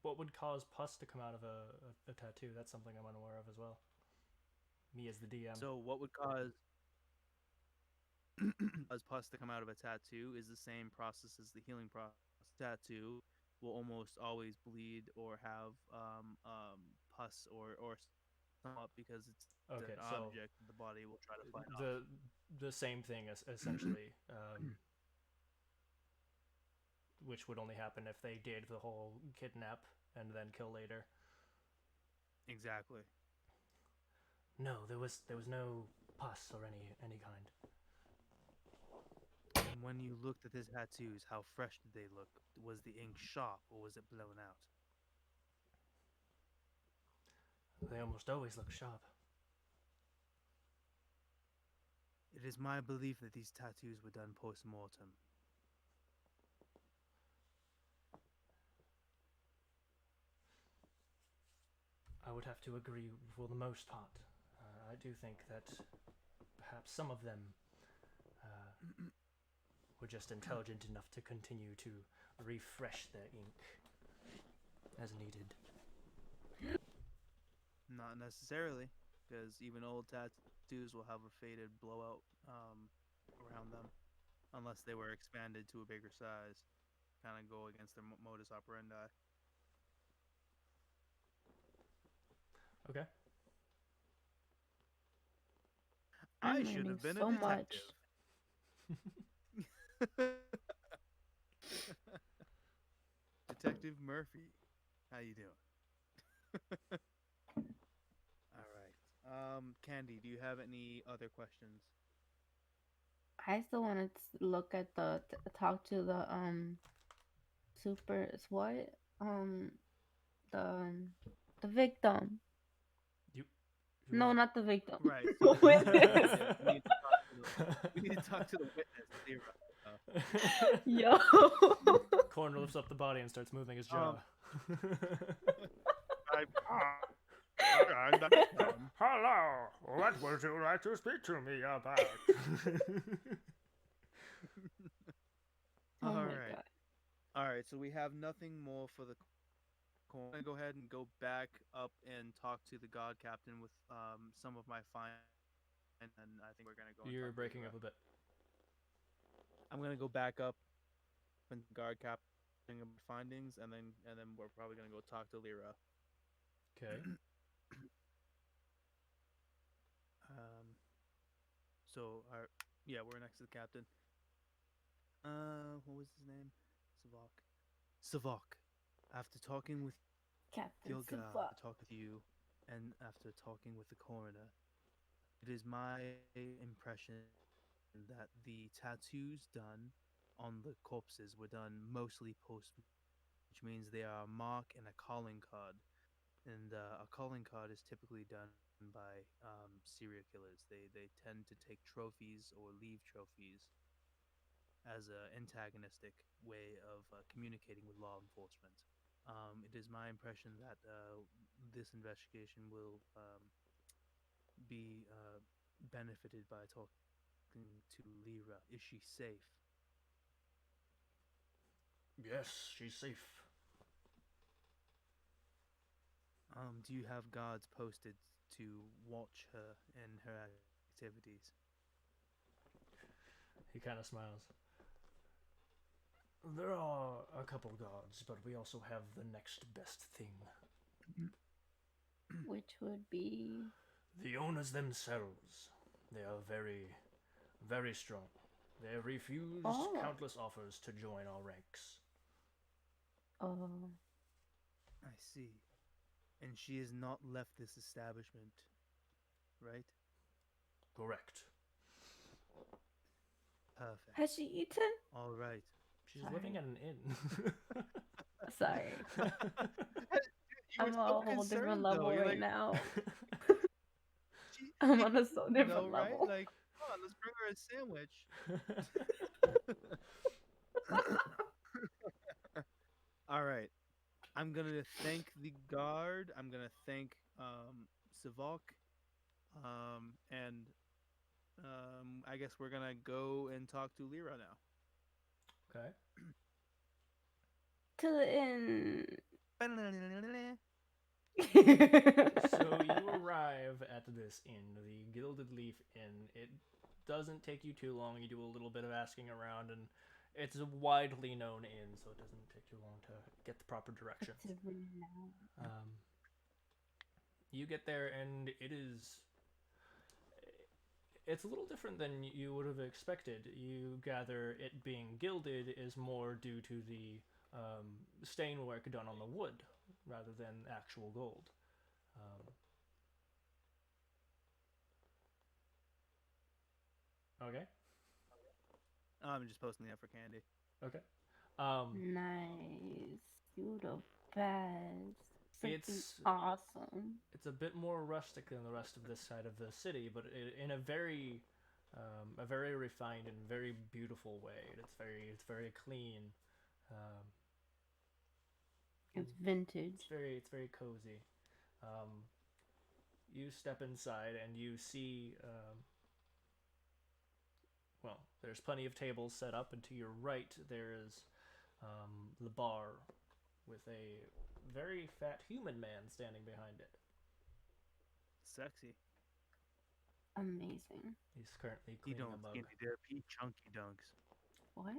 What would cause pus to come out of a tattoo? That's something I'm unaware of as well. Me as the DM. So what would cause as pus to come out of a tattoo is the same process as the healing process. Tattoo will almost always bleed or have pus or somewhat because it's Okay, an so object the body will try to fight off. the same thing essentially, which would only happen if they did the whole kidnap and then kill later. Exactly. No, there was no pus or any kind. And when you looked at his tattoos, how fresh did they look? Was the ink sharp or was it blown out? They almost always look sharp. It is my belief that these tattoos were done post mortem. I would have to agree for the most part. I do think that perhaps some of them were just intelligent enough to continue to refresh their ink as needed. Not necessarily, because even old tattoos will have a faded blowout around them, unless they were expanded to a bigger size. Kind of go against their modus operandi. Okay. I I'm should learning have been so a much. detective. Detective Murphy, how you doing? All right. Candy, do you have any other questions? I still want to look at talk to the super what um the the victim. You No, want- not the victim. Right. The So witness. we need to talk to the witness, Lyra. Yo. Corner lifts up the body and starts moving his jaw. I'm the Hello, what would you like to speak to me about? Oh All my right. god. All right. So we have nothing more for the. I'm gonna go ahead and go back up and talk to the god captain with some of my finds, and I think we're gonna go. And You're talk to breaking Lyra. up a bit. I'm gonna go back up and guard captain about findings, and then we're probably gonna go talk to Lyra. Okay. So our yeah, we're next to the captain. What was his name? Savok. Savok, after talking with Captain Gilga, Sava. talk with you, and after talking with the coroner, it is my impression that the tattoos done on the corpses were done mostly post-mortem, which means they are a mark and a calling card. And a calling card is typically done by serial killers. They tend to take trophies or leave trophies as an antagonistic way of communicating with law enforcement. It is my impression that this investigation will be benefited by talking to Lyra. Is she safe? Yes, she's safe. Do you have guards posted to watch her and her activities? He kind of smiles. There are a couple guards, but we also have the next best thing. Which would be. The owners themselves. They are very, very strong. They have refused countless offers to join our ranks. Oh. I see. And she has not left this establishment, right? Correct. Perfect. Has she eaten? All right. She's Sorry. living at an inn. Sorry. You were I'm so on a whole concerned, different though. level You're right like, now. she, I'm on a so you different know, right? level. Like, come on, let's bring her a sandwich. All right. I'm gonna thank the guard. I'm gonna thank Savok. And I guess we're gonna go and talk to Lyra now. Okay. To the inn. So you arrive at this inn, the Gilded Leaf Inn. It doesn't take you too long. You do a little bit of asking around, and it's a widely known inn, so it doesn't take too long to get the proper directions. You get there, and it's a little different than you would have expected. You gather it being gilded is more due to the stain work done on the wood rather than actual gold. Okay. I'm just posting that for Candy. Okay. Nice. You the best. It's awesome. It's a bit more rustic than the rest of this side of the city, but in a very refined and very beautiful way. It's very clean. It's vintage. It's very cozy. You step inside and you see well, there's plenty of tables set up, and to your right there is the bar with a very fat human man standing behind it. Sexy. Amazing. He's currently He cleaning don't a mug. skinny dip. He chunky dunks. What?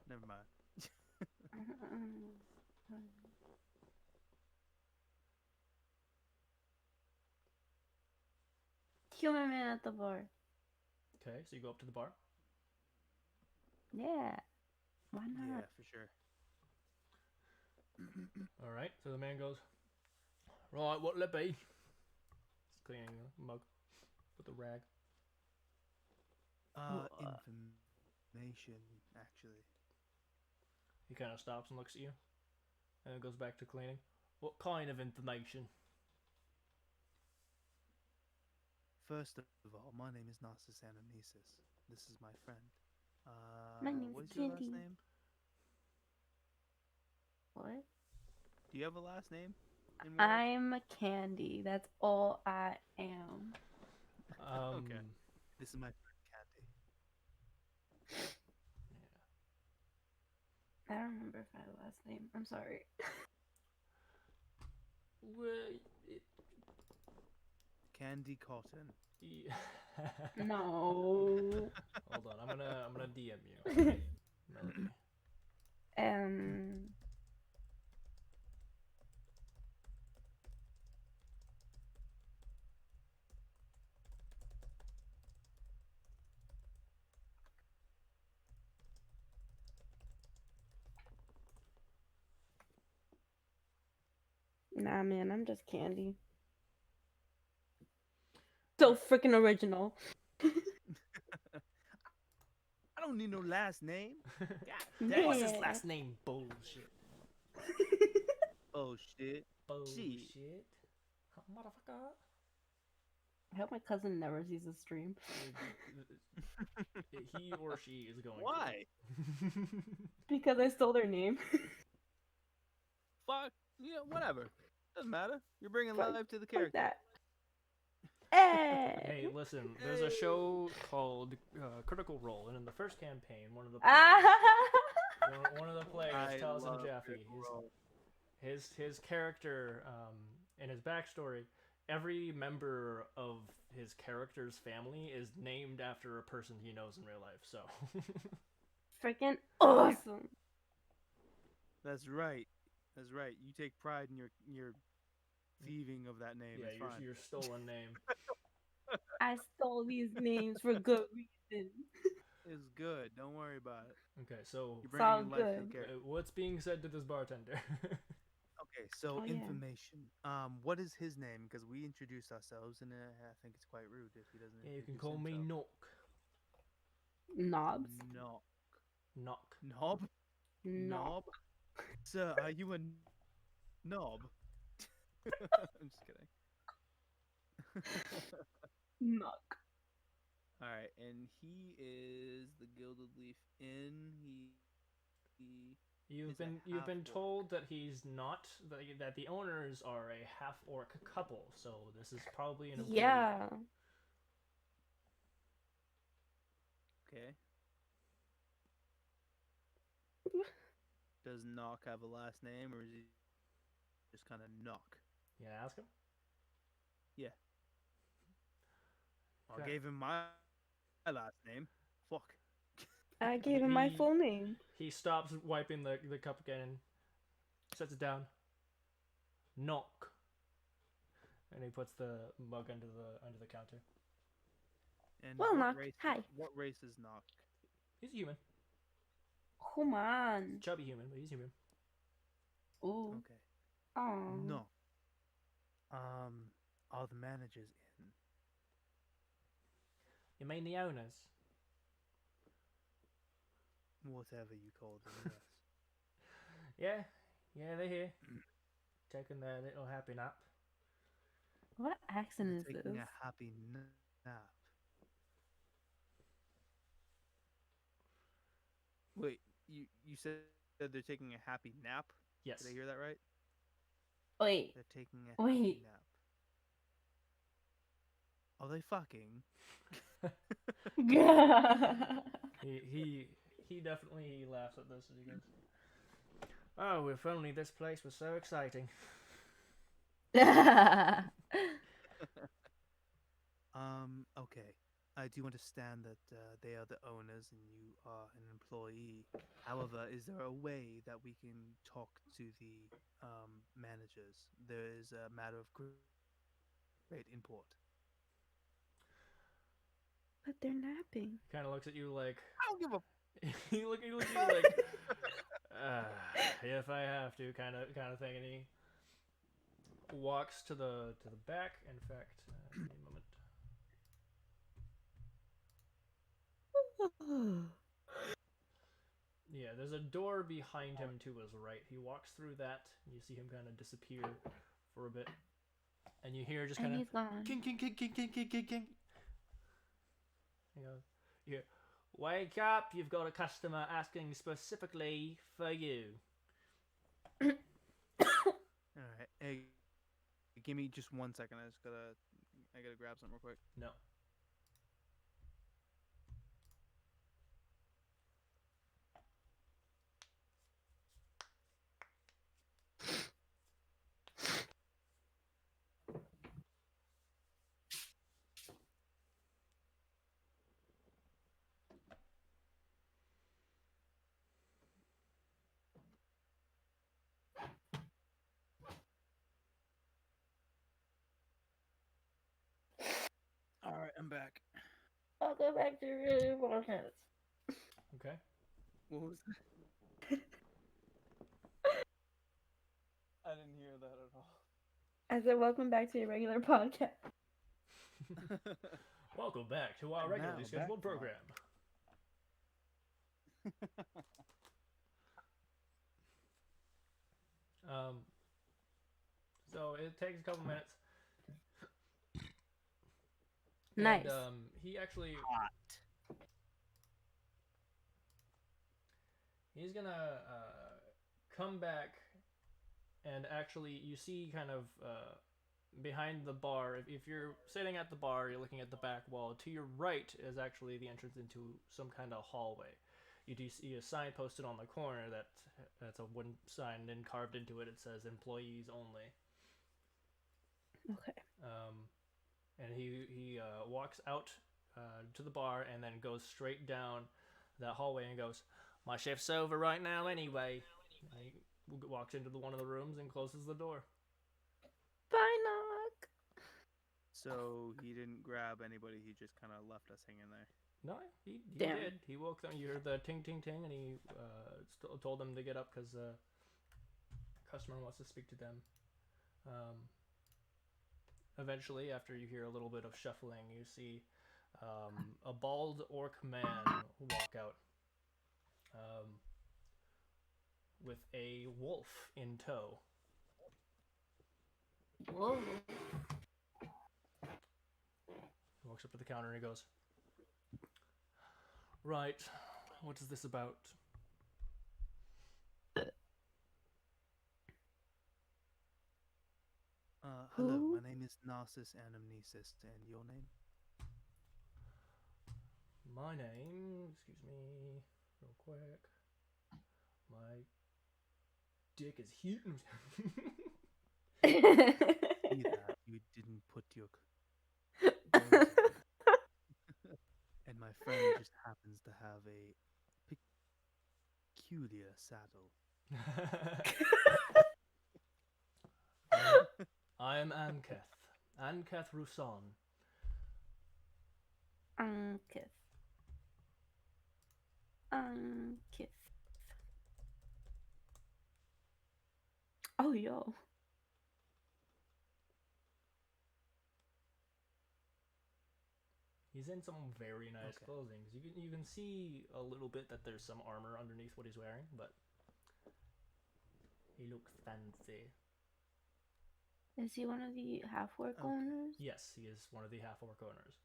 Never mind. Human man at the bar. Okay, so you go up to the bar. Yeah. Why not? Yeah, for sure. All right, so the man goes, right, what'll it be? He's cleaning a mug with a rag. Information, actually. He kind of stops and looks at you, and then goes back to cleaning. What kind of information? First of all, my name is Narcissus Anamnesis. This is my friend. My name's what is your last Candy. name? What? Do you have a last name? in real life? I'm a Candy. That's all I am. Okay. This is my friend Candy. I don't remember if I have a last name. I'm sorry. Candy Cotton. Yeah. No. Hold on, I'm gonna DM you. Okay? Melody. Nah, man, I'm just Candy. So freaking original. I don't need no last name. God Yeah. What's his last name? Bullshit. Oh shit. Bullshit. Motherfucker. I hope my cousin never sees the stream. He or she is going Why? to. Because I stole their name. Fuck. Yeah, whatever. Doesn't matter. You're bringing Fuck- life to the Fuck character. that. Hey. Hey, listen, there's a show called Critical Role, and in the first campaign, one of the players I tells him love Jeffy, Critical Role. his character, in his backstory, every member of his character's family is named after a person he knows in real life. So, Freaking awesome. That's right. That's right. You take pride in your thieving of that name. yeah, It's fine. your stolen name. I stole these names for good reason. It's good. Don't worry about it. Okay, so You're all bringing life to the good. character. what's being said to this bartender? Okay, so Oh, yeah. information. What is his name? Because we introduced ourselves, and I think it's quite rude if he doesn't. Yeah, you can introduce call me himself. Knobs. Knock. Knock. Knob. Knob. Knob. Sir, are you a knob? I'm just kidding. Knock. All right, and he is the Gilded Leaf Inn. He You've is a been half-orc. told that he's not that the owners are a half orc couple, so this is probably an employee. Yeah. Okay. Does Knock have a last name, or is he just kind of Knock? You gonna ask him? I Okay. gave him my last name. Fuck. I gave him my He- full name. He stops wiping the cup again and sets it down. Knock. And he puts the mug under the counter. And Well, what Knock, race? hi. What race is Knock? He's a human. Come on. Chubby human, but he's human. Ooh. Okay. Oh. No. Are the managers in? You mean the owners? Whatever you call them. Yes. Yeah, they're here. Taking their little happy nap. What accent They're is this? taking a happy nap. Wait, you said they're taking a happy nap? Yes. Did I hear that right? Wait. They're taking a happy Wait. nap. Are they fucking? He definitely laughs at this as he goes, "Oh, if only this place was so exciting." Okay. I do understand that they are the owners and you are an employee. However, is there a way that we can talk to the managers? There is a matter of great import. But they're napping. Kind of looks at you like I don't give a. he look at you like if I have to kind of thing, and he walks to the back. In fact, give me a moment. Yeah, there's a door behind him to his right. He walks through that, and you see him kind of disappear for a bit, and you hear just And kind he's of gone. king, king, king, king, king, king, king, king. He goes, "Yeah, wake up! You've got a customer asking specifically for you." All right. Hey, give me just 1 second. I gotta grab something real quick. No. All right, I'm back. I'll go back to really bullshit. Okay. What was that? I didn't hear that at all. I said, welcome back to your regular podcast. Welcome back to our And regularly now, scheduled back to program. Um, so it takes a couple minutes. Nice. And he actually Hot. he's gonna come back, and actually you see kind of behind the bar. If you're sitting at the bar, you're looking at the back wall. To your right is actually the entrance into some kind of hallway. You do see a sign posted on the corner that's a wooden sign, and carved into it it says "Employees Only." Okay. And he walks out to the bar and then goes straight down that hallway and goes, "My shift's over right now anyway." And he walks into one of the rooms and closes the door. Bye, Knock. So he didn't grab anybody. He just kind of left us hanging there. No, he Damn. did. He woke them. You heard the ting ting ting, and he told them to get up because customer wants to speak to them. Eventually, after you hear a little bit of shuffling, you see a bald orc man walk out with a wolf in tow. Whoa. He walks up to the counter and he goes, "Right, what is this about?" Hello, Who? my name is Narcissus Anamnesis, and your name? My name, excuse me, real quick. My dick is huge. See that you didn't put your clothes on. And my friend just happens to have a peculiar saddle. I am Anketh. Anketh Roussan. Ankith. Ankith. Oh, yo. He's in some very nice Okay. clothing. You can see a little bit that there's some armor underneath what he's wearing, but he looks fancy. Is he one of the half-orc Okay. owners? Yes, he is one of the half-orc owners.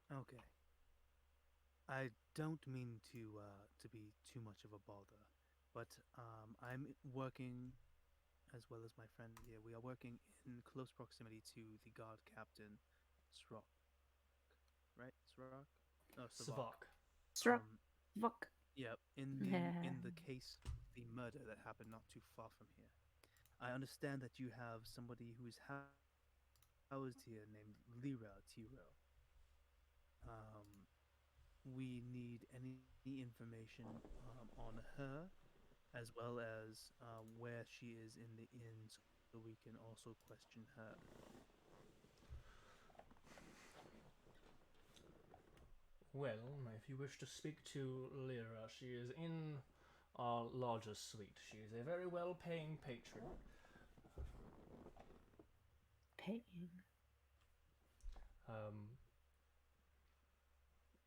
Okay. I don't mean to be too much of a bother, but I'm working, as well as my friend here. We are working in close proximity to the guard captain, Srock. Right, Srock? No, Savok. Struck. Um, Fuck. Yep. In the case of the murder that happened not too far from here, I understand that you have somebody who's housed here named Lyra Tiro. We need any information on her, as well as where she is in the inn, so we can also question her. Well, if you wish to speak to Lyra, she is in our largest suite. She is a very well-paying patron. Paying.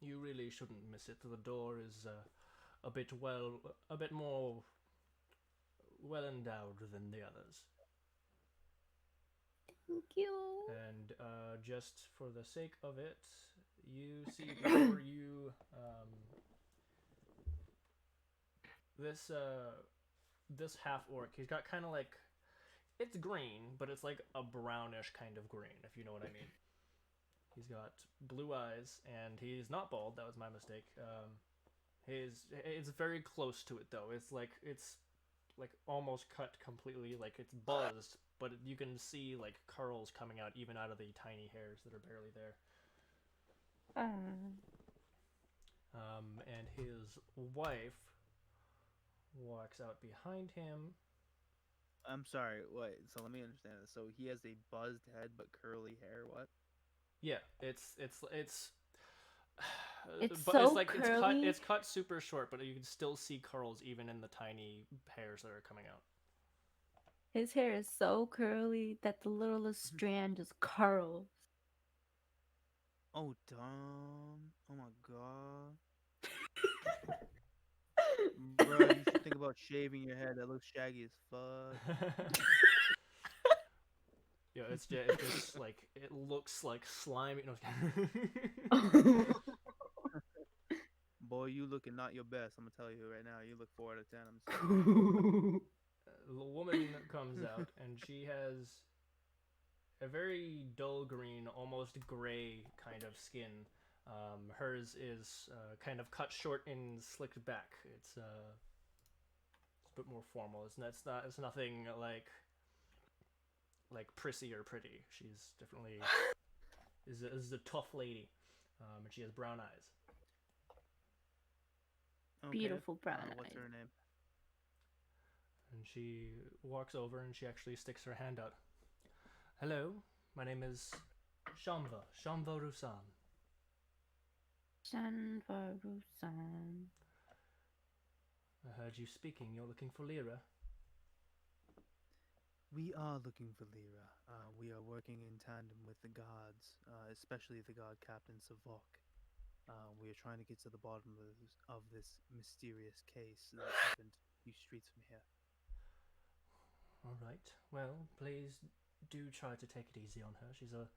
You really shouldn't miss it. The door is a bit more well endowed than the others. Thank you. And just for the sake of it, you see before you this half orc. He's got kind of like, it's green, but it's like a brownish kind of green, if you know what I mean. He's got blue eyes, and he's not bald. That was my mistake. It's very close to it though. It's like almost cut completely. Like it's buzzed, but you can see like curls coming out even out of the tiny hairs that are barely there. And his wife walks out behind him. I'm sorry. Wait. So let me understand this. So he has a buzzed head but curly hair. What? Yeah, it's It's but so it's like curly. it's cut super short, but you can still see curls even in the tiny hairs that are coming out. His hair is so curly that the littlest strand just curls. Oh, dumb. Oh my god. Bro, you should think about shaving your head. That looks shaggy as fuck. Yeah, it's just like it looks like slimy. No, Boy, you looking not your best. I'm gonna tell you right now. You look 4 out of 10. I'm the woman comes out and she has a very dull green, almost gray kind of skin. Hers is kind of cut short and slicked back. It's a bit more formal. It's nothing like prissy or pretty. She's definitely is a tough lady, and she has brown eyes. okay. Beautiful brown What's eyes. her name? And she walks over and she actually sticks her hand out. Hello, my name is Shamba Rusan. Shanvaru-san. I heard you speaking. You're looking for Lyra. We are looking for Lyra. We are working in tandem with the guards, especially the guard Captain Savok. We are trying to get to the bottom of this mysterious case that happened a few streets from here. All right. Well, please do try to take it easy on her. She's a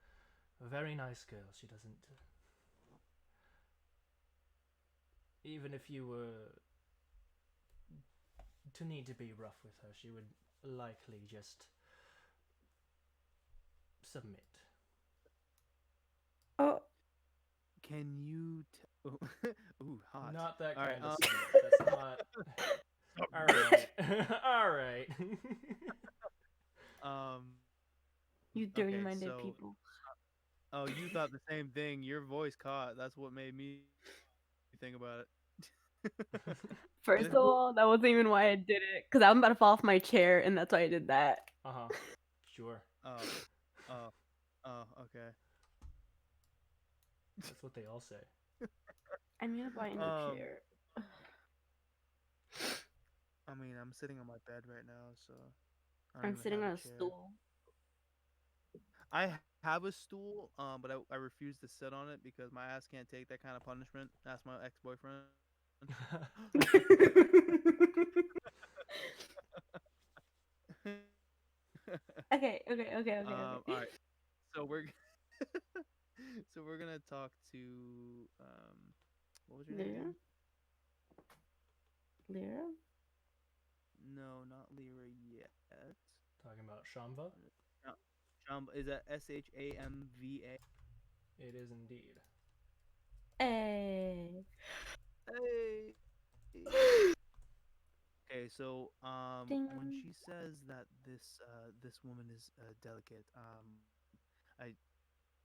very nice girl. She doesn't. Even if you were to need to be rough with her, she would likely just submit. Oh, Can you? Ooh, hot. Not that All right, kind of submit. That's not. All right. All right. um. you Okay, dirty-minded so people. oh, you thought the same thing. Your voice caught. That's what made me think about it. First of all, that wasn't even why I did it, because I'm about to fall off my chair, and that's why I did that. Uh huh. Sure. Oh, oh, oh. Okay. That's what they all say. I need to buy a new Um, chair. I mean, I'm sitting on my bed right now, so I don't I'm even sitting have on a a chair. stool. I have a stool, but I refuse to sit on it because my ass can't take that kind of punishment. That's my ex-boyfriend. Okay. All right. So we're so we're gonna talk to what was your name Lyra? again? Lyra? No, not Lyra yet. Talking about Shamba? No, is that Shamva? It is indeed. Hey. Hey. Okay, so Ding. when she says that this woman is delicate, I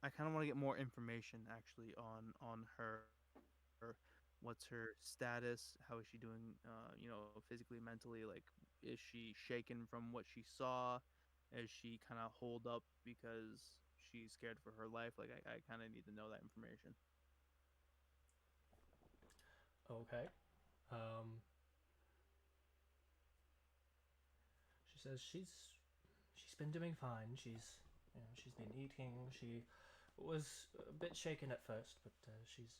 I kind of want to get more information actually on her. What's her status? How is she doing? Physically, mentally. Like, is she shaken from what she saw? Is she kind of holed up because she's scared for her life? Like, I kind of need to know that information. Okay. Um, she says she's been doing fine. She's been eating. She was a bit shaken at first, but she's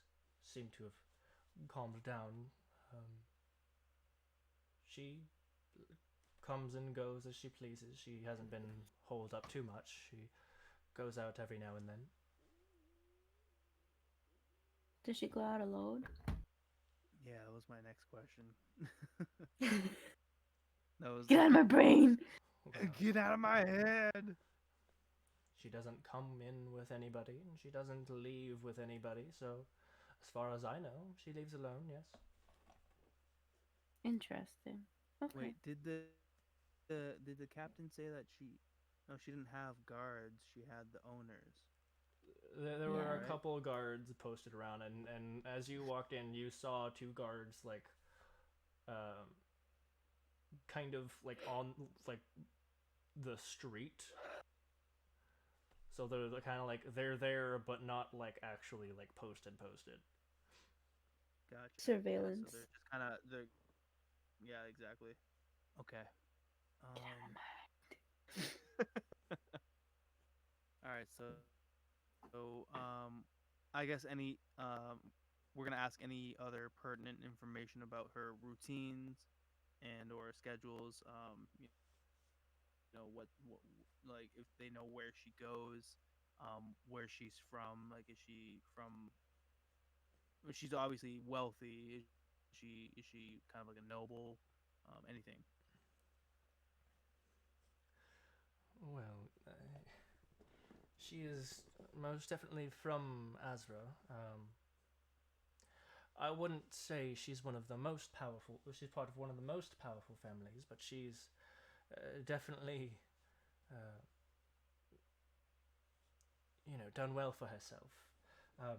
seemed to have calmed down. Um, she comes and goes as she pleases. She hasn't been holed up too much. She goes out every now and then. Does she go out alone? Yeah, that was my next question. That was Get out of my brain! Well, get out of my head. she doesn't come in with anybody, and she doesn't leave with anybody. So, as far as I know, she leaves alone. Yes. Interesting. Okay. Wait, did the captain say that she? No, she didn't have guards. She had the owners, There were Yeah. a right? couple of guards posted around, and as you walked in, you saw two guards um, kind of like on like the street. So they're kind of like they're there, but not like actually like posted. Gotcha. Yeah, so Surveillance. they're just kind of they're. Yeah, exactly. Okay. Get out of Um. my All right. I guess we're gonna ask any other pertinent information about her routines and or schedules. What like if they know where she goes, where she's from. Like, is she from? She's obviously wealthy. Is she kind of like a noble? Anything. Well, she is most definitely from Azra. I wouldn't say she's one of the most powerful. She's part of one of the most powerful families, but she's definitely, uh, done well for herself. Um,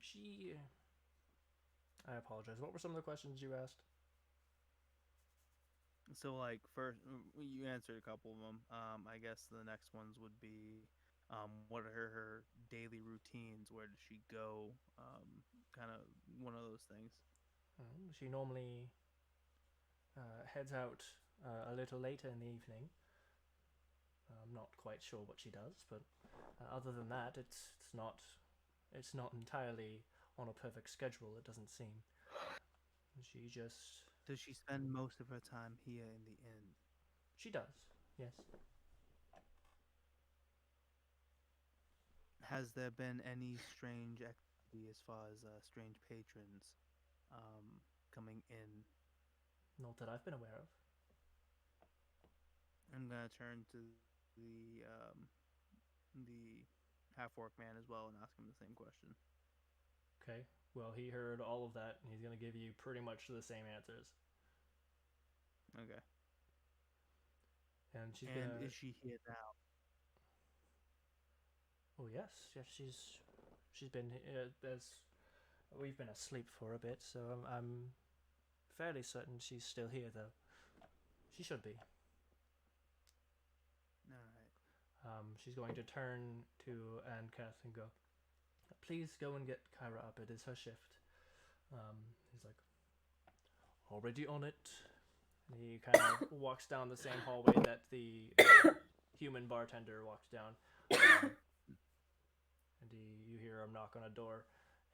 she. I apologize. What were some of the questions you asked? So, like, first, you answered a couple of them. I guess the next ones would be, what are her daily routines? Where does she go? Kind of one of those things. She normally heads out a little later in the evening. I'm not quite sure what she does, but other than that, it's not entirely on a perfect schedule. It doesn't seem. She just Does she spend most of her time here in the inn? she does. Yes. Has there been any strange activity as far as strange patrons coming in? Not that I've been aware of. I'm gonna turn to the half orc man as well and ask him the same question. Okay. Well, he heard all of that, and he's gonna give you pretty much the same answers. Okay. And she's And gonna. is she here now? Oh yes. She's been as we've been asleep for a bit, so I'm fairly certain she's still here, though. She should be. All right. She's going to turn to Ankath and go, please go and get Kyra up. It is her shift. He's like, already on it. And he kind of walks down the same hallway that the human bartender walks down. And you hear him knock on a door,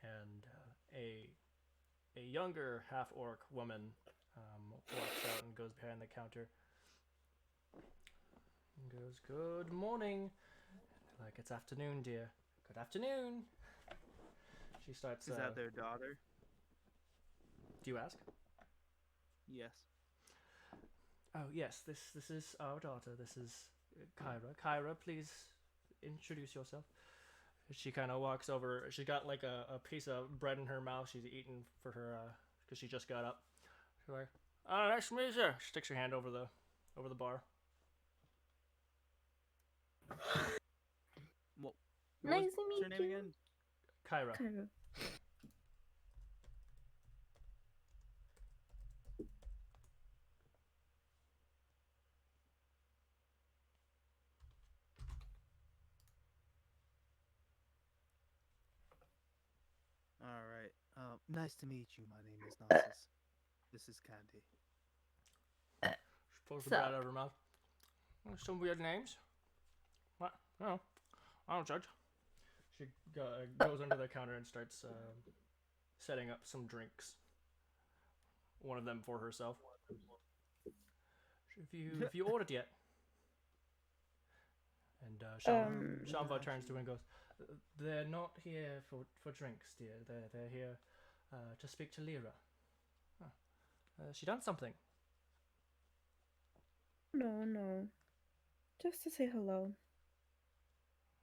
and a younger half orc woman walks out and goes behind the counter. And goes, good morning. Like, it's afternoon, dear. Good afternoon. She starts. Is that their daughter? Do you ask? Yes. Oh yes, this is our daughter. This is Kyra. Kyra, please introduce yourself. She kind of walks over. She got like a piece of bread in her mouth. She's eating for her because she just got up. She's like, "Oh, nice to meet you." She sticks her hand over the bar. What Nice was to meet her name you. again? Kyra. Kyra. All right. Nice to meet you. My name is Narcissus. This is Candy. She pulls the So- bread out of her mouth. Some weird names. What? No, I don't judge. She goes under the counter and starts setting up some drinks. One of them for herself. Have you ordered yet? And Shamva turns to her and goes, they're not here for drinks, dear. They're here to speak to Lyra. She done something. No. Just to say hello.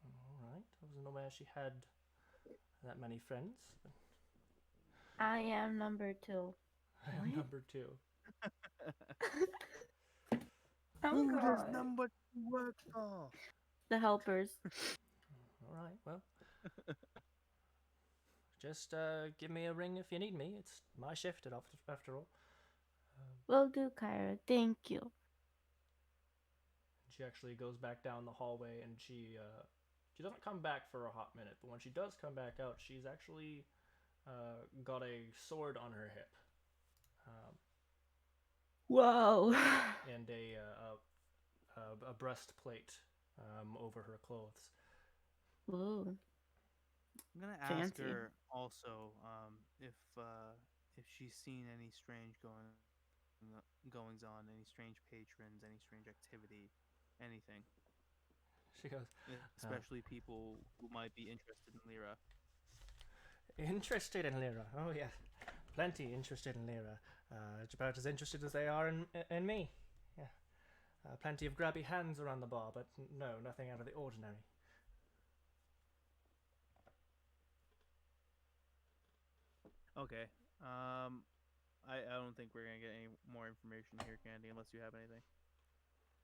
All right. I wasn't aware she had that many friends. I am number 2. I am What? number 2. Oh Who does god. number 2 work for? The helpers. All right. Well, just give me a ring if you need me. It's my shift after all. Will do, Kyra. Thank you. She actually goes back down the hallway, and she doesn't come back for a hot minute. But when she does come back out, she's actually got a sword on her hip, Whoa. and a breastplate over her clothes. Ooh, I'm gonna ask fancy. her also if she's seen any strange goings on, any strange patrons, any strange activity, anything, She goes, uh, especially people who might be interested in Lyra. interested in Lyra? Oh yeah, plenty interested in Lyra. About as interested as they are in me. Yeah, plenty of grabby hands around the bar, but no, nothing out of the ordinary. Okay. Um, I don't think we're gonna get any more information here, Candy, unless you have anything.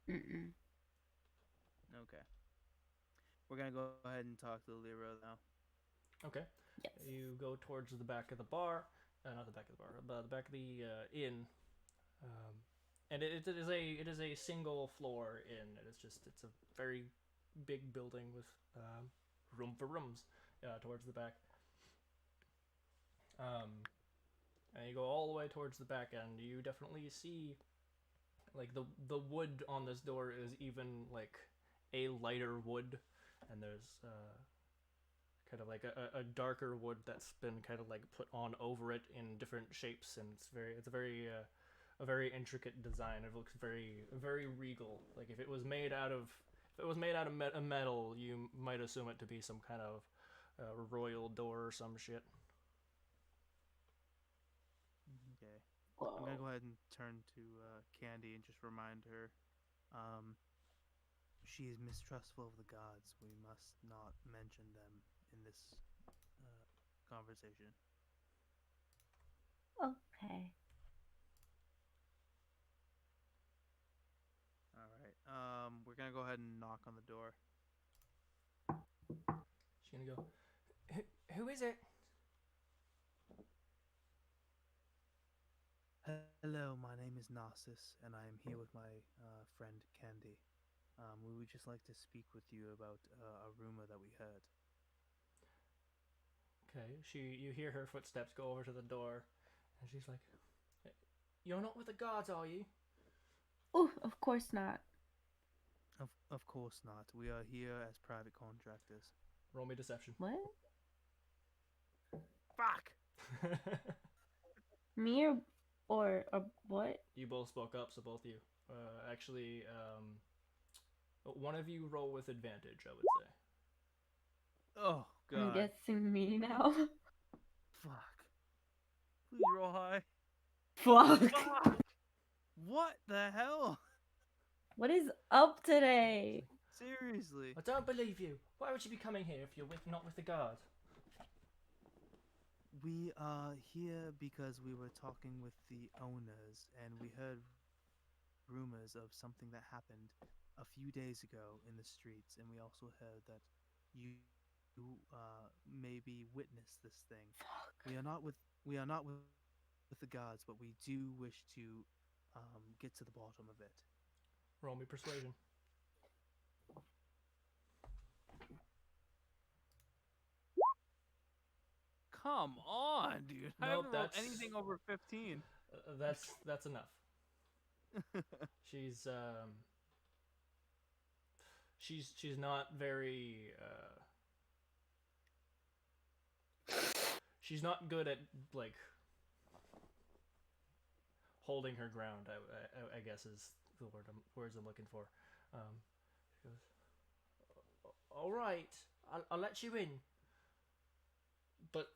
Mm-mm. Okay. We're gonna go ahead and talk to Lyra now. Okay, Yes. you go towards the back of the bar, not the back of the bar, but the back of the inn, um, and it is a single floor inn. It's a very big building with room for rooms towards the back. And you go all the way towards the back end. You definitely see like the wood on this door is even like a lighter wood, and there's kind of like a darker wood that's been kind of like put on over it in different shapes, and it's a very intricate design. It looks very regal. Like if it was made out of metal, you might assume it to be some kind of royal door or some shit. Okay. I'm gonna Whoa. go ahead and turn to Candy and just remind her. Um, she is mistrustful of the gods. We must not mention them in this uh, conversation. Okay. All right. We're gonna go ahead and knock on the door. She's gonna go. Who is it? Hello, my name is Narcissus, and I am here with my friend Candy. We would just like to speak with you about a rumor that we heard. Okay, you hear her footsteps go over to the door, and she's like, "You're not with the guards, are you?" Oh, of course not. Of course not. We are here as private contractors. Roll me deception. What? Fuck! Me or what? You both spoke up, so both of you. Actually, one of you roll with advantage, I would say. Oh I'm god. guessing me now. Fuck. Please roll high. Fuck. Fuck! What the hell? What is up today? Seriously. I don't believe you. Why would you be coming here if you're not with the guard? We are here because we were talking with the owners and we heard rumors of something that happened a few days ago in the streets, and we also heard that you maybe witnessed this thing. We are not with we are not with the gods, but we do wish to get to the bottom of it. Roll me persuasion. Come on, dude! I Nope, haven't rolled anything over 15. that's enough. She's she's not very she's not good at like holding her ground. I guess is the words I'm looking for. She goes, "All right, I'll let you in, but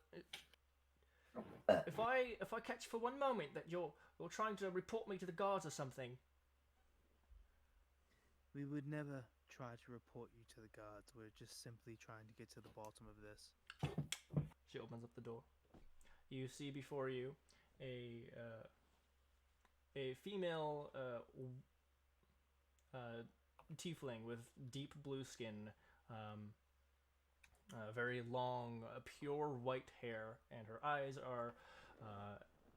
if I catch for one moment that you're trying to report me to the guards or something." We would never try to report you to the guards. We're just simply trying to get to the bottom of this. She opens up the door. You see before you a female tiefling with deep blue skin, very long, pure white hair, and her eyes are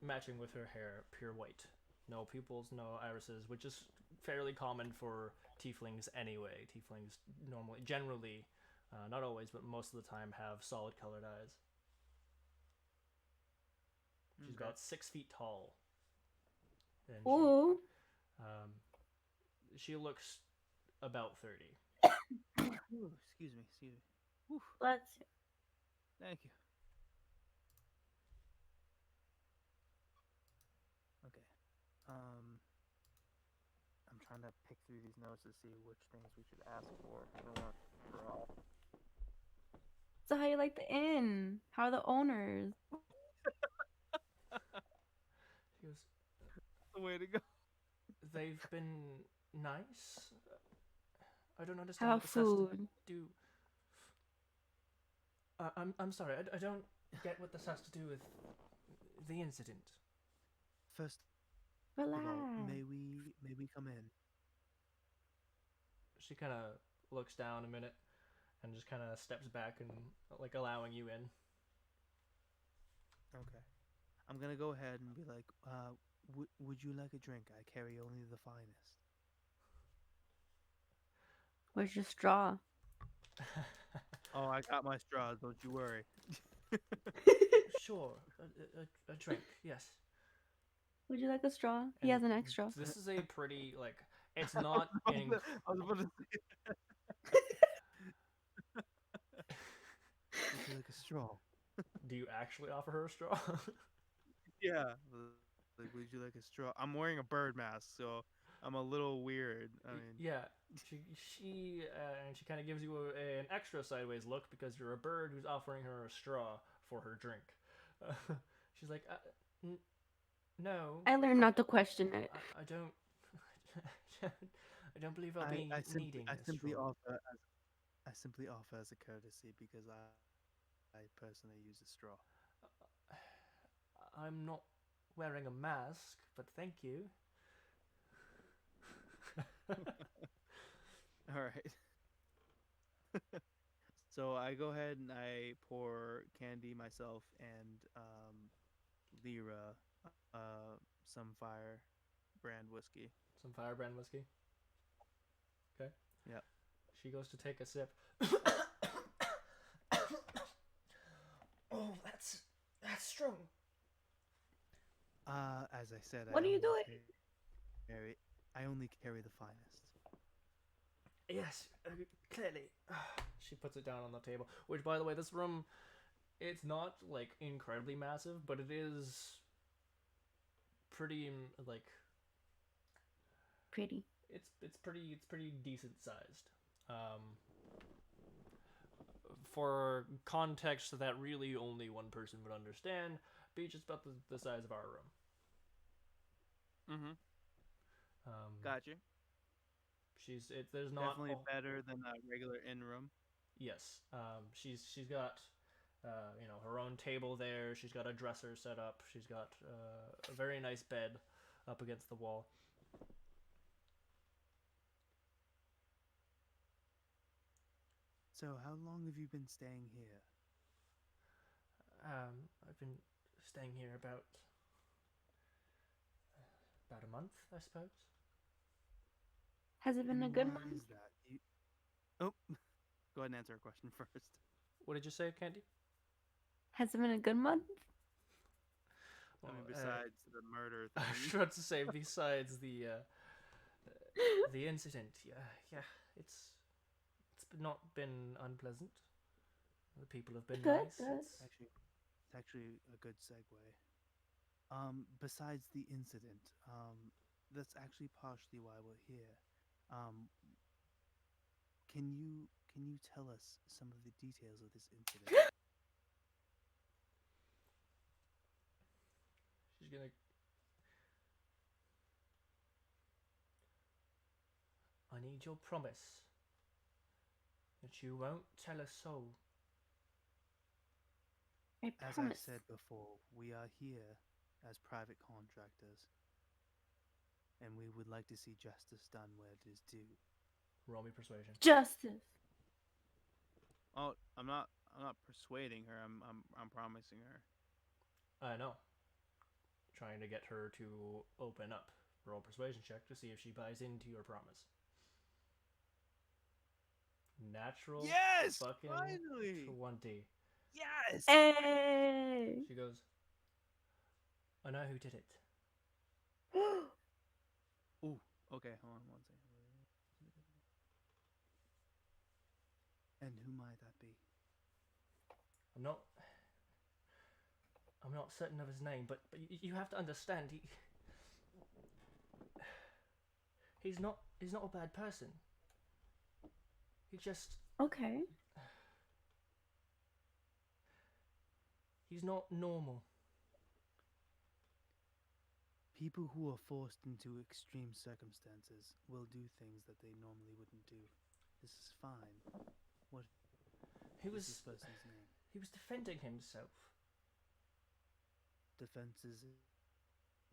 matching with her hair, pure white. No pupils, no irises, which is fairly common for tieflings anyway. Tieflings normally, generally, not always, but most of the time, have solid colored eyes. She's Okay. about 6 feet tall. And Ooh. she looks about 30. Ooh, excuse me. Excuse me. Whew, Let's. thank you. Okay. Um, I'm trying to pick through these notes to see which things we should ask for. I don't want for all. So how you like the inn? How are the owners? She goes, The way to go. they've been nice. I don't understand How what this has to food? do. I'm sorry. I don't get what this has to do with the incident. First Relax. of all, may we come in? She kind of looks down a minute and just kind of steps back and like allowing you in. Okay. I'm gonna go ahead and be like, would you like a drink? I carry only the finest. Where's your straw? Oh, I got my straws. Don't you worry. Sure, a drink, yes. Would you like a straw? He And has an extra. this is a pretty like. It's not I in. was about to say, would you like a straw? Do you actually offer her a straw? Yeah. Like, would you like a straw? I'm wearing a bird mask, so I'm a little weird. I mean, Yeah. She kind of gives you an extra sideways look because you're a bird who's offering her a straw for her drink. She's like, n- no, I learned not to question it. I don't. I don't believe I'll be I simply needing I this simply straw. offer as I simply offer as a courtesy because I personally use a straw. I'm not wearing a mask, but thank you. All right. So I go ahead and I pour Candy myself and Lyra some fire brand whiskey. Some firebrand whiskey. Okay. Yep. She goes to take a sip. Oh, that's strong. As I said, What are you doing? I only carry the finest. Yes, clearly. She puts it down on the table. Which, by the way, this room, it's not like incredibly massive, but it is pretty like Pretty. it's pretty decent sized. For context that really only one person would understand, Beach is about the size of our room. Mm-hmm. Um, Gotcha. there's not Definitely better than a regular in room. yes. She's got her own table there. She's got a dresser set up. She's got a very nice bed up against the wall. So how long have you been staying here? I've been staying here about a month, I suppose. Has it been And a good why month? is that? Oh, go ahead and answer a question first. What did you say, Candy? Has it been a good month? I mean, Well, besides the murder I thing. was about to say besides the incident. Yeah, it's not been unpleasant. The people have been Good, nice. good. It's actually a good segue. Besides the incident, that's actually partially why we're here. Um, can you tell us some of the details of this incident? She's gonna. I need your promise that you won't tell a soul. I As I've promise. said before, we are here as private contractors, and we would like to see justice done where it is due. Roll me persuasion. Justice. Oh, I'm not persuading her. I'm promising her. I know. Trying to get her to open up. Roll persuasion check to see if she buys into your promise. Natural Yes, fucking finally. 20. Yes. Hey. She goes, I know who did it. Ooh. Okay. Hold on one second. And who might that be? I'm not. I'm not certain of his name, but you have to understand. He's not a bad person. He just Okay. he's not normal. People who are forced into extreme circumstances will do things that they normally wouldn't do. This is fine. What He is was this person's name? he was defending himself. Defense is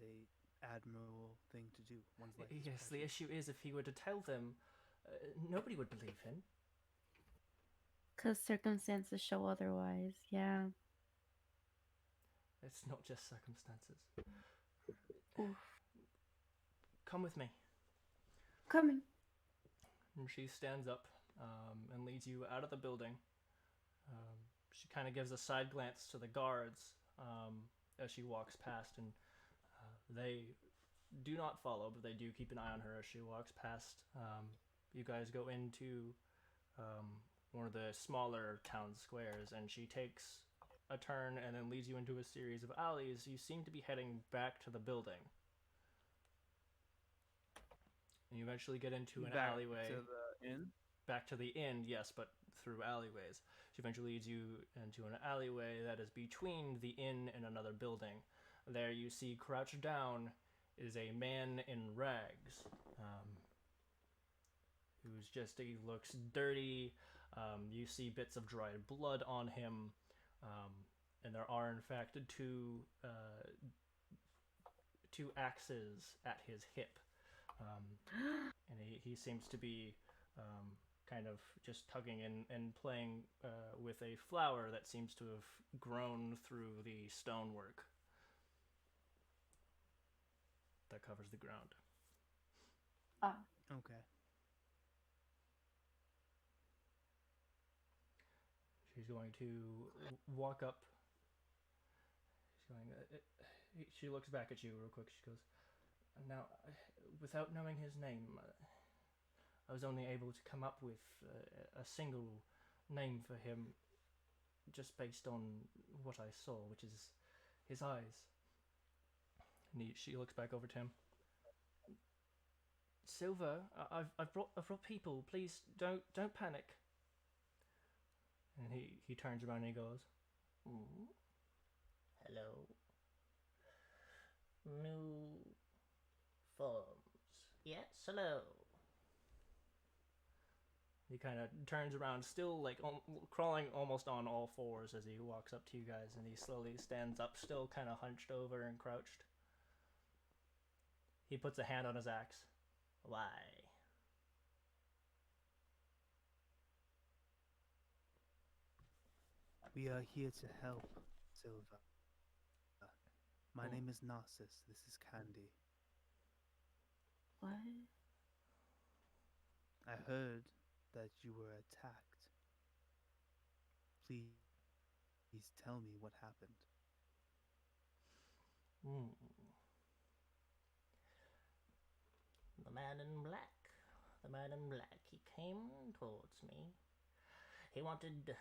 a admirable thing to do. One's life is Yes, the precious. issue is if he were to tell them, nobody would believe him. Because circumstances show otherwise. Yeah. It's not just circumstances. Oof. Come with me. Coming. And she stands up and leads you out of the building. She kind of gives a side glance to the guards as she walks past, and they do not follow, but they do keep an eye on her as she walks past. You guys go into one of the smaller town squares, and she takes a turn and then leads you into a series of alleys. You seem to be heading back to the building. And you eventually get into an Back alleyway. to the inn. Back to the inn, yes, but through alleyways. She eventually leads you into an alleyway that is between the inn and another building. There you see crouched down is a man in rags. He looks dirty. You see bits of dried blood on him. And there are, in fact, two axes at his hip. And he seems to be kind of just tugging and playing with a flower that seems to have grown through the stonework that covers the ground. Ah. Okay. She's going to walk up. She looks back at you real quick. She goes, "Now, without knowing his name, I was only able to come up with a single name for him just based on what I saw, which is his eyes." And she looks back over to him. "Silver, I've brought people. Please don't panic." And he turns around and he goes, Hello. New forms. Yes, hello. He kind of turns around, still like crawling almost on all fours as he walks up to you guys, and he slowly stands up, still kind of hunched over and crouched. He puts a hand on his axe. Why? We are here to help, Silva. My name is Narcissus. This is Candy. What? I heard that you were attacked. Please tell me what happened. The man in black. The man in black. He came towards me. He wanted the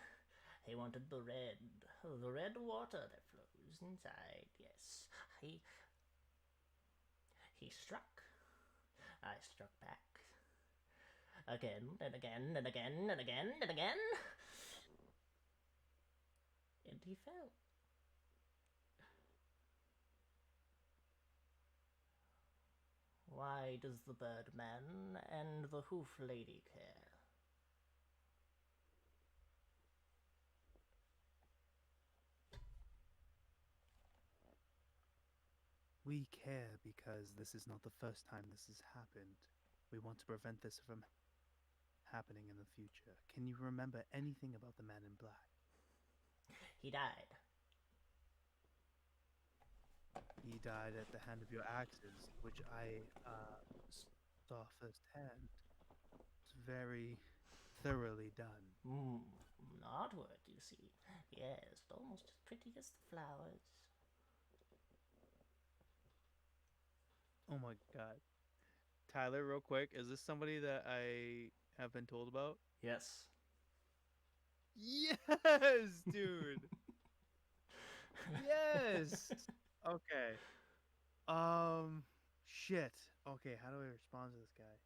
red water that flows inside. Yes. He struck. I struck back. Again and again and again and again and again. And he fell. Why does the Birdman and the Hoof Lady care? We care because this is not the first time this has happened. We want to prevent this from happening in the future. Can you remember anything about the man in black? He died. He died at the hand of your axes, which I saw firsthand. It's very thoroughly done. Artwork, you see. Yes, almost as pretty as the flowers. Oh my god. Tyler, real quick, is this somebody that I have been told about? Yes. Yes, dude. Yes. Okay. Shit. Okay, how do I respond to this guy?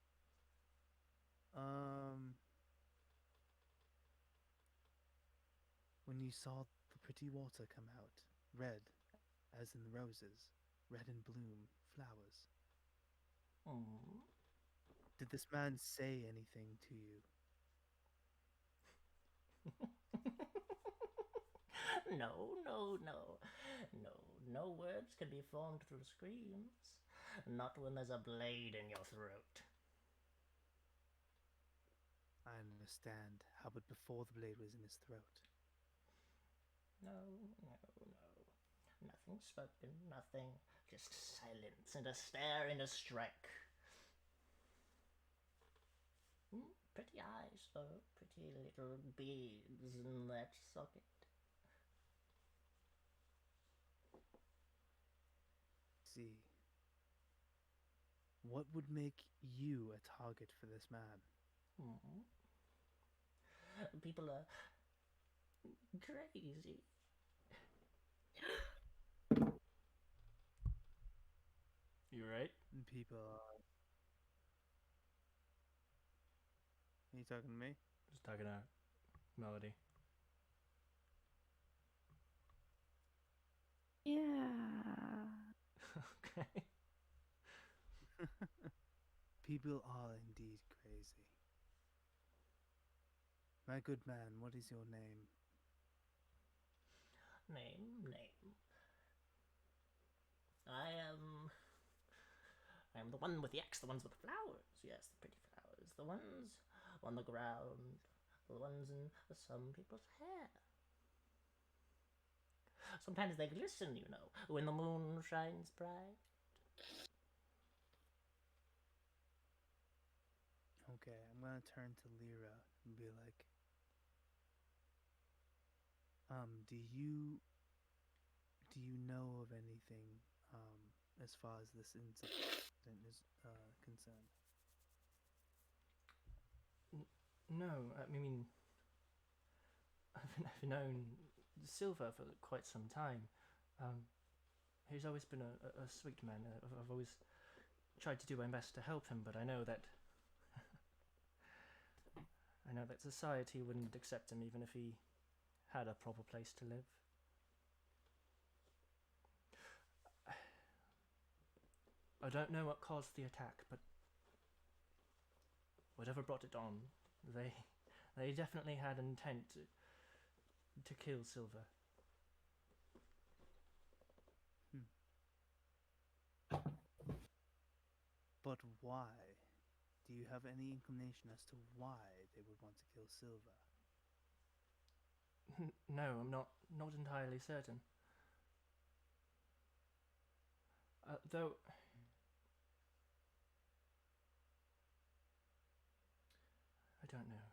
When you saw the pretty water come out, red, as in the roses, red and bloom, flowers. Mm. Did this man say anything to you? No, no, no. No, no words can be formed through screams. Not when there's a blade in your throat. I understand. How about before the blade was in his throat? No, no, no. Nothing spoken, nothing. Just silence and a stare and a strike. Pretty eyes, though. Pretty little beads in that socket. See. What would make you a target for this man? People are crazy. You right? People are. Are you talking to me? Just talking to Melody. Yeah. Okay. People are indeed crazy. My good man, what is your name? Name. I am the one with the axe, the ones with the flowers. Yes, the pretty flowers. The ones on the ground. The ones in some people's hair. Sometimes they glisten, you know, when the moon shines bright. Okay, I'm gonna turn to Lyra and be like, do you know of anything, as far as this incident is concerned? No, I mean, I've known Silver for quite some time. He's always been a sweet man. I've always tried to do my best to help him, but I know that society wouldn't accept him even if he had a proper place to live. I don't know what caused the attack, but whatever brought it on, they definitely had intent to kill Silver. But why? Do you have any inclination as to why they would want to kill Silver? No, I'm not entirely certain. Though I don't know.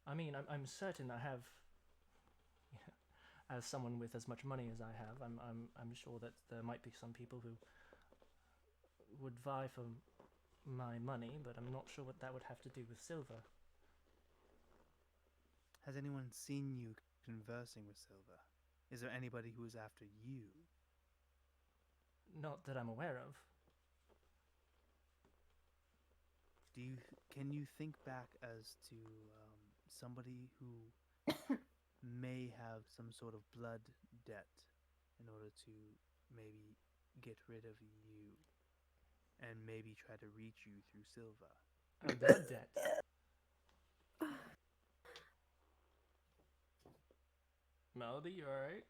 I mean, I'm certain I have, you know, as someone with as much money as I have, I'm sure that there might be some people who would vie for my money, but I'm not sure what that would have to do with Silver. Has anyone seen you conversing with Silver? Is there anybody who is after you? Not that I'm aware of. Can you think back as to somebody who may have some sort of blood debt in order to maybe get rid of you and maybe try to reach you through Silver? A blood debt. Melody, you alright?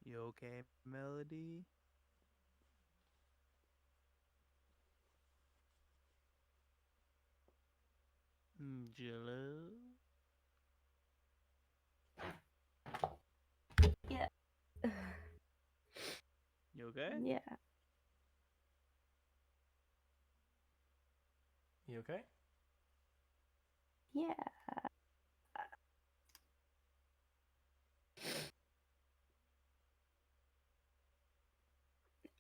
You okay, Melody? Jello? Yeah. You okay? Yeah. You okay? Yeah.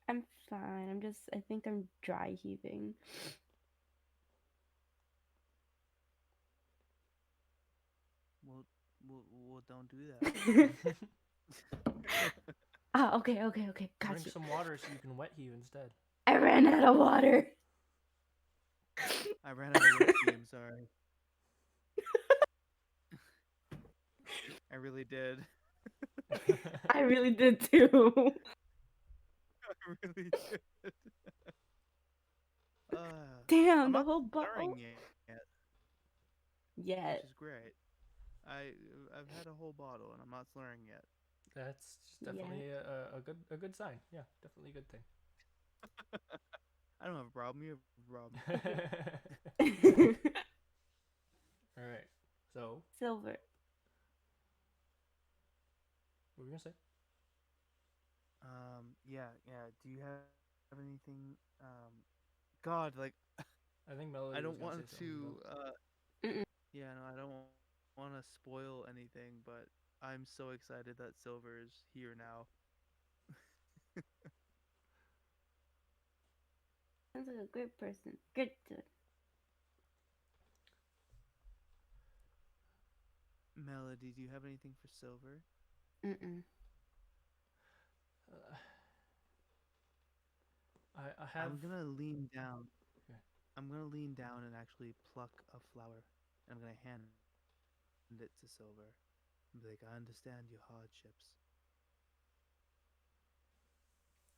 I'm fine. I think I'm dry heaving. Well, don't do that. Ah, okay, okay, okay. Got Drink you. some water so you can wet heave instead. I ran out of water. I ran out of whiskey. I'm sorry. I really did. I really did too. I really did. Damn, I'm the not whole bottle. slurring yet, which Yet. is great. I I've had a whole bottle and I'm not slurring yet. That's Yet. definitely a good sign. Yeah, definitely a good thing. I don't have a problem. You have a problem. All right. So, Silver. what were you gonna say? Yeah. Do you have anything? God, like I think I Melody don't was gonna want say something to. about. Mm-mm. Yeah, no, I don't want to spoil anything, but I'm so excited that Silver is here now. Sounds like a great person. Good dude. Melody, do you have anything for Silver? Mm-mm. Uh, I have. I'm gonna lean down. Okay. I'm gonna lean down and actually pluck a flower. And I'm gonna hand it to Silver. And be like, I understand your hardships.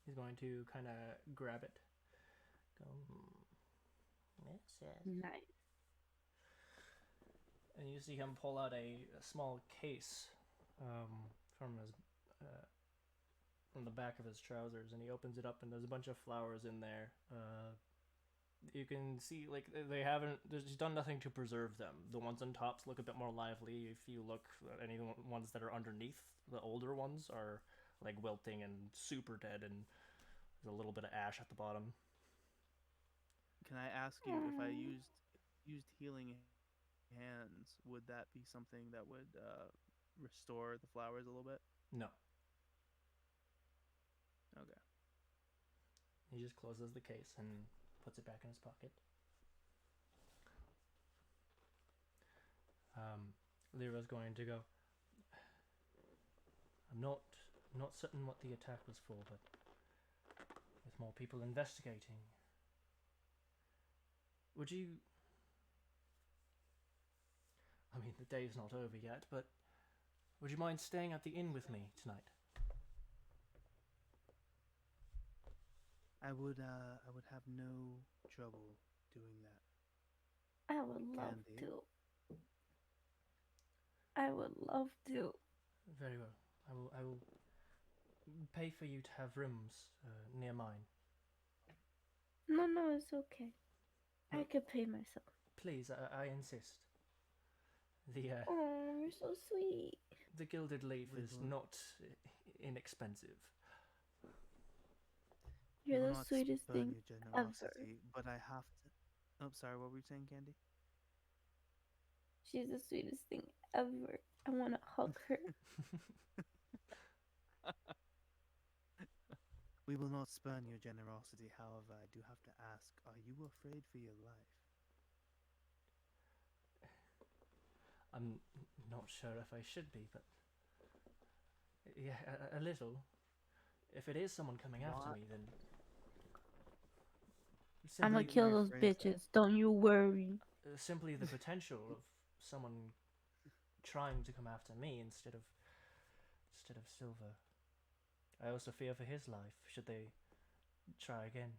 He's going to kind of grab it. Go. Yes, yes. Nice. And you see him pull out a small case from his from the back of his trousers, and he opens it up, and there's a bunch of flowers in there. You can see like they haven't. He's done nothing to preserve them. The ones on tops look a bit more lively. If you look at any ones that are underneath, the older ones are like wilting and super dead, and there's a little bit of ash at the bottom. Can I ask you if I used healing hands, would that be something that would restore the flowers a little bit? No, Okay. he just closes the case and puts it back in his pocket. Lyra's going to go. I'm not certain what the attack was for, but with more people investigating, would you? I mean, the day's not over yet, but would you mind staying at the inn with me tonight? I would have no trouble doing that. I would love Candy. to. I would love to. Very well. I will pay for you to have rooms near mine. No, no, it's okay. I No, could pay myself. please, I insist. The Oh, you're so sweet. the gilded leaf We is will, not inexpensive. we will You're the not sweetest spurn thing your ever. generosity, but I have to. Oh, sorry. What were you saying, Candy? She's the sweetest thing ever. I want to hug her. We will not spurn your generosity. However, I do have to ask: are you afraid for your life? I'm not sure if I should be, but yeah, a little. If it is someone coming after What? me, then I'm gonna simply kill those Rephrase that. bitches. Don't you worry. simply the potential of someone trying to come after me instead of Silver. I also fear for his life should they try again.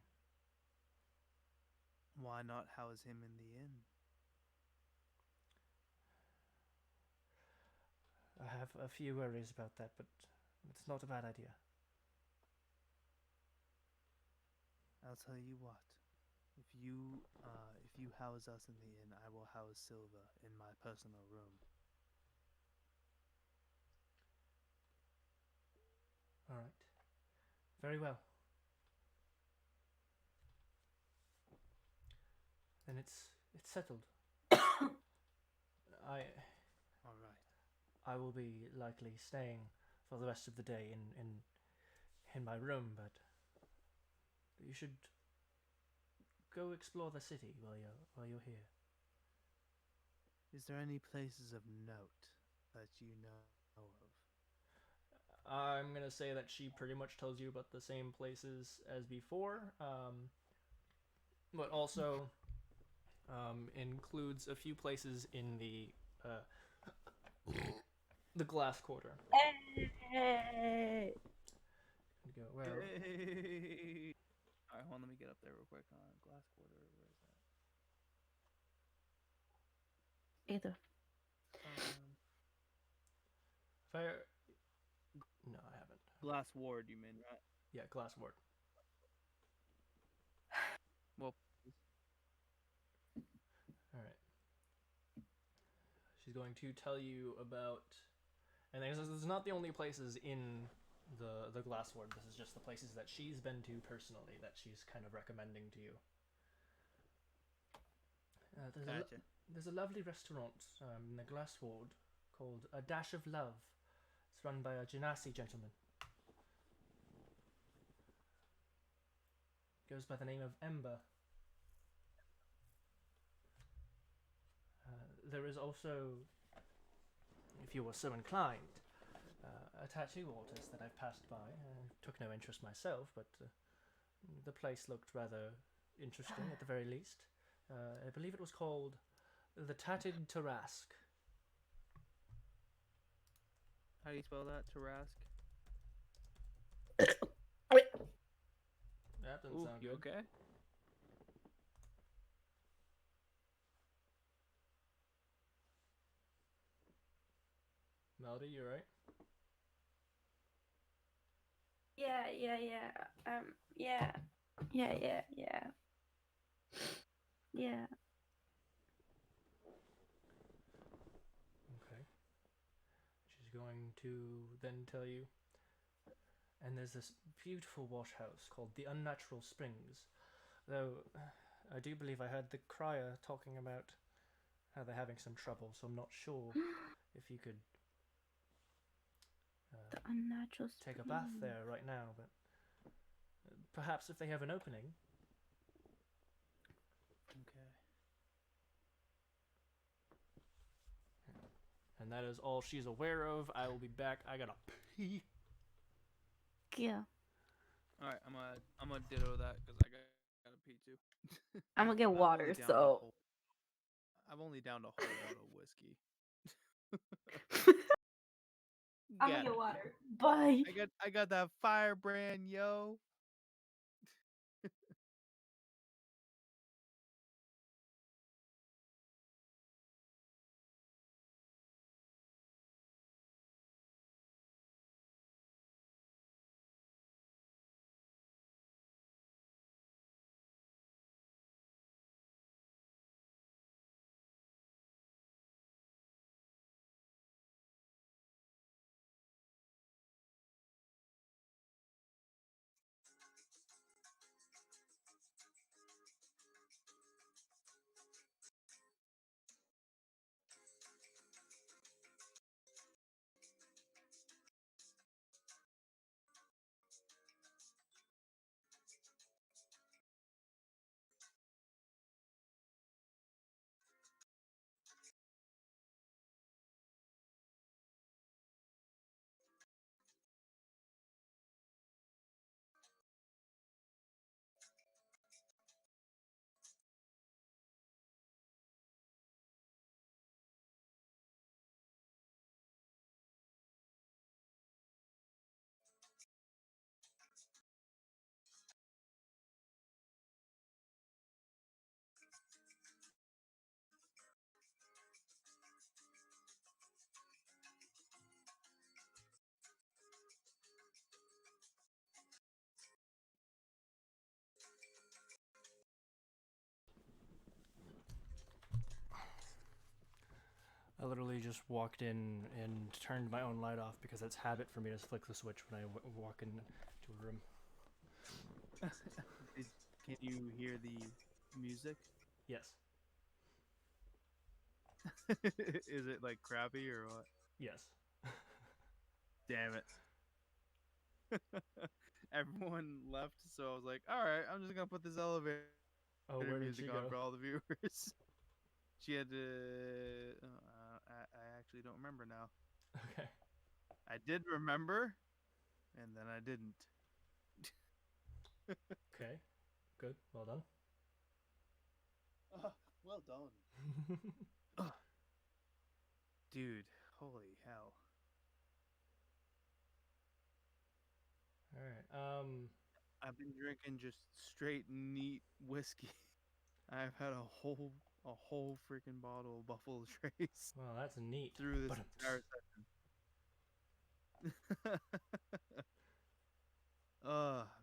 Why not house him in the inn? I have a few worries about that, but it's not a bad idea. I'll tell you what. If you house us in the inn, I will house Silva in my personal room. All right. Very well. Then it's settled. I All right. I will be likely staying for the rest of the day in my room, but you should go explore the city while you're here. Is there any places of note that you know of? I'm gonna say that she pretty much tells you about the same places as before, but also includes a few places in the glass quarter. Hey. Go, well, Hey. All right, hold on. Let me get up there real quick. Glass quarter. Where is Either. that? fire. No, I haven't. Glass ward. You mean right? Yeah, glass ward. Well, All right. She's going to tell you about, and this is not the only places in the glass ward. This is just the places that she's been to personally that she's kind of recommending to you. gotcha. There's a lovely restaurant in the glass ward called A Dash of Love. It's run by a Genasi gentleman. Goes by the name of Ember. There is also, if you were so inclined, a tattoo artist that I've passed by. I took no interest myself, but the place looked rather interesting at the very least. I believe it was called the Tatted Tarask. How do you spell that? Tarask. That doesn't Ooh, sound you good. okay? Melody, you right? Yeah. Yeah. Yeah. Okay. She's going to then tell you. And there's this beautiful wash house called the Unnatural Springs. Though I do believe I heard the crier talking about how they're having some trouble, so I'm not sure if you could The unnatural take a bath spring. there right now, but perhaps if they have an opening. Okay. And that is all she's aware of. I will be back. I gotta pee. Yeah. All right, I'm gonna ditto that because I gotta pee too. I'm gonna get I'm only water, down a so. whole- I've only downed a whole bottle of whiskey. I'm gonna God get damn. water. Bye. I got that firebrand, yo. I literally just walked in and turned my own light off because it's habit for me to flick the switch when I walk into a room. Can you hear the music? Yes. Is it like crappy or what? Yes. Damn it. Everyone everyone left, so I was like, all right, I'm just gonna put this elevator Oh, where did music she on go? for all the viewers. She had to. I actually don't remember now. Okay. I did remember, and then I didn't. Okay. Good. Well done. Well done. Dude, holy hell. All right. I've been drinking just straight neat whiskey. I've had a whole freaking bottle of Buffalo Trace Well, that's neat. through this But entire session.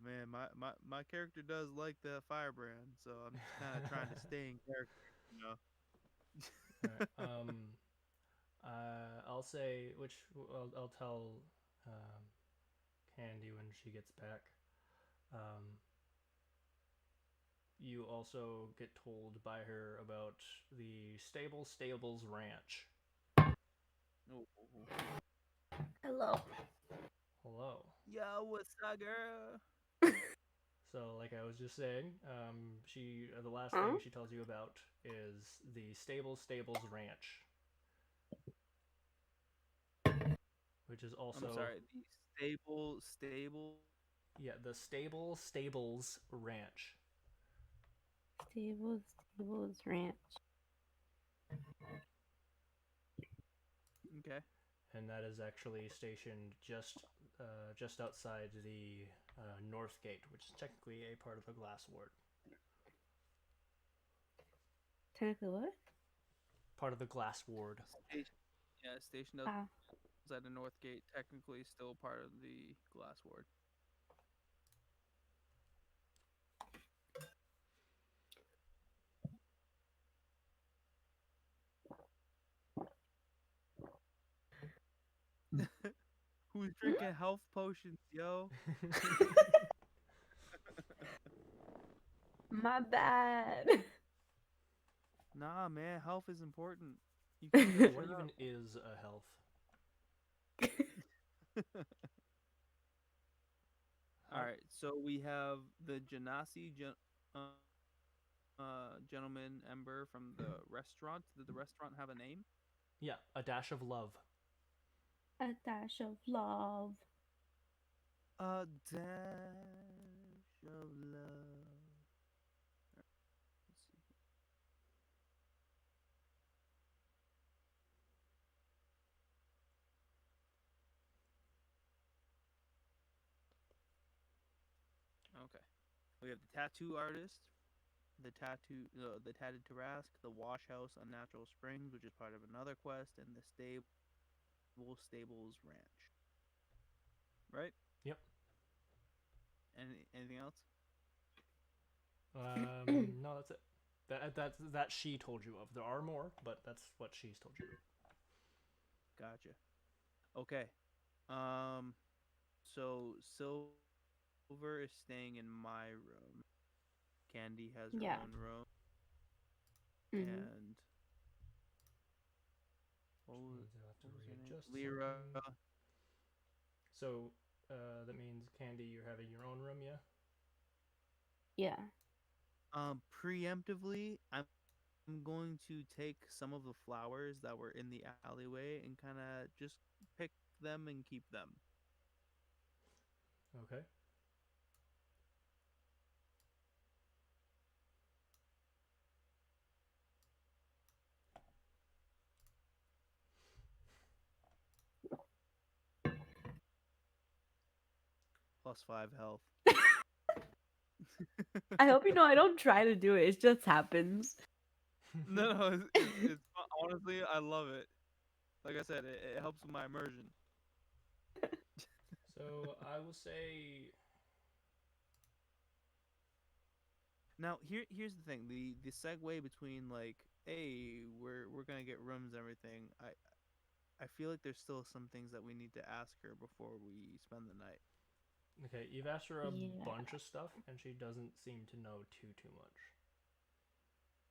Man, my character does like the firebrand, so I'm just kind of trying to stay in character, you know. all right. I'll say which I'll tell um, Candy when she gets back. Um, you also get told by her about the Stables Ranch. Oh. Hello. Hello. Yo, what's up, girl? So, like I was just saying, the last Huh? thing she tells you about is the Stables Ranch, which is also I'm sorry, the stable. yeah, the Stables Ranch, Stables Ranch. Okay. and that is actually stationed just outside the North Gate, which is technically a part of the Glass Ward. Technically what? Part of the Glass Ward. Station Ah. outside the North Gate, technically still part of the Glass Ward. Who's drinking health potions, yo? My bad. Nah, man, health is important. You can't get What shit even up. is a health? All right, so we have the gentleman Ember from the restaurant. Did the restaurant have a name? Yeah, a dash of love. A dash of love. A dash of love. Let's see. Okay. We have the tattoo artist, the tatted Tarask, the wash house on Natural Springs, which is part of another quest, and the stables ranch. Right? Yep. Anything else? No, that's it. That she told you of. There are more, but that's what she's told you of. Gotcha. Okay. Um. So Silver is staying in my room. Candy has her Yeah. own room, Mhm. and what was I'll have to her name? readjust Lyra. something. So that means Candy, you're having your own room, yeah? Yeah. Preemptively, I'm going to take some of the flowers that were in the alleyway and kind of just pick them and keep them. Okay. +5 health. I hope you know I don't try to do it. It just happens. No, it's honestly, I love it. Like I said, it helps with my immersion. So I will say Now here's the thing. The segue between like, hey, we're gonna get rooms and everything. I feel like there's still some things that we need to ask her before we spend the night. okay, you've asked her a Yeah. bunch of stuff and she doesn't seem to know too much.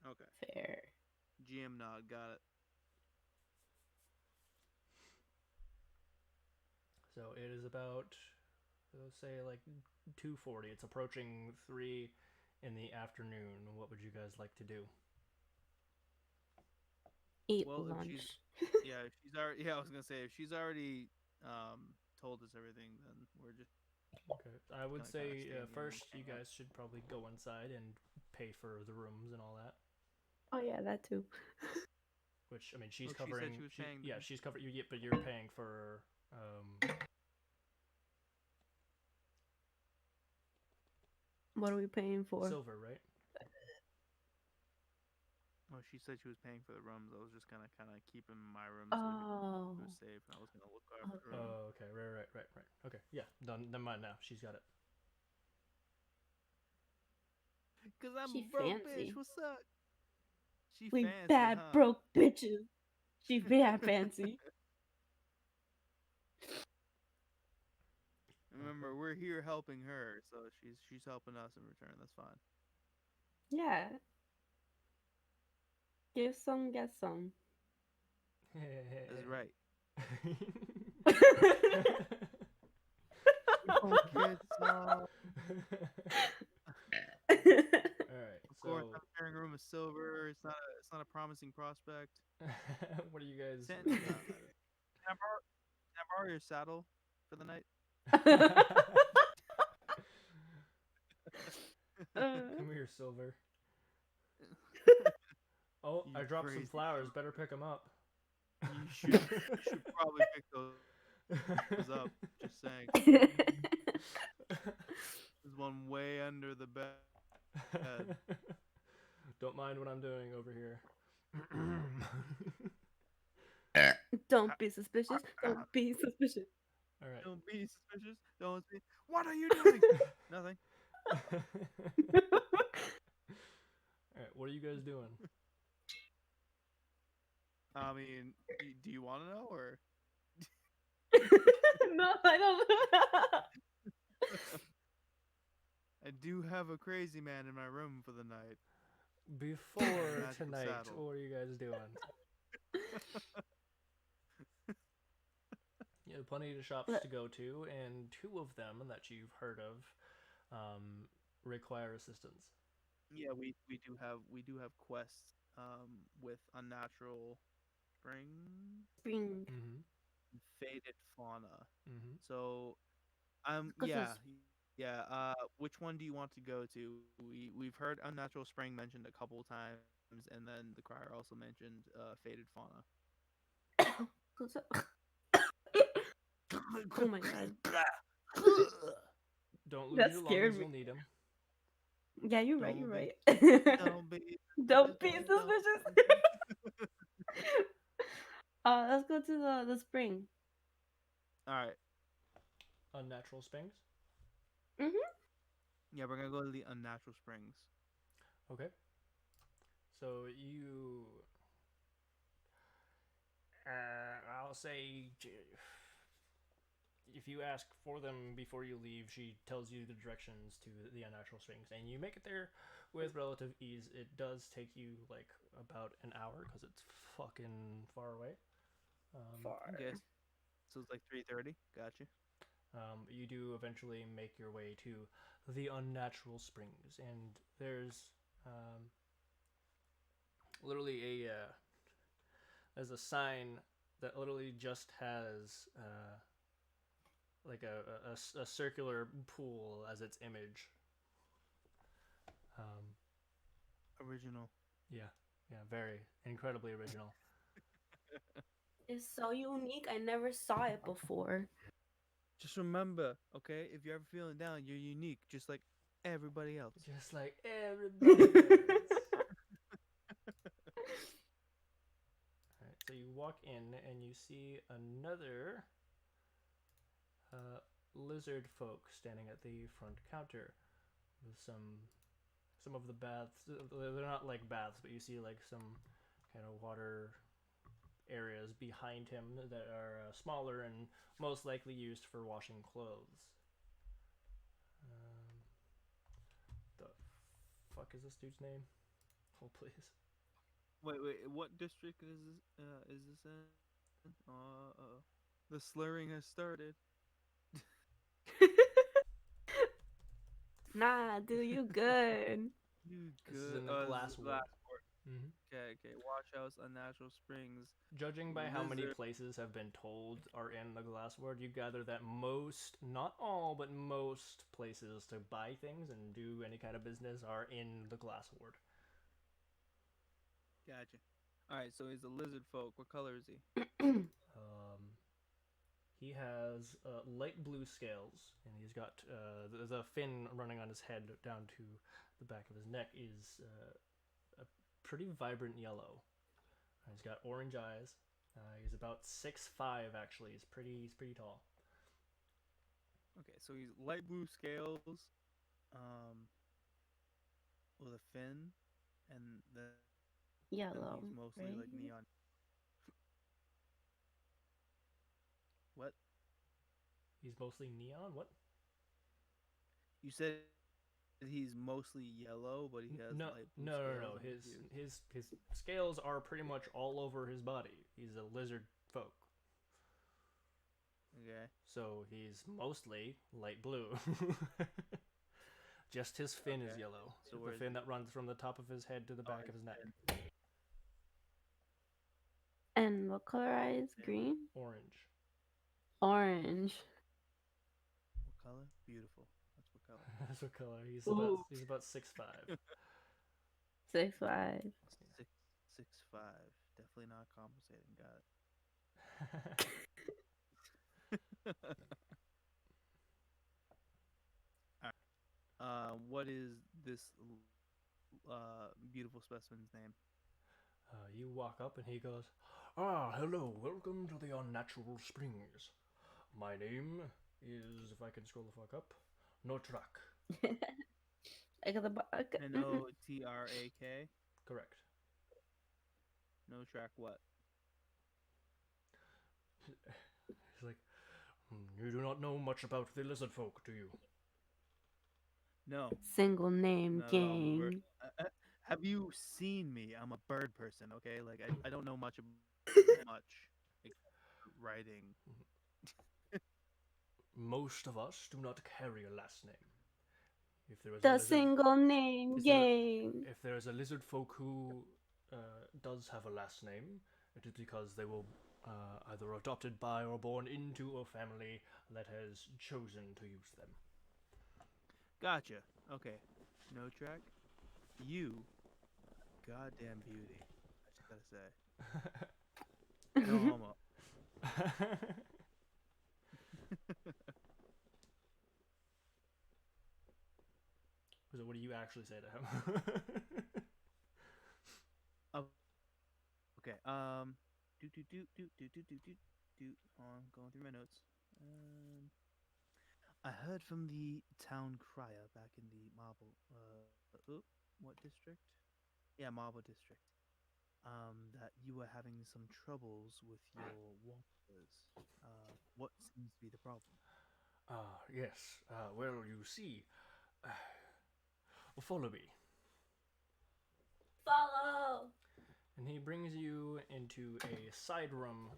Okay. Fair. GM nod, got it. So it is about say like 2:40. It's approaching 3 in the afternoon. What would you guys like to do? Eat Well, if she's lunch. if she's already I was gonna say if she's already told us everything, then we're just Okay, I gonna would kind of say stand here and first you hang out. guys should probably go inside and pay for the rooms and all that. Oh yeah, that too. Which I mean, she's Well, she said covering. she was She paying. yeah, she's covering you. But you're paying for What are we paying for? silver, right? Well, she said she was paying for the rooms. I was just gonna kind of keep him in my room so Oh. he was safe, and I was gonna look after Okay. him. Oh, okay, right. Okay, yeah, done. Never mind now. She's got it. Cause I'm She a broke bitch. fancy. What's up? She We fancy, bad huh? broke bitches. She bad fancy. Remember, Okay. we're here helping her, so she's helping us in return. That's fine. Yeah. Give some, get some. That's right. Get some. All right. Of course, So, I'm sharing a room of silver. It's not a promising prospect. what are you guys? Can I borrow your saddle for the night? Come here, Silver. Oh, You I dropped some crazy flowers. son Better of pick them up. a- you should probably pick those up. Just saying. There's one way under the bed. Don't mind what I'm doing over here. Don't be suspicious. Don't be suspicious. All right. Don't be suspicious. Don't be. What are you doing? Nothing. All right. What are you guys doing? I mean, do you want to know or? No, I don't. I do have a crazy man in my room for the night. Before Magical tonight, saddle. what are you guys doing? You have plenty of shops to go to, and two of them that you've heard of require assistance. Yeah, we do have quests with unnatural spring Spring. Mm-hmm. and faded fauna. Mm-hmm. So Cause yeah, it's yeah. Which one do you want to go to? We've heard unnatural spring mentioned a couple times, and then the crier also mentioned faded fauna. 'cause oh my god, Don't lose that your lungs; scared me. you'll need them. Yeah, you're right. Don't You're be, right. don't be, Don't be don't. suspicious. Let's go to the spring. All right. Unnatural springs. Mhm. Yeah, we're gonna go to the unnatural springs. Okay. So you, I'll say, if you ask for them before you leave, she tells you the directions to the unnatural springs, and you make it there with relative ease. It does take you like about an hour because it's fucking far away. Far. Okay, so it's like 3:30. Gotcha. You do eventually make your way to the unnatural springs, and literally there's a sign that literally just has like a circular pool as its image. Um, Original. yeah, yeah, very incredibly original. It's so unique. I never saw it before. Just remember, okay, if you're ever feeling down, you're unique, just like everybody else. Just like everybody else. Alright, so you walk in and you see another lizard folk standing at the front counter with some of the baths. They're not like baths, but you see like some kind of water areas behind him that are smaller and most likely used for washing clothes. The fuck is this dude's name? Oh, please. Wait, what district is this in? The slurring has started. Nah, dude, you good. You This is good? in the Oh, this glass is the ward. glass ward. Mm-hmm. Okay. Wash House, Unnatural Springs, Judging by how many Lizard. places have been told are in the glass ward, you gather that most, not all, but most places to buy things and do any kind of business are in the glass ward. Gotcha. All right, so he's a lizard folk. What color is he? He has light blue scales, and he's got the fin running on his head down to the back of his neck is a pretty vibrant yellow. He's got orange eyes. He's about 6'5", actually. He's pretty tall. Okay, so he's light blue scales, um, with a fin, and then he's Yellow, mostly like right? neon. What? He's mostly neon. What? You said he's mostly yellow, but he has No, light blue no, no, scales. no. I'm confused. His scales are pretty much all over his body. He's a lizard folk, Okay. so he's mostly light blue. Just his fin is Okay. yellow. So The where's fin that runs from the top of his head to the back of his neck. And what color eyes? Yeah. Green? Orange. Orange. What color? Beautiful. That's what color. That's what color. Ooh. He's about 6'5". 6'5". 6'5". Definitely not compensating. Got it. All right. What is this beautiful specimen's name? You walk up and he goes, "Ah, hello, welcome to the Unnatural Springs. My name is, if I can scroll the fuck up, Notrak." I got the Notrak. Correct. No track what? He's like, "You do not know much about the lizard folk, do you?" No, Single name not at all. I'm a bird. gang. Have you seen me? I'm a bird person. Okay, like I don't know much much except for writing. Most of us do not carry a last name. If there is a The lizard, single name is there, gang. if there is a lizard folk who does have a last name, it is because they were either adopted by or born into a family that has chosen to use them. Gotcha. Okay. No track. You, goddamn beauty. I just gotta say. No homo. So what do you actually say to him? Okay. Hold on, going through my notes. I heard from the town crier back in the Marble. What district? Yeah, Marble district. That you were having some troubles with your walkers. What seems to be the problem? Yes. Well, you see, follow me. Follow. And he brings you into a side room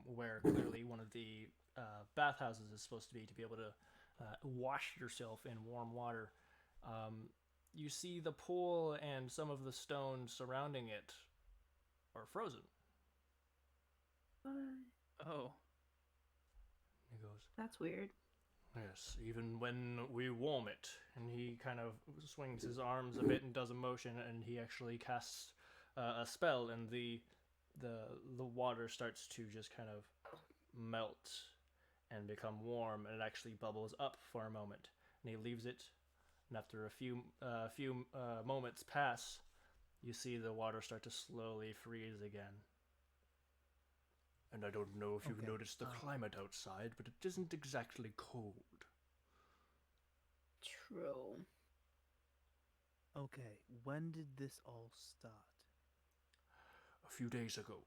where clearly one of the bathhouses is supposed to be able to wash yourself in warm water. You see the pool and some of the stones surrounding it are frozen. Oh, He goes, That's weird. "Yes, even when we warm it." And he kind of swings his arms a bit and does a motion, and he actually casts a spell, and the water starts to just kind of melt and become warm, and it actually bubbles up for a moment. And he leaves it, and after a few moments pass, you see the water start to slowly freeze again. And I don't know if you've Okay. noticed the climate outside, but it isn't exactly cold. True. okay. When did this all start? A few days ago.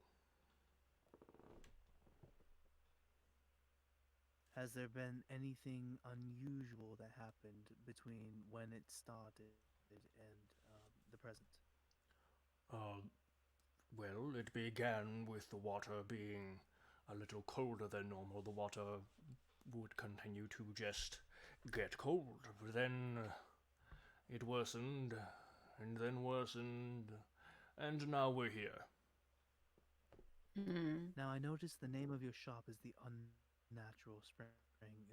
Has there been anything unusual that happened between when it started and the present? Uh, well, it began with the water being a little colder than normal. The water would continue to just get cold. But then it worsened, and then worsened, and now we're here. Hmm. Now I noticed the name of your shop is the Unnatural Spring.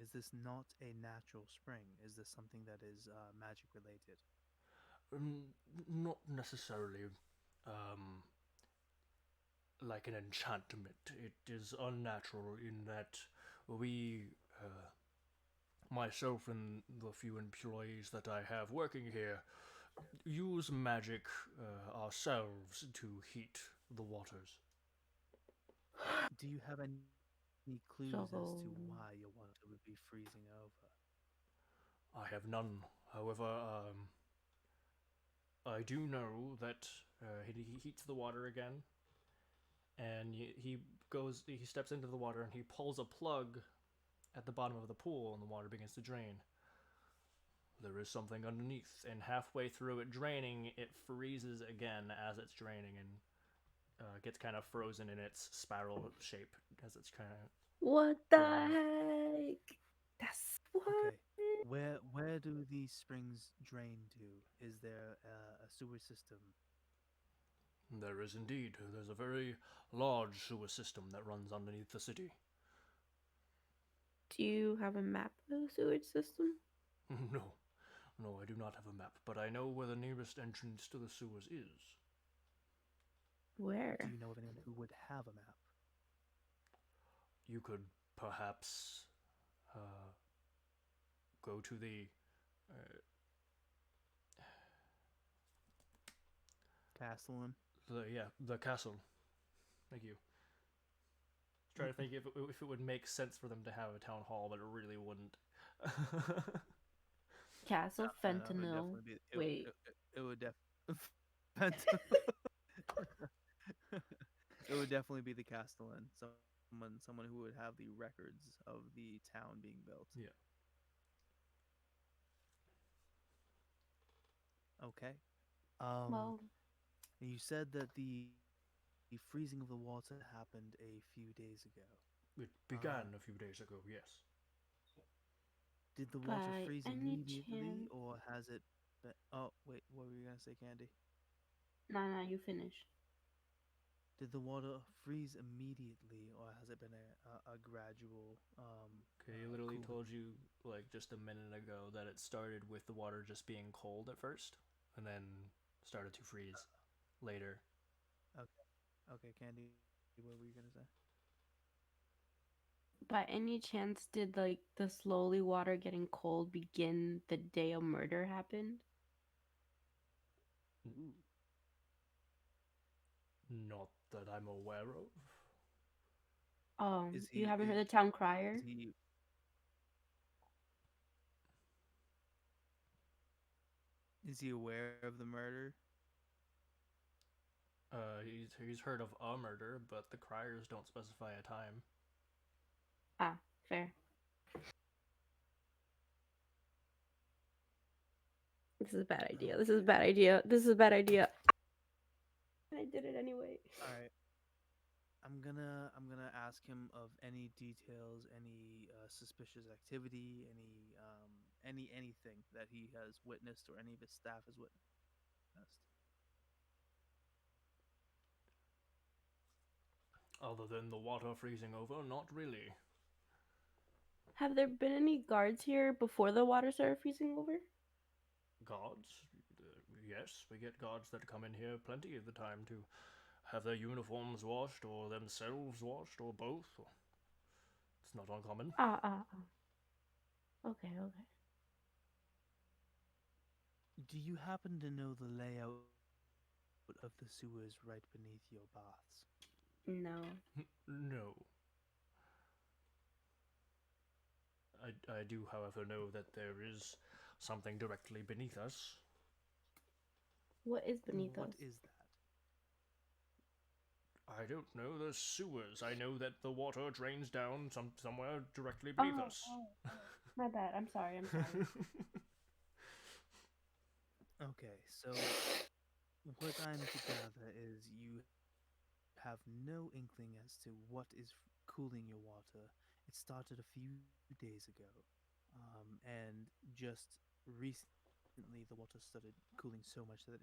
Is this not a natural spring? Is this something that is magic related? Mm, Not necessarily um, like an enchantment. It is unnatural in that we, myself and the few employees that I have working here, use magic ourselves to heat the waters. Do you have any clues as to So, why your water would be freezing over? I have none. However, I do know that he heats the water again, and he steps into the water and he pulls a plug at the bottom of the pool, and the water begins to drain. There is something underneath, and halfway through it draining, it freezes again as it's draining and gets kind of frozen in its spiral shape as it's kind of what the draining. heck? That's what? Okay. Where do these springs drain to? Is there a sewer system? There is indeed. There's a very large sewer system that runs underneath the city. Do you have a map of the sewage system? No, no, I do not have a map, but I know where the nearest entrance to the sewers is. Do Where? you know of anyone who would have a map? You could perhaps uh, go to uh, Castellan? the castle. Thank you. Trying to think if it would make sense for them to have a town hall, but it really wouldn't. Castle It would Fentanyl. definitely be. Wait, It would it would definitely be the Castellan. Someone who would have the records of the town being built. Yeah. Okay. Um, well, you said that the freezing of the water happened a few days ago. It Um, began a few days ago, yes. did the water by freeze any immediately, chance? or has it been? Oh, wait, what were you gonna say, Candy? Nah, you finish. Did the water freeze immediately, or has it been a gradual Okay, he literally cooling? told you like just a minute ago that it started with the water just being cold at first, and then started to freeze later. Okay, okay, Candy, what were you gonna say? By any chance, did like the slowly water getting cold begin the day a murder happened? Ooh, Not that I'm aware of. You haven't heard the town crier? is he aware of the murder? He's heard of a murder, but the criers don't specify a time. Ah, fair. This is a bad idea. This is a Okay. bad idea. This is a bad idea. I did it anyway. All right. I'm gonna ask him of any details, any suspicious activity, anything that he has witnessed or any of his staff has witnessed. Other than the water freezing over, not really. Have there been any guards here before the water started freezing over? Guards? Yes, we get guards that come in here plenty of the time to have their uniforms washed or themselves washed or both. It's not uncommon. Ah. Okay, okay. Do you happen to know the layout of the sewers right beneath your baths? No. No. I do, however, know that there is something directly beneath us. What is beneath What us? is that? I don't know. There's sewers. I know that the water drains down somewhere directly beneath us. My bad. I'm sorry. I'm sorry. Okay, so what I'm to gather is you have no inkling as to what is cooling your water. It started a few days ago. And just recently, the water started cooling so much that it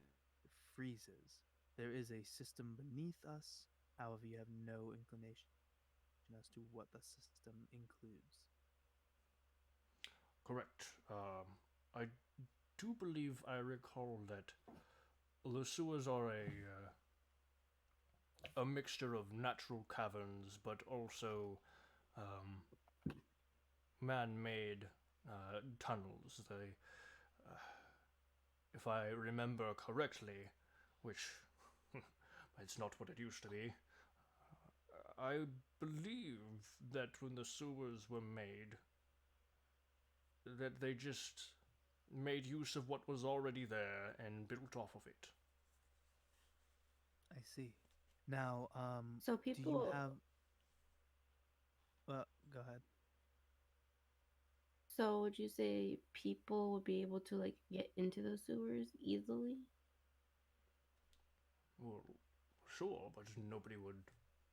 freezes. There is a system beneath us. However, you have no inclination as to what the system includes. Correct. I do believe I recall that the sewers are a mixture of natural caverns, but also um, man-made tunnels. If I remember correctly, which it's not what it used to be, I believe that when the sewers were made, that they just made use of what was already there and built off of it. I see. Now, So do you people, have? Well, go ahead. so would you say people would be able to like get into the sewers easily? Well, sure, but nobody would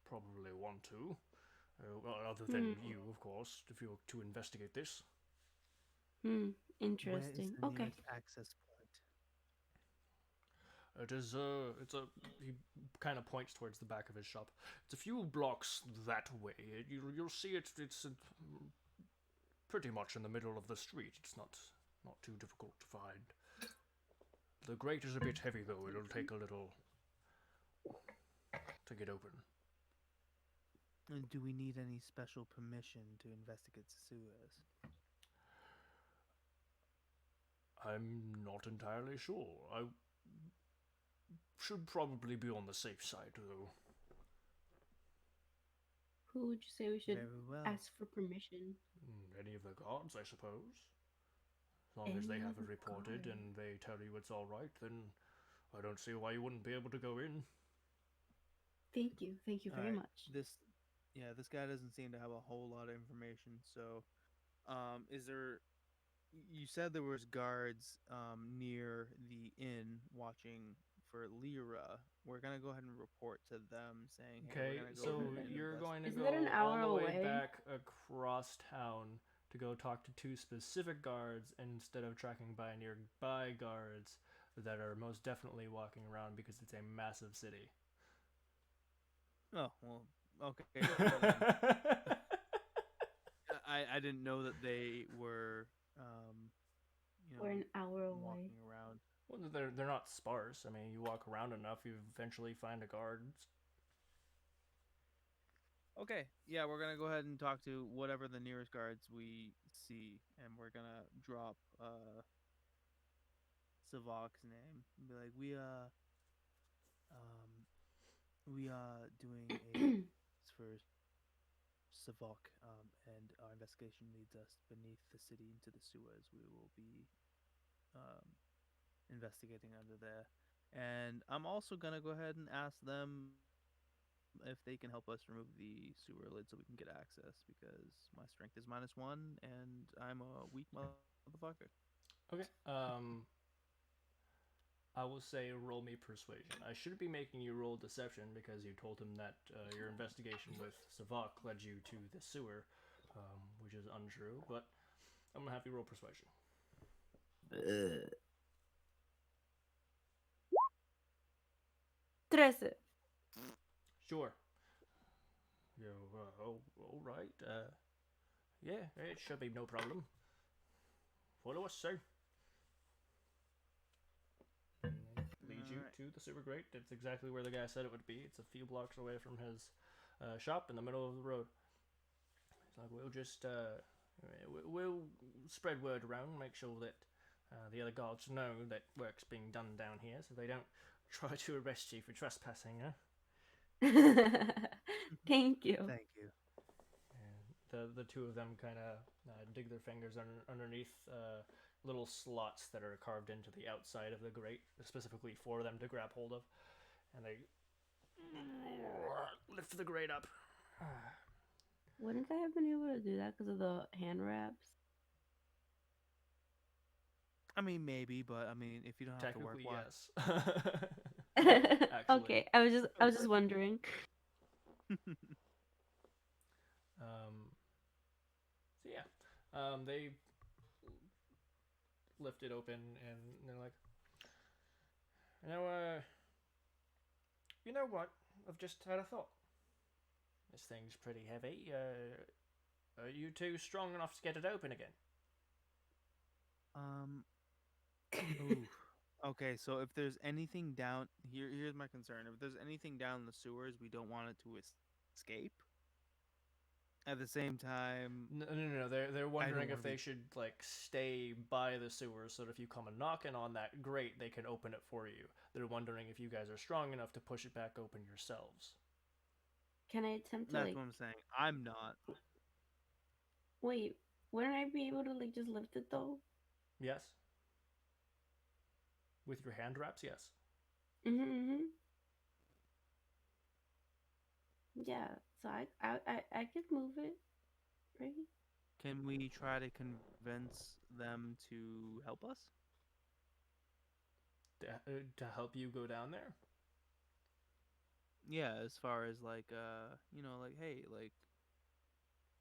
probably want to. Well, other Hmm. than you, of course, if you're to investigate this. Hmm. Where is Interesting. the Okay. nearest access point? It's a. He kind of points towards the back of his shop. It's a few blocks that way. You'll see it. It's pretty much in the middle of the street. It's not too difficult to find. The grate is a bit heavy though. It'll take a little to get open. And do we need any special permission to investigate the sewers? I'm not entirely sure. I should probably be on the safe side though. Who would you say we should Very well. ask for permission? Any of the guards, I suppose. As long as they Any have of it the reported guards? and they tell you it's all right, then I don't see why you wouldn't be able to go in. Thank you. Thank you All very right. much. This guy doesn't seem to have a whole lot of information. So, is there? You said there was guards near the inn watching for Lyra. We're gonna go ahead and report to them saying, "Hey, we're Okay, gonna go so ahead and you're going to Isn't that an go all hour the way away? back across town to go talk to two specific guards instead of tracking by nearby guards that are most definitely walking around because it's a massive city. Oh well, okay. Well then, I didn't know that they were you We're know an hour away. walking around. Well, they're not sparse. I mean, you walk around enough, you eventually find a guard. Okay, yeah, we're gonna go ahead and talk to whatever the nearest guards we see, and we're gonna drop Savok's name and be like, um we are doing a for Savok, and our investigation leads us beneath the city into the sewers. We will be um investigating under there. And I'm also gonna go ahead and ask them if they can help us remove the sewer lid so we can get access because my strength is -1 and I'm a weak motherfucker. Okay. I will say roll me persuasion. I should be making you roll deception because you told him that your investigation with Savak led you to the sewer, which is untrue. But I'm gonna have you roll persuasion. 13. Sure. You all right. Yeah, it should be no problem. Follow us, sir. And they lead you Alright. to the sewer grate. It's exactly where the guy said it would be. It's a few blocks away from his shop in the middle of the road. He's like, we'll just we'll spread word around, make sure that the other guards know that work's being done down here, so they don't try to arrest you for trespassing. Huh? Thank you. Thank you. And the two of them kind of dig their fingers underneath little slots that are carved into the outside of the grate, specifically for them to grab hold of, and they lift the grate up. Wouldn't I have been able to do that because of the hand wraps? I mean, maybe, but I mean, if you don't have to work, Technically, why? yes. Okay, I was just wondering. So yeah, they lift it open, and they're like, you know what? I've just had a thought. This thing's pretty heavy. Are you two strong enough to get it open again? Ooh. Okay, so if there's anything down here, here's my concern. If there's anything down the sewers, we don't want it to escape. At the same time, No. They're wondering wanna if they be- should like stay by the sewers so that if you come a knocking on that grate, they can open it for you. They're wondering if you guys are strong enough to push it back open yourselves. Can I attempt to that's like what I'm saying. I'm not. wait? Wouldn't I be able to like just lift it though? Yes. With your hand wraps, yes. Mm-hmm. Yeah. So I could move it, right? Can we try to convince them to help us? To help you go down there. Yeah, as far as like like hey, like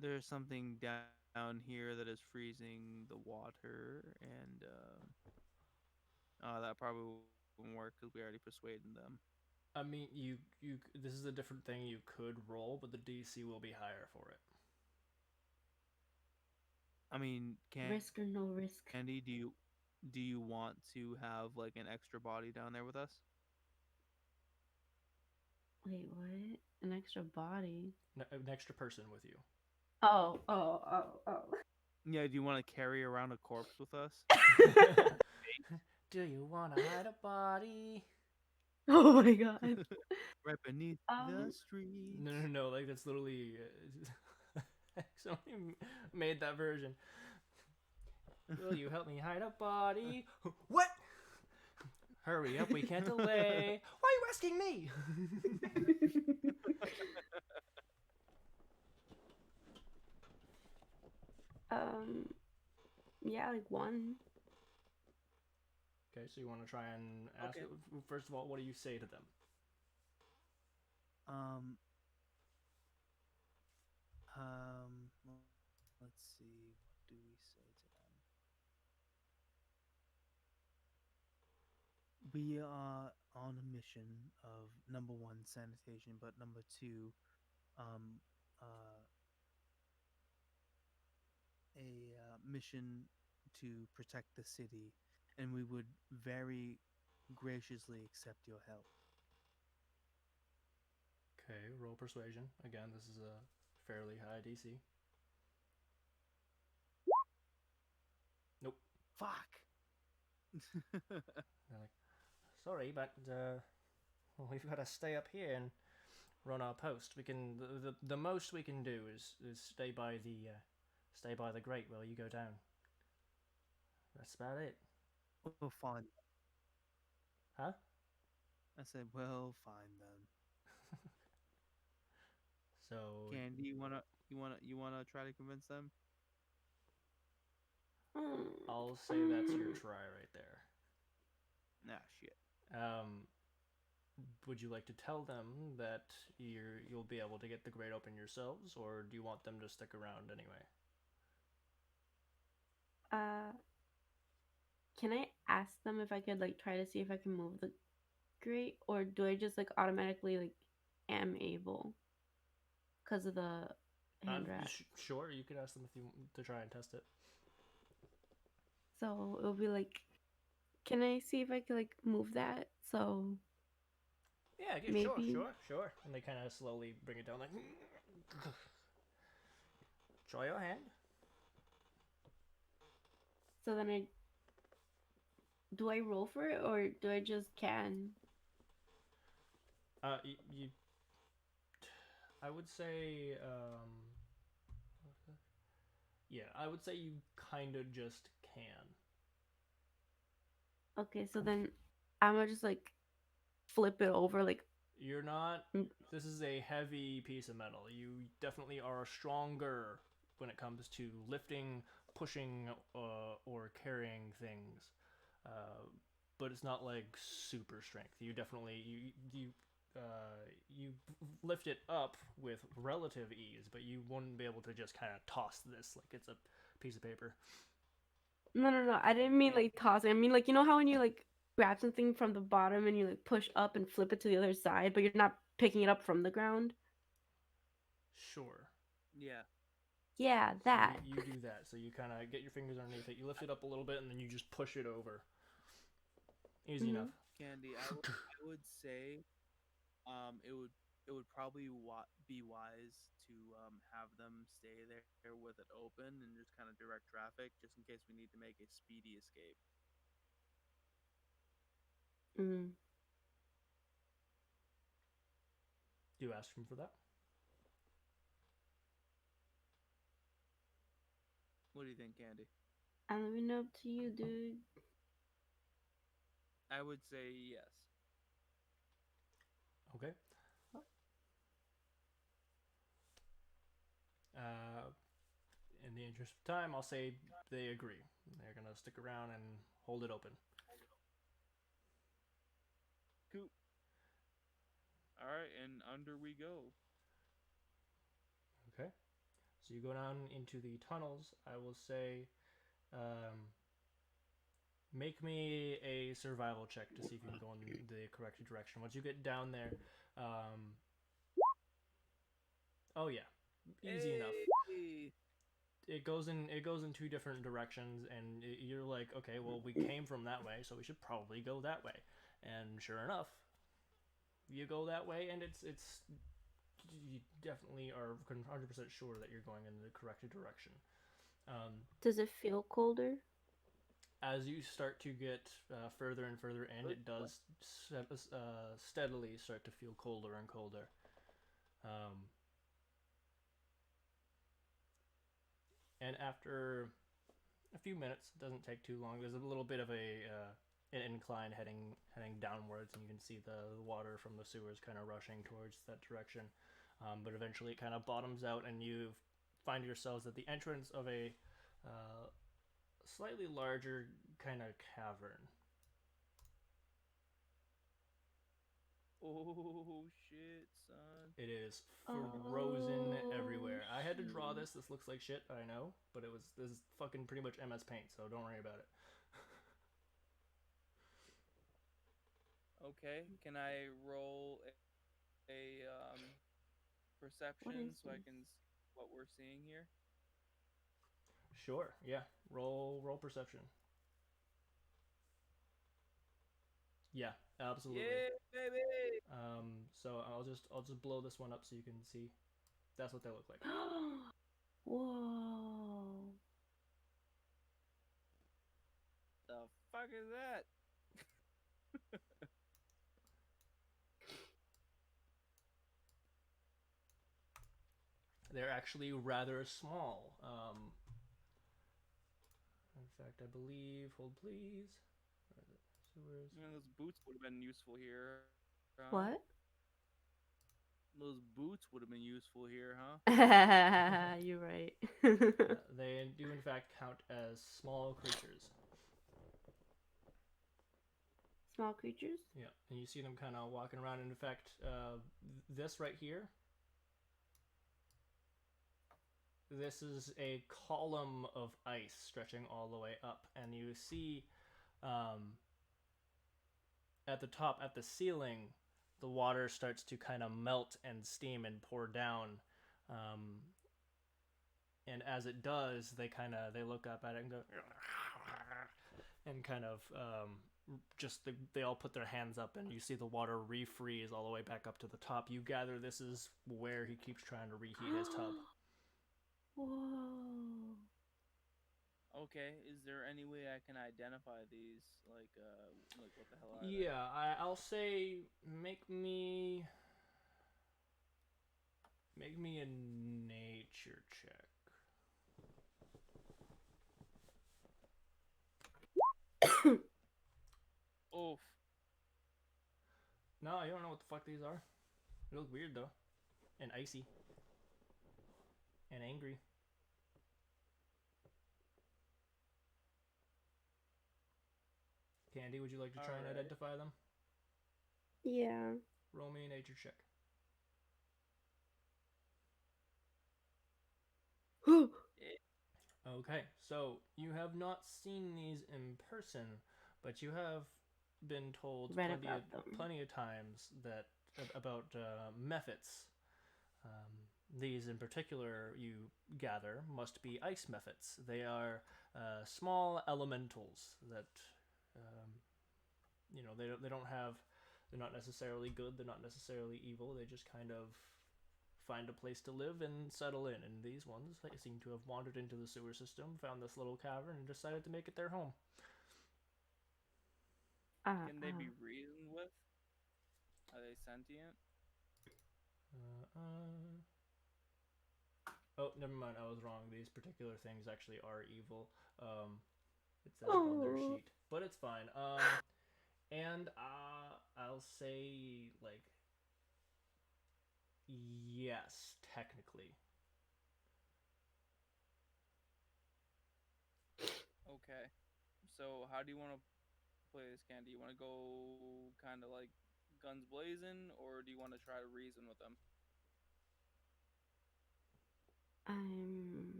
there's something down here that is freezing the water, and that probably won't work because we already persuaded them. I mean, you. This is a different thing you could roll, but the DC will be higher for it. I mean, Risk or no risk. Candy, do you want to have like an extra body down there with us? Wait, what? An extra body? An extra person with you. Oh. Yeah, do you want to carry around a corpse with us? Do you want to hide a body? Oh my god. Right beneath the Um, streets. No. Like that's literally. Somebody made that version. Will you help me hide a body? What? Hurry up, we can't delay. Why are you asking me? yeah, like one. Okay, so you want to try and ask. Okay. First of all, what do you say to them? Um, let's see. What do we say to them? We are on a mission of number one, sanitation, but number two, um, a mission to protect the city, and we would very graciously accept your help. Okay, roll persuasion. Again, this is a fairly high DC. Nope. Fuck. They're like, sorry, but we've got to stay up here and run our post. We can the most we can do is stay by the grate while you go down. That's about it. Well, fine. Huh? I said, well, fine then. So Candy, you wanna try to convince them? I'll say that's your try right there. Nah, shit. Would you like to tell them that you'll be able to get the grate open yourselves, or do you want them to stick around anyway? Can I ask them if I could like try to see if I can move the grate, or do I just like automatically like am able because of the hand wrap? Sure, you could ask them if you to try and test it. So it'll be like, can I see if I could like move that? So Yeah, maybe. sure. And they kind of slowly bring it down, like. Try your hand. So then do I roll for it or do I just can? You. I would say, yeah, I would say you kind of just can. Okay, so then I'm gonna just like flip it over, like. You're not. This is a heavy piece of metal. You definitely are stronger when it comes to lifting, pushing, or carrying things. But it's not like super strength. You definitely you lift it up with relative ease, but you wouldn't be able to just kind of toss this like it's a piece of paper. No. I didn't mean like tossing. I mean like, you know how when you like grab something from the bottom and you like push up and flip it to the other side, but you're not picking it up from the ground? Sure. Yeah. Yeah, So that. you do that. So you kind of get your fingers underneath it. You lift it up a little bit, and then you just push it over. Easy enough. Candy, I would say, it would probably be wise to have them stay there with it open and just kind of direct traffic, just in case we need to make a speedy escape. Mm. Do you ask him for that? What do you think, Candy? I'm leaving it up to you, dude. I would say yes. Okay. Uh, in the interest of time, I'll say they agree. They're gonna stick around and hold it open. Cool. All right, and under we go. Okay. So you go down into the tunnels. I will say, make me a survival check to see if you can go in the correct direction. Once you get down there, oh yeah, easy enough. Hey. It goes in two different directions, and you're like, okay, well, we came from that way, so we should probably go that way. And sure enough, you go that way, and it's you definitely are 100% sure that you're going in the correct direction. Does it feel colder? As you start to get further and further in, it does steadily start to feel colder and colder. Um, and after a few minutes, it doesn't take too long. There's a little bit of an incline heading downwards, and you can see the water from the sewers kind of rushing towards that direction. But eventually, it kind of bottoms out, and you find yourselves at the entrance of a slightly larger kind of cavern. Oh shit, son. It is frozen Oh, everywhere. I had to draw shoot. this. This looks like shit, I know, but this is fucking pretty much MS Paint, so don't worry about it. Okay, can I roll a What perception is so I this? can what we're seeing here? Sure, yeah. Roll perception. Yeah, absolutely. Yeah, baby. So I'll just blow this one up so you can see. That's what they look like. Whoa. The fuck is that? They're actually rather small. In fact, I believe. Hold please. Where are the sewers? Man, those boots would have been useful here, huh? What? Those boots would have been useful here, huh? You're right. They do in fact count as small creatures. Small creatures? Yeah, and you see them kind of walking around. And in fact, this right here, this is a column of ice stretching all the way up, and you see at the top, at the ceiling, the water starts to kind of melt and steam and pour down. Um, and as it does, they look up at it and go, and kind of they all put their hands up, and you see the water refreeze all the way back up to the top. You gather this is where he keeps trying to reheat his tub. Whoa. Okay, is there any way I can identify these? Like what the hell are Yeah, I'll say make me a nature check. they? Oof. No, you don't know what the fuck these are. They look weird though, and icy, and angry. Candy, would you like to try and Alright. identify them? Yeah. Roll me a nature check. Okay, so you have not seen these in person, but you have been told Read about them. plenty of times that about mephits. These in particular, you gather, must be ice mephits. They are small elementals that um, they don't have. They're not necessarily good. They're not necessarily evil. They just kind of find a place to live and settle in. And these ones, they seem to have wandered into the sewer system, found this little cavern, and decided to make it their home. Can they be reasoned with? Are they sentient? Oh, never mind. I was wrong. These particular things actually are evil. It says it on their sheet, but it's fine. And I'll say like yes, technically. Okay. So how do you want to play this, Can? Do you want to go kind of like guns blazing, or do you want to try to reason with them?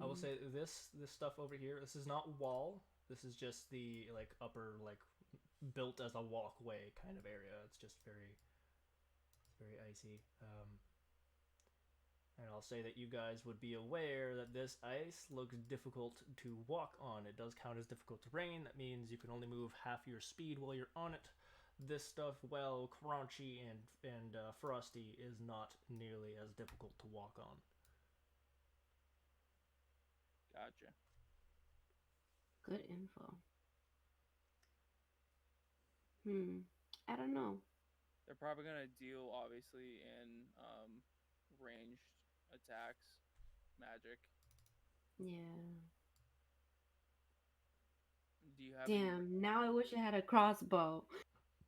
I will say this stuff over here. This is not wall. This is just the like upper like built as a walkway kind of area. It's just very icy. And I'll say that you guys would be aware that this ice looks difficult to walk on. It does count as difficult terrain. That means you can only move half your speed while you're on it. This stuff, while crunchy and frosty, is not nearly as difficult to walk on. Gotcha. Good info. I don't know. They're probably gonna deal obviously in ranged attacks, magic. Yeah. Do you have Damn. Now I wish I had a crossbow.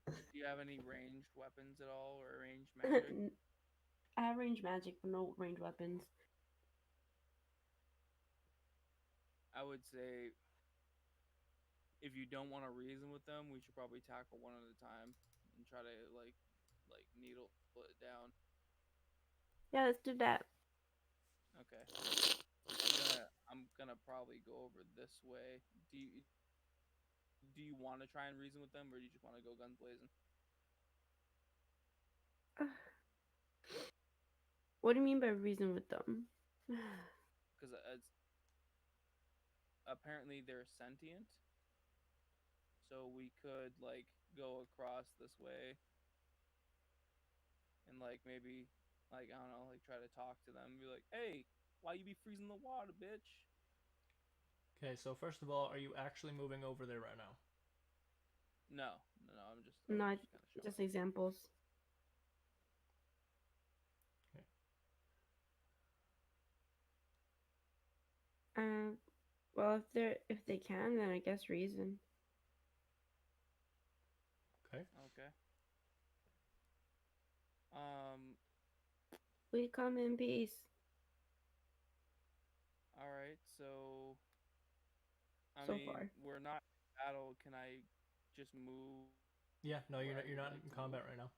Do you have any ranged weapons at all, or ranged magic? I have range magic, but no range weapons. I would say if you don't want to reason with them, we should probably tackle one at a time and try to like needle it down. Yeah, let's do that. Okay. I'm gonna probably go over this way. Do you want to try and reason with them, or do you just want to go guns blazing? What do you mean by reason with them? Because apparently they're sentient, so we could like go across this way and like maybe like I don't know, like try to talk to them and be like, "Hey, why you be freezing the water, bitch?" Okay, so first of all, are you actually moving over there right now? No, I was just No, kind of showing. just examples. Okay. Well, if they can, then I guess reason. Okay. Okay. We come in peace. All right. So I So mean, far. we're not in battle. Can I just move? Yeah, no, where I you're would not like in to combat move? right now.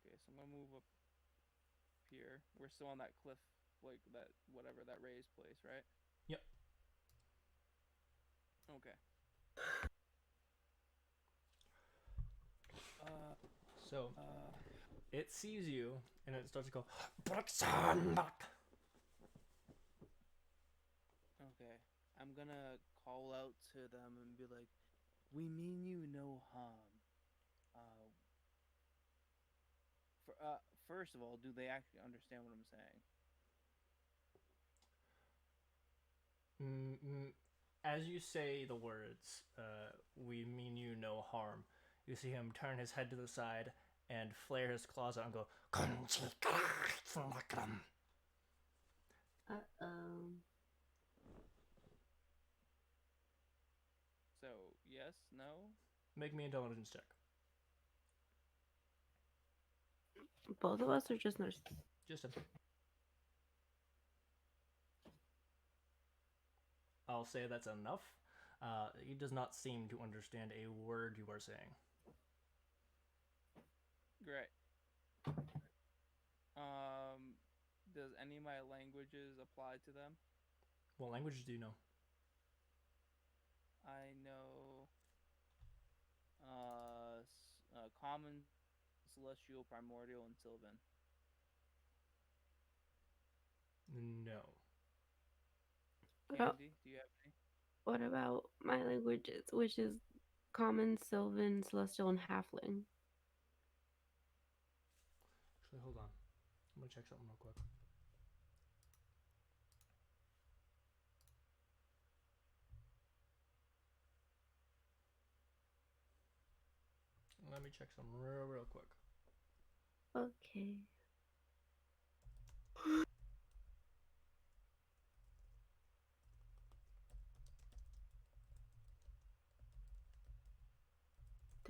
Okay, so I'm gonna move up here. We're still on that cliff, like that whatever that raised place, right? Yep. Okay. So it sees you and it starts to go, Brooksonbot! Okay. I'm gonna call out to them and be like, "We mean you no harm." Uh, first of all, do they actually understand what I'm saying? As you say the words, we mean you no harm, you see him turn his head to the side and flare his claws out and go, Uh-oh. So, yes, no? Make me an intelligence check. Both of us are just nurses. Just him. I'll say that's enough. He does not seem to understand a word you are saying. Great. Um, does any of my languages apply to them? What languages do you know? I know common, celestial, primordial, and sylvan. No. What about, Candy, do you have any? what about my languages, which is Common, Sylvan, Celestial, and Halfling? Actually, hold on. I'm gonna check something real quick. Let me check something real quick. Okay.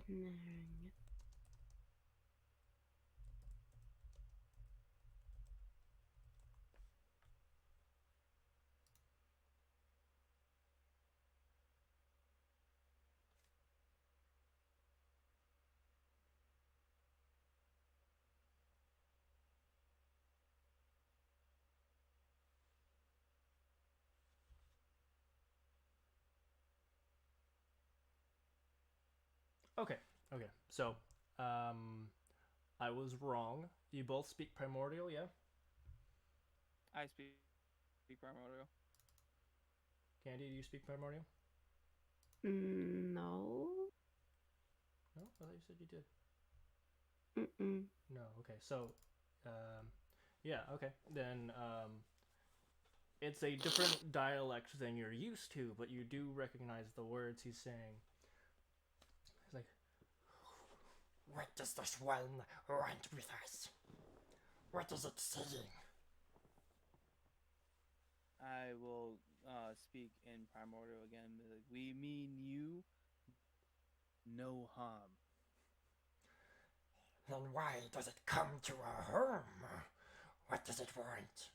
Dang. Okay. Okay. So, I was wrong. You both speak primordial, yeah? I speak primordial. Candy, do you speak primordial? No. No, I thought you said you did. Mm-mm. No. Okay. So, yeah. Okay. Then, it's a different dialect than you're used to, but you do recognize the words he's saying. He's like, What does this one want with us? What is it saying? I will speak in primordial again. Be like, we mean you no harm. Then why does it come to our home? What does it want?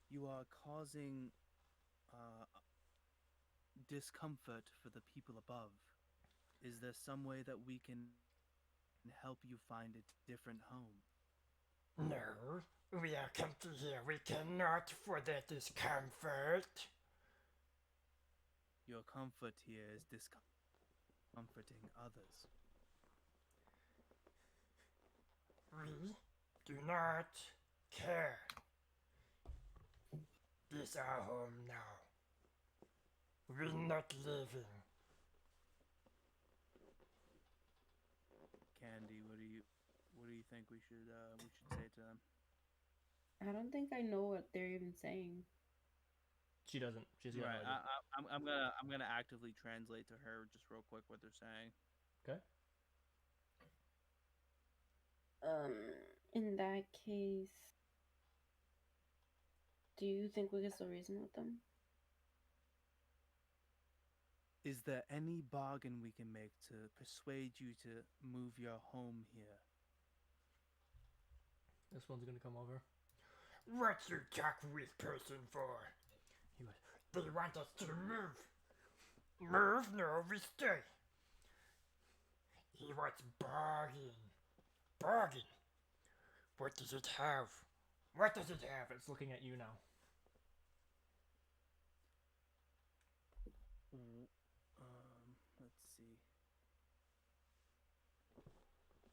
You are causing uh, discomfort for the people above. Is there some way that we can help you find a different home? No, we are comfy here. We cannot for that discomfort. Your comfort here is discomforting others. We do not care. This is our home now. We're not leaving. Candy, what do you think we should say to them? I don't think I know what they're even saying. she doesn't. She's got Right, no idea. I'm gonna actively translate to her just real quick what they're saying. Okay. In that case, do you think we can still reason with them? Is there any bargain we can make to persuade you to move your home here? This one's gonna come over. What you talk with person for? He goes, They want us to move. Move? No, we stay. He wants bargain. Bargain. What does it have? What does it have? it's looking at you now. Let's see.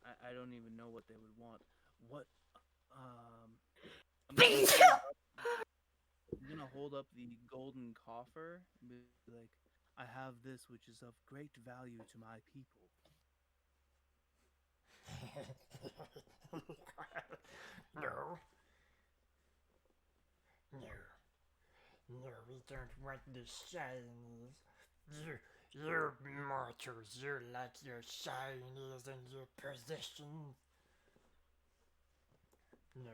I don't even know what they would want. What? I'm gonna hold up the golden coffer and be like, I have this which is of great value to my people. No. No. No, we don't want the shinies. You mortals, you like your shinies and your possessions. No.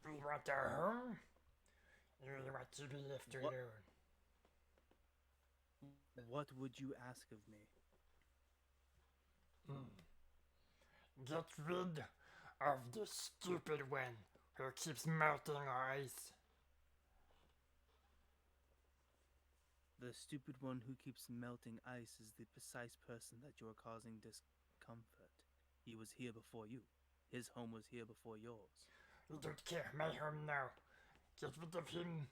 We want our home. We want to be left What? alone. What would you ask of me? Get rid of the stupid one who keeps melting our ice. The stupid one who keeps melting ice is the precise person that you are causing discomfort. He was here before you. His home was here before yours. You don't care my home now. Get rid of him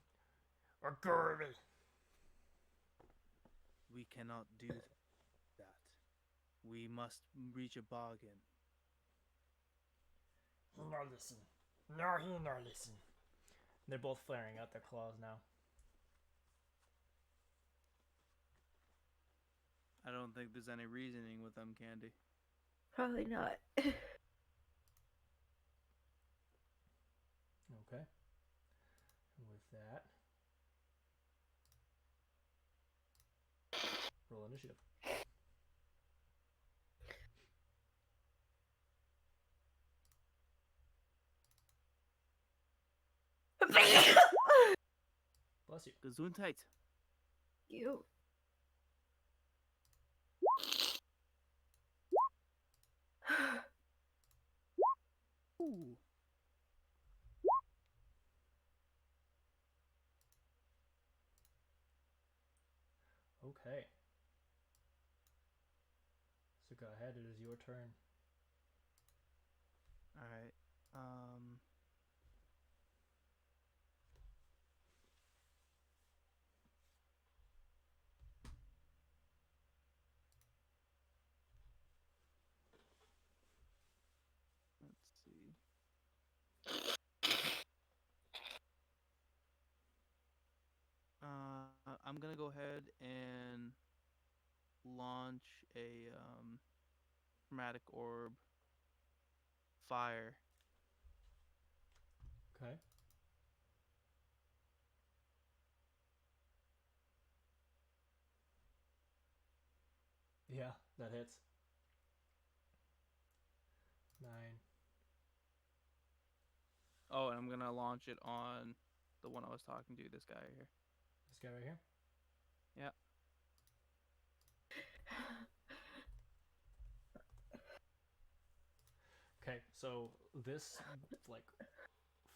or go away. We cannot do that. We must reach a bargain. He no listen. No, he no listen. They're both flaring out their claws now. I don't think there's any reasoning with them, Candy. Probably not. Okay. And with that, roll initiative. Bless you. Gesundheit. You. Ooh. Okay. So go ahead, it is your turn. Alright. Let's see. I'm gonna go ahead and launch a chromatic orb fire. Okay. Yeah, that hits. 9. Oh, and I'm gonna launch it on the one I was talking to, this guy here. This guy right here? Yeah. Okay, so this like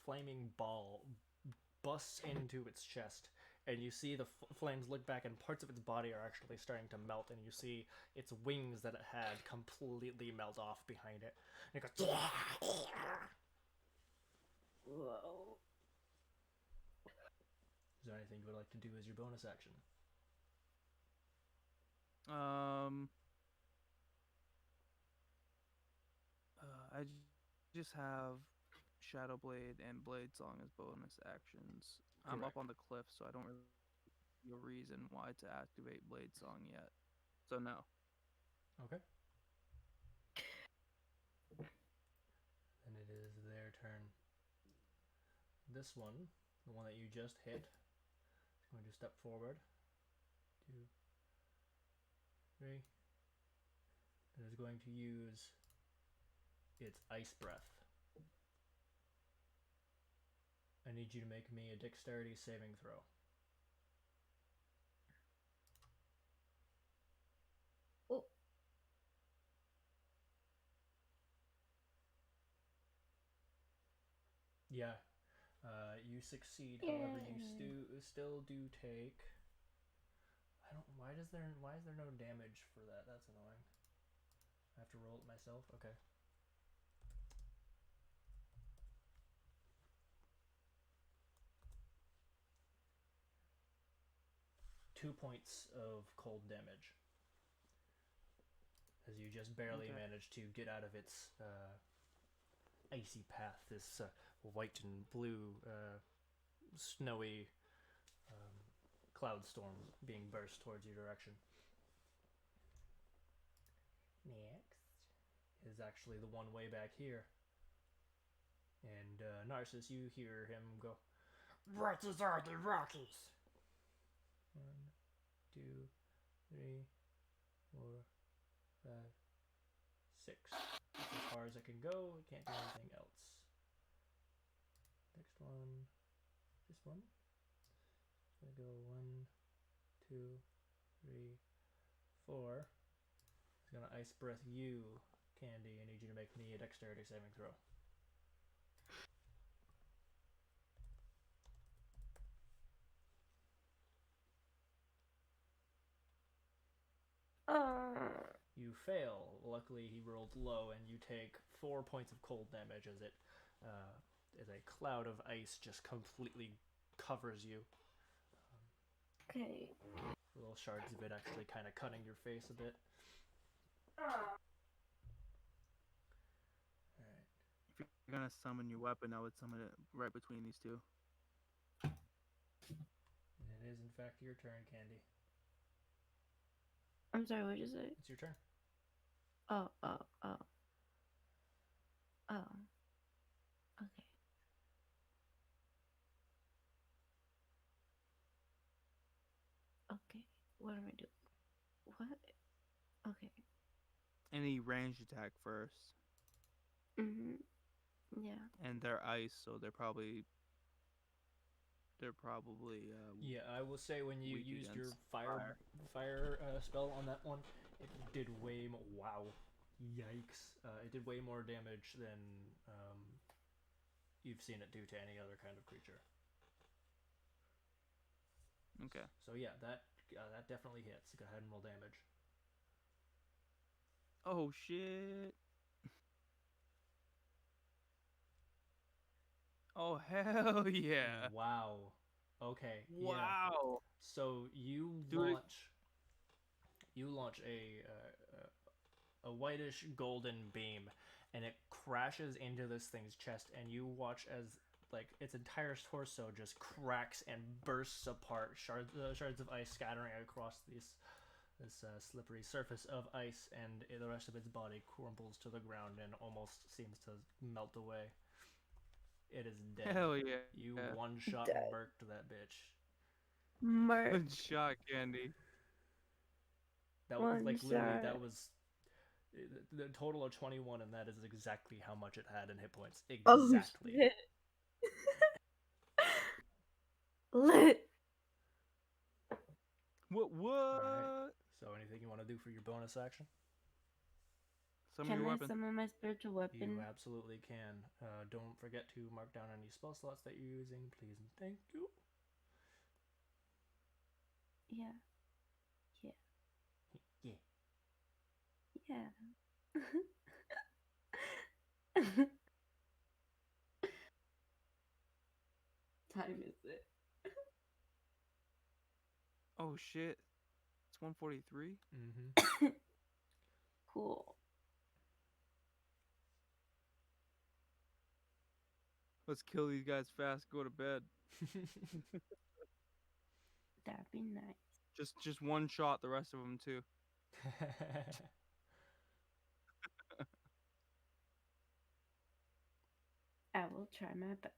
flaming ball busts into its chest, and you see the flames look back, and parts of its body are actually starting to melt, and you see its wings that it had completely melt off behind it. And it goes. Whoa. Is there anything you would like to do as your bonus action? I just have Shadow Blade and Blade Song as bonus actions. I'm up Correct. on the cliff, so I don't really see a reason why to activate Blade Song yet. So no. Okay. Then it is their turn. This one, the one that you just hit, is going to step forward. 2, 3. And is going to use its ice breath. I need you to make me a dexterity saving throw. Oh. Yeah, you succeed. However, you still do take. I don't. Why is there no damage for that? That's annoying. I have to roll it myself. Okay. Two points of cold damage as you just barely managed to get out of its icy path. This white and blue, snowy cloud storm being burst towards your direction. Next is actually the one way back here. And Narcissus, you hear him go, What is all the Rockies? 1, 2, 3, 4, 5, 6. That's as far as I can go. I can't do anything else. Next one. This one. I'm gonna go 1, 2, 3, 4. It's gonna ice breath you, Candy. I need you to make me a dexterity saving throw. You fail. Luckily, he rolled low, and you take 4 points of cold damage as a cloud of ice just completely covers you. Okay. Little shards of it actually kind of cutting your face a bit. Alright. If you're gonna summon your weapon, I would summon it right between these two. It is, in fact, your turn, Candy. I'm sorry, what did you say? It's your turn. Oh. Okay. Okay. What am I doing? What? Okay. Any ranged attack first, Mhm. Yeah. and they're ice, so they're probably Yeah, I will say when you weak used your against fire spell on that one, it did way more. Wow, yikes! It did way more damage than you've seen it do to any other kind of creature. Okay. So yeah, that definitely hits. Go ahead and roll damage. Oh shit. Oh hell yeah. Wow. Okay. Yeah. Wow. So you Dude. launch a whitish golden beam, and it crashes into this thing's chest, and you watch as like its entire torso just cracks and bursts apart, shards of ice scattering across this slippery surface of ice, and the rest of its body crumbles to the ground and almost seems to melt away. It is dead. Hell yeah. You one-shot Dead. murked that bitch. Mark. Good shot, Candy. That was One like literally shot. that was the total of 21, and that is exactly how much it had in hit points. Exactly. Oh shit. Lit. What? Alright. So anything you want to do for your bonus action? Summon Can your I weapon. summon my spiritual You weapon? absolutely can. Don't forget to mark down any spell slots that you're using, please and thank you. Yeah. Yeah. Yeah. Time is it? Oh shit. It's 1:43. Mm-hmm. Cool. Let's kill these guys fast. Go to bed. That'd be nice. Just one shot. The rest of them too. I will try my best.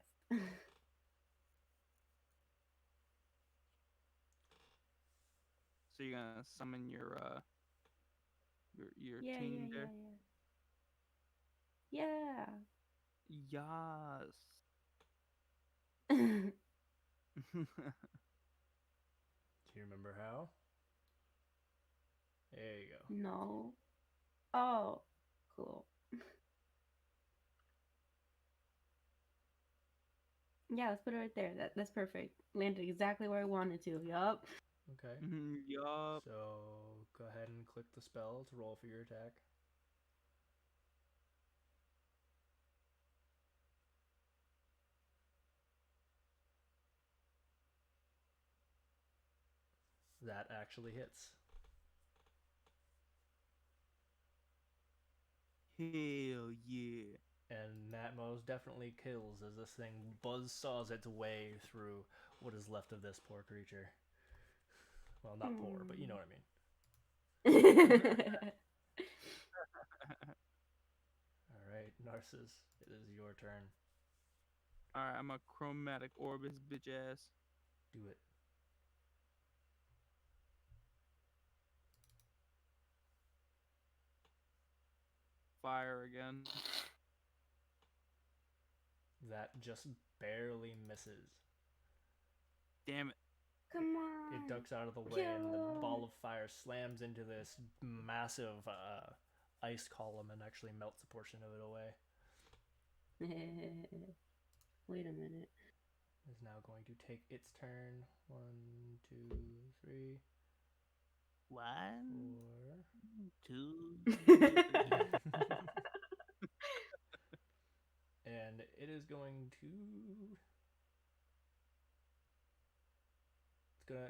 So you're gonna summon your yeah, team there. Yeah. Yes. Yeah. Do you remember how? There you go. No. Oh, cool. Yeah, let's put it right there. That's perfect. Landed exactly where I wanted to. Yup. Okay. Yup. So go ahead and click the spell to roll for your attack. That actually hits. Hell yeah. And that most definitely kills as this thing buzzsaws its way through what is left of this poor creature. Well, not poor, but you know what I mean. Alright, Narcissus, it is your turn. Alright, I'm a chromatic orb his bitch ass. Do it. Fire again. That just barely misses. Damn it. Come on. It ducks out of the way, and the ball of fire slams into this massive ice column and actually melts a portion of it away. Wait a minute. Is now going to take its turn. 1, 2, 3. 1, Four. 2, 3. And it is going to.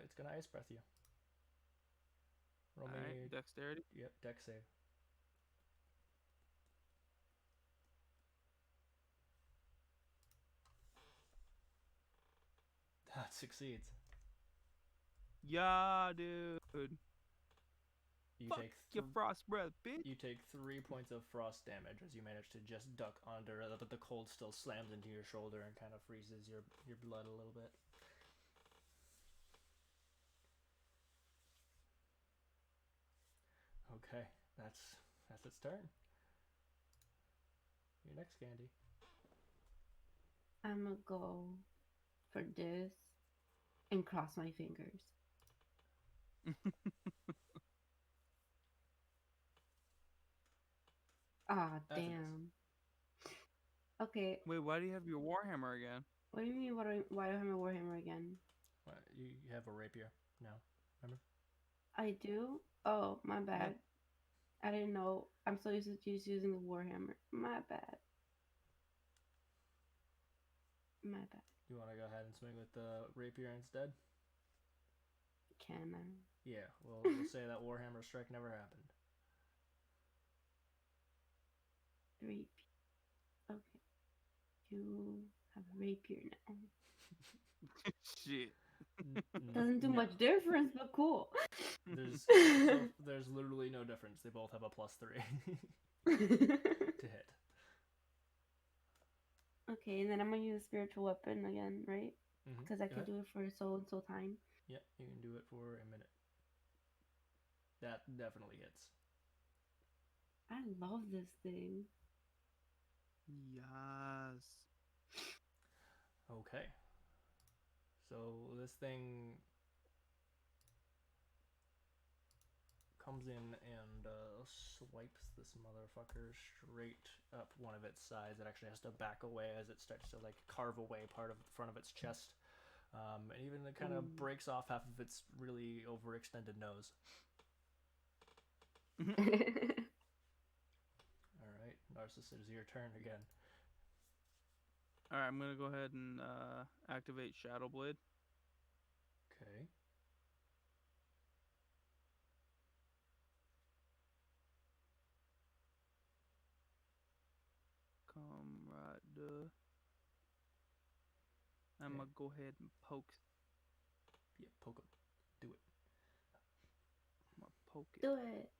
It's gonna ice breath you. Roll me. Alright, dexterity. Yep, dex save. That succeeds. Yeah, dude. You Fuck take your frost breath, bitch. you take 3 points of frost damage as you manage to just duck under it, but the cold still slams into your shoulder and kind of freezes your blood a little bit. Okay, that's its turn. Your next, Candy. I'm gonna go for this and cross my fingers. Ah, That's a miss. damn. Okay, Wait, why do you have your warhammer again? what do you mean? Why do I have my warhammer again? What, you have a rapier now, remember? I do. Oh, my bad. Yep. I didn't know. I'm so used to just using the warhammer. My bad. My bad. You want to go ahead and swing with the rapier instead? Can I? Yeah, well, we'll say that Warhammer strike never happened. Rapier. Okay. You have a rapier now. Shit. Doesn't do No. much difference, but cool. There's literally no difference. They both have a +3 to hit. Okay, and then I'm gonna use spiritual weapon again, right? Mm-hmm. Because I can do it for so and so time. Yeah, you can do it for a minute. That definitely hits. I love this thing. Yes. Okay. So this thing comes in and swipes this motherfucker straight up one of its sides. It actually has to back away as it starts to like carve away part of the front of its chest. And even it kind of breaks off half of its really overextended nose. Alright, Narcissus, it is your turn again. Alright, I'm gonna go ahead and activate Shadow Blade. Okay. Come right there. I'm gonna go ahead and poke. Yeah, poke him. Do it. I'm gonna poke it. Do it.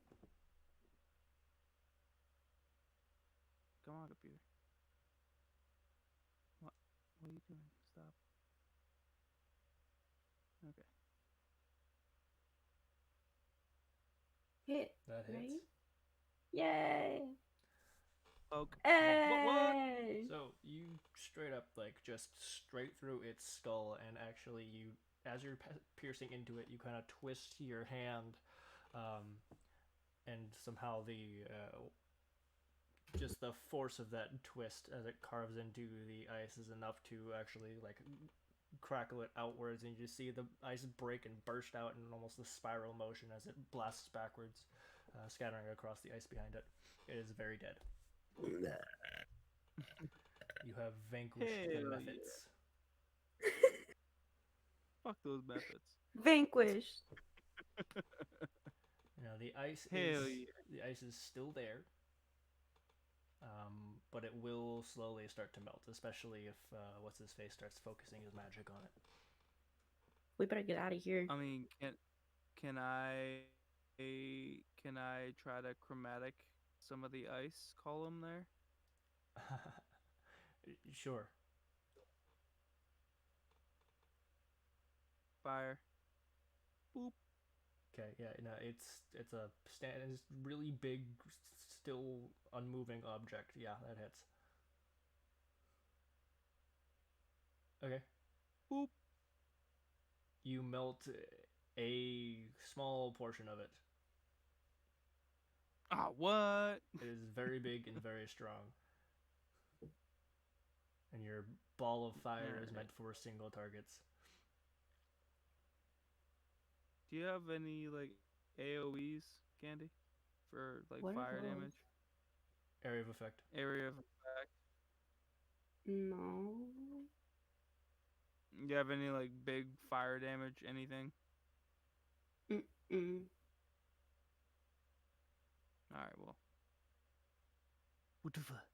Come on, computer. What are you doing? Stop. Okay. Hit. That hits. Right? Yay! Poke. Hey! So you straight up like just straight through its skull, and actually you, as you're piercing into it, you kind of twist your hand, and somehow the just the force of that twist as it carves into the ice is enough to actually like crackle it outwards, and you just see the ice break and burst out in almost a spiral motion as it blasts backwards, scattering across the ice behind it. It is very dead. You have vanquished the methods. Fuck those methods. Vanquished. Now the ice Hell is yeah. the ice is still there, but it will slowly start to melt, especially if what's his face starts focusing his magic on it. We better get out of here. I mean, can I try to chromatic some of the ice column there? Sure. Fire. Boop. Okay. Yeah. No. It's really big, still unmoving object. Yeah, that hits. Okay. Boop. You melt a small portion of it. Ah, what? It is very big and very strong. And your ball of fire is meant for single targets. Do you have any like AOE's, Candy, for like What are fire those? damage? Area of effect. Area of effect. No. You have any like big fire damage? Anything? Mm-mm. All right. Well. What the fuck?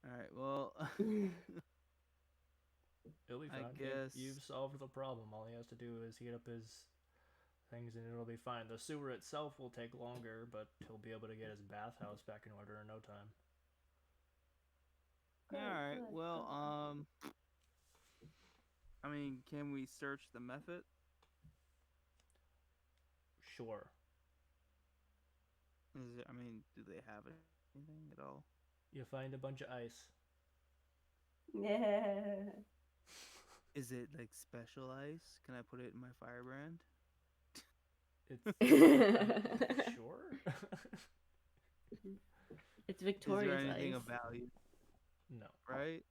All right. Well. It'll be I fine. guess. You've solved the problem. All he has to do is heat up his things and it'll be fine. The sewer itself will take longer, but he'll be able to get his bathhouse back in order in no time. All right. Good, Well. good. I mean, can we search the method? Sure. Is it? I mean, do they have anything at all? You find a bunch of ice. Yeah. Is it like special ice? Can I put it in my firebrand? It's sure. It's Is Victoria's there anything ice. of value? No, Right?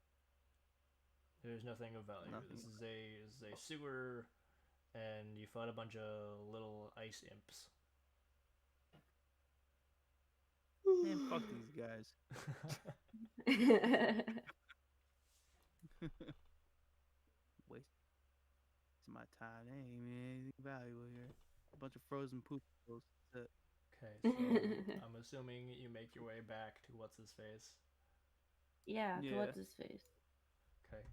there's nothing of value. Nothing. This is a sewer, and you fought a bunch of little ice imps. Man, fuck these guys. Waste my time. There ain't even anything valuable here. A bunch of frozen poop. That's it. Okay, so I'm assuming you make your way back to what's his face. Yeah, Yeah. so what's his face? Okay,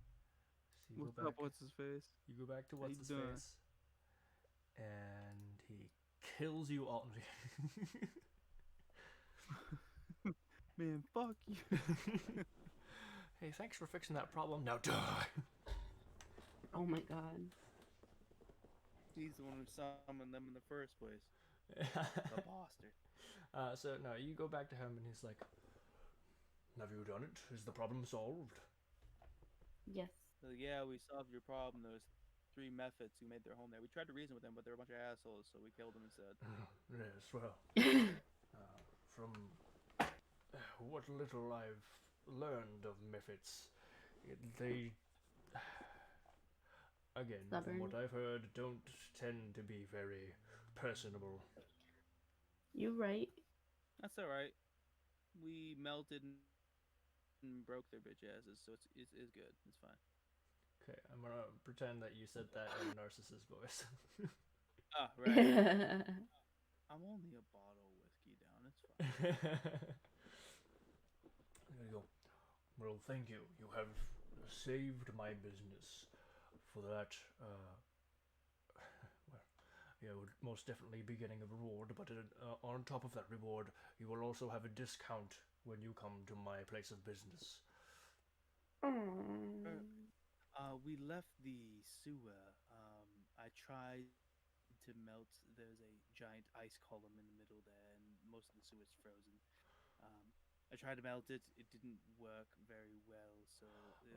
so you What's go back. up? What's his face? You go back to How what's you his doing? face, and he kills you all. Man, fuck you. Hey, thanks for fixing that problem. Now die. Oh my god. He's the one who summoned them in the first place. The bastard. So no, you go back to him, and he's like, "Have you done it? Is the problem solved?" Yes. So yeah, we solved your problem. There was 3 methods who made their home there. We tried to reason with them, but they're a bunch of assholes, so we killed them instead. Yes, well, from what little I've learned of Mephits, they, again, from Stubborn. what I've heard, don't tend to be very personable. You're right. That's all right. We melted and broke their bitch asses, so it's good. It's fine. Okay, I'm gonna pretend that you said that in a narcissist voice. Ah, right. I'm only a bottle of whiskey down. It's fine. There you go. Well, thank you. You have saved my business. For that, well, you would most definitely be getting a reward, but on top of that reward, you will also have a discount when you come to my place of business. We left the sewer. I tried to melt. There's a giant ice column in the middle there, and most of the sewer's frozen. I tried to melt it. It didn't work very well, so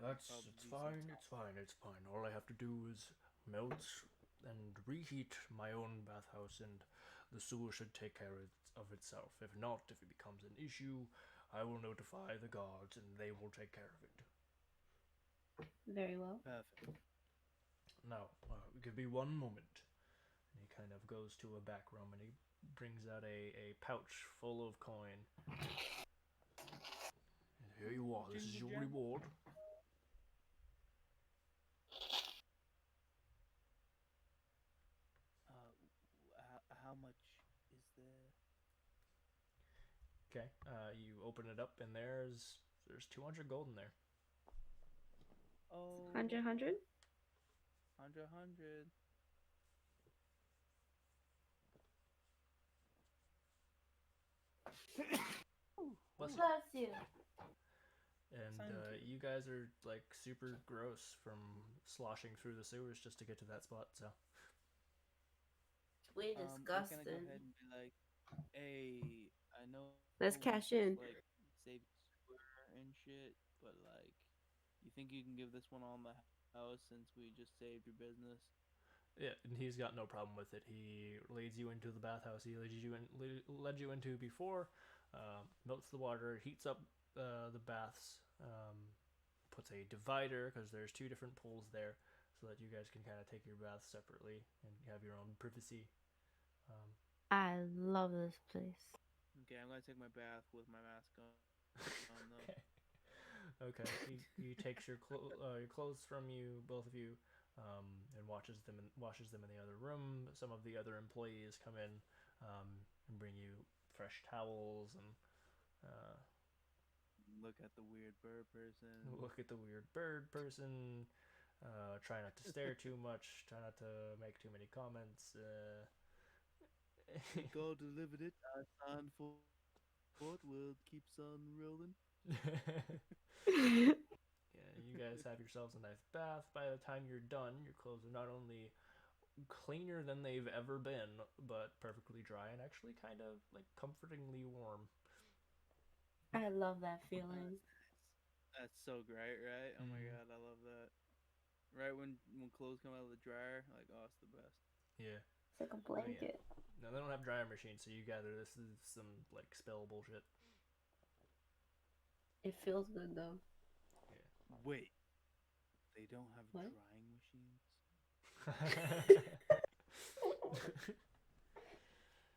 It's fine. It's fine. It's fine. All I have to do is melt and reheat my own bathhouse, and the sewer should take care of itself. If not, if it becomes an issue, I will notify the guards, and they will take care of it. Very well. Perfect. Now, give me one moment. And he kind of goes to a back room and he brings out a pouch full of coin. And here you are. This is your reward. How much is there? Okay. You open it up and there's 200 gold in there. Oh, 100, 100? 100. Bless you. Bless you. And Thank you guys are like super gross from sloshing through the sewers just to get to that spot. So Way We're gonna disgusting. go ahead and be like, hey, I know. Let's we cash just, in. Like, save sewer and shit, but like, you think you can give this one on the house since we just saved your business? yeah, and he's got no problem with it. He leads you into the bathhouse he led you into before. Melts the water, heats up the baths, puts a divider because there's 2 different pools there, so that you guys can kind of take your baths separately and have your own privacy. I love this place. Okay, I'm gonna take my bath with my mask on though. Okay. Okay. He takes your clothes from you, both of you, and washes them in the other room. Some of the other employees come in and bring you fresh towels and Look at the weird bird person. look at the weird bird person. Try not to stare too much. Try not to make too many comments. God delivered it. I signed for it. World keeps on rolling. Yeah, you guys have yourselves a nice bath. By the time you're done, your clothes are not only cleaner than they've ever been, but perfectly dry and actually kind of like comfortingly warm. I love that That's feeling. nice. That's so great, right? Oh my god, I love that. Right when clothes come out of the dryer, like oh, it's the best. Yeah. It's like a Oh yeah. blanket. No, they don't have dryer machines, so you gather this is some like spill bullshit. It feels good though. Wait, they don't have What? drying machines?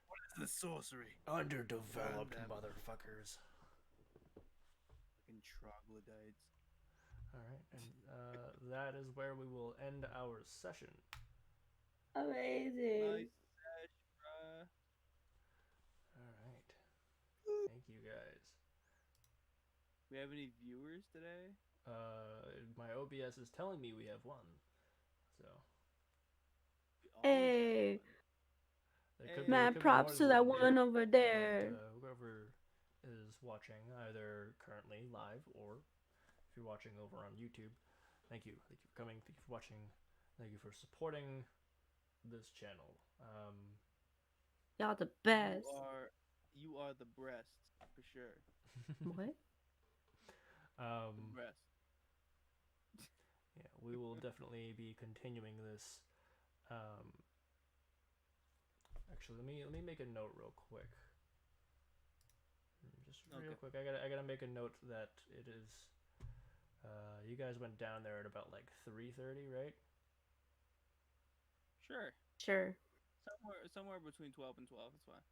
What is this sorcery? Underdeveloped Damn them. motherfuckers. Fucking troglodytes. All right, and that is where we will end our session. Amazing. Nice sesh, bruh. All right. Thank you guys. We have any viewers today? My OBS is telling me we have one, so We always have Hey, one. mad could be more props to than that one. one over But there. whoever is watching, either currently live or if you're watching over on YouTube, thank you. Thank you for coming. Thank you for watching. Thank you for supporting this channel. Y'all the best. You are the breast for sure. What? The breast. Yeah, we will definitely be continuing this. Actually, let me make a note real quick. Just real quick, I gotta make a note that it is. You guys went down there at about like 3:30, right? Sure. Sure. Somewhere between 12 and 12 is fine.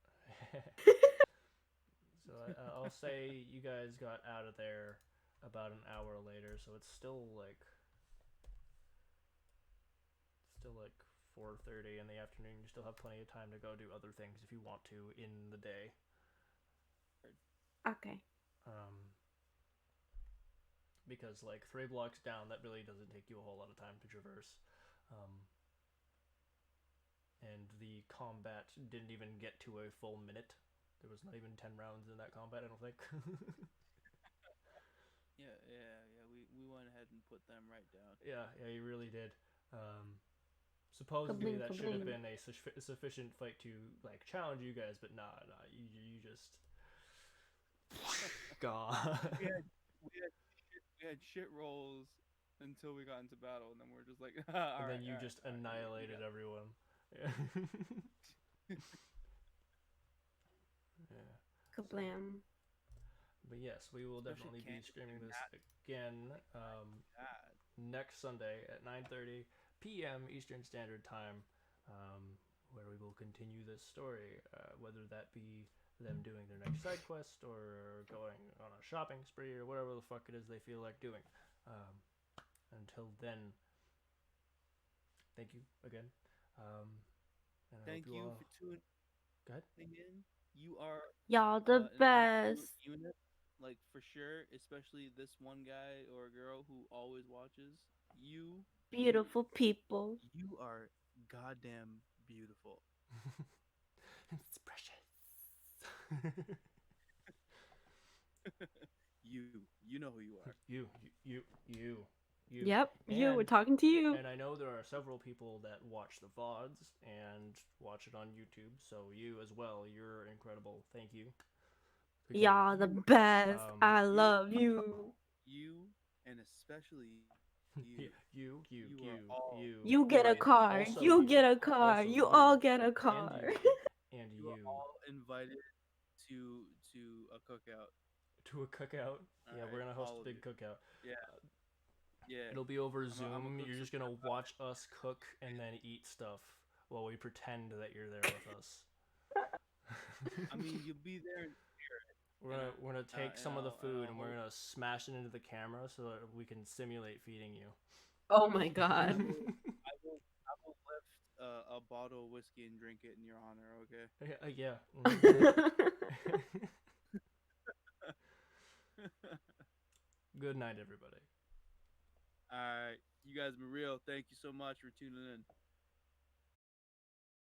So I'll say you guys got out of there about an hour later, so it's still like 4:30 in the afternoon. You still have plenty of time to go do other things if you want to in the day. Okay. Because like 3 blocks down, that really doesn't take you a whole lot of time to traverse. And the combat didn't even get to a full minute. There was not even 10 rounds in that combat, I don't think. Yeah. We went ahead and put them right down. Yeah, you really did. Supposedly Kabling, that should have kabling. been a sufficient fight to like challenge you guys, but nah, you just gone. We had shit rolls until we got into battle, and then we're just like, And then you just annihilated everyone. Yeah. Yeah. Kablam. But yes, we will Especially definitely be Candace streaming doing this that. again God. next Sunday at 9:30 p.m. Eastern Standard Time, where we will continue this story, whether that be them doing their next side quest or going on a shopping spree or whatever the fuck it is they feel like doing. Until then, thank you again. And I Thank hope you you all. for tuning Go ahead. in. You are Y'all the an absolute best. unit, like for sure. Especially this one guy or girl who always watches. Beautiful people. You are goddamn beautiful. It's precious. You know who you are. You. Yep, you. We're And talking to you. and I know there are several people that watch the VODs and watch it on YouTube, so you as well. You're incredible. Thank you. Y'all the best. I You- love you. You and especially you. you, You are all You get a Wait, car. also You you. get a car. Also You you. all get a And car. you. And you are you. all invited to a cookout. To a cookout. Yeah, we're Alright, gonna host all a of big you. cookout. Yeah. Yeah. It'll be over I'm Zoom. gonna cook You're some just gonna watch us cook and then eat stuff while we pretend that you're there with us. I mean, you'll be there in spirit. We're gonna take and some of the food and we're hope gonna smash it into the camera so that we can simulate feeding you. Oh my I god. will lift a bottle of whiskey and drink it in your honor. Okay. Yeah. Good night, everybody. All right, you guys been real. Thank you so much for tuning in.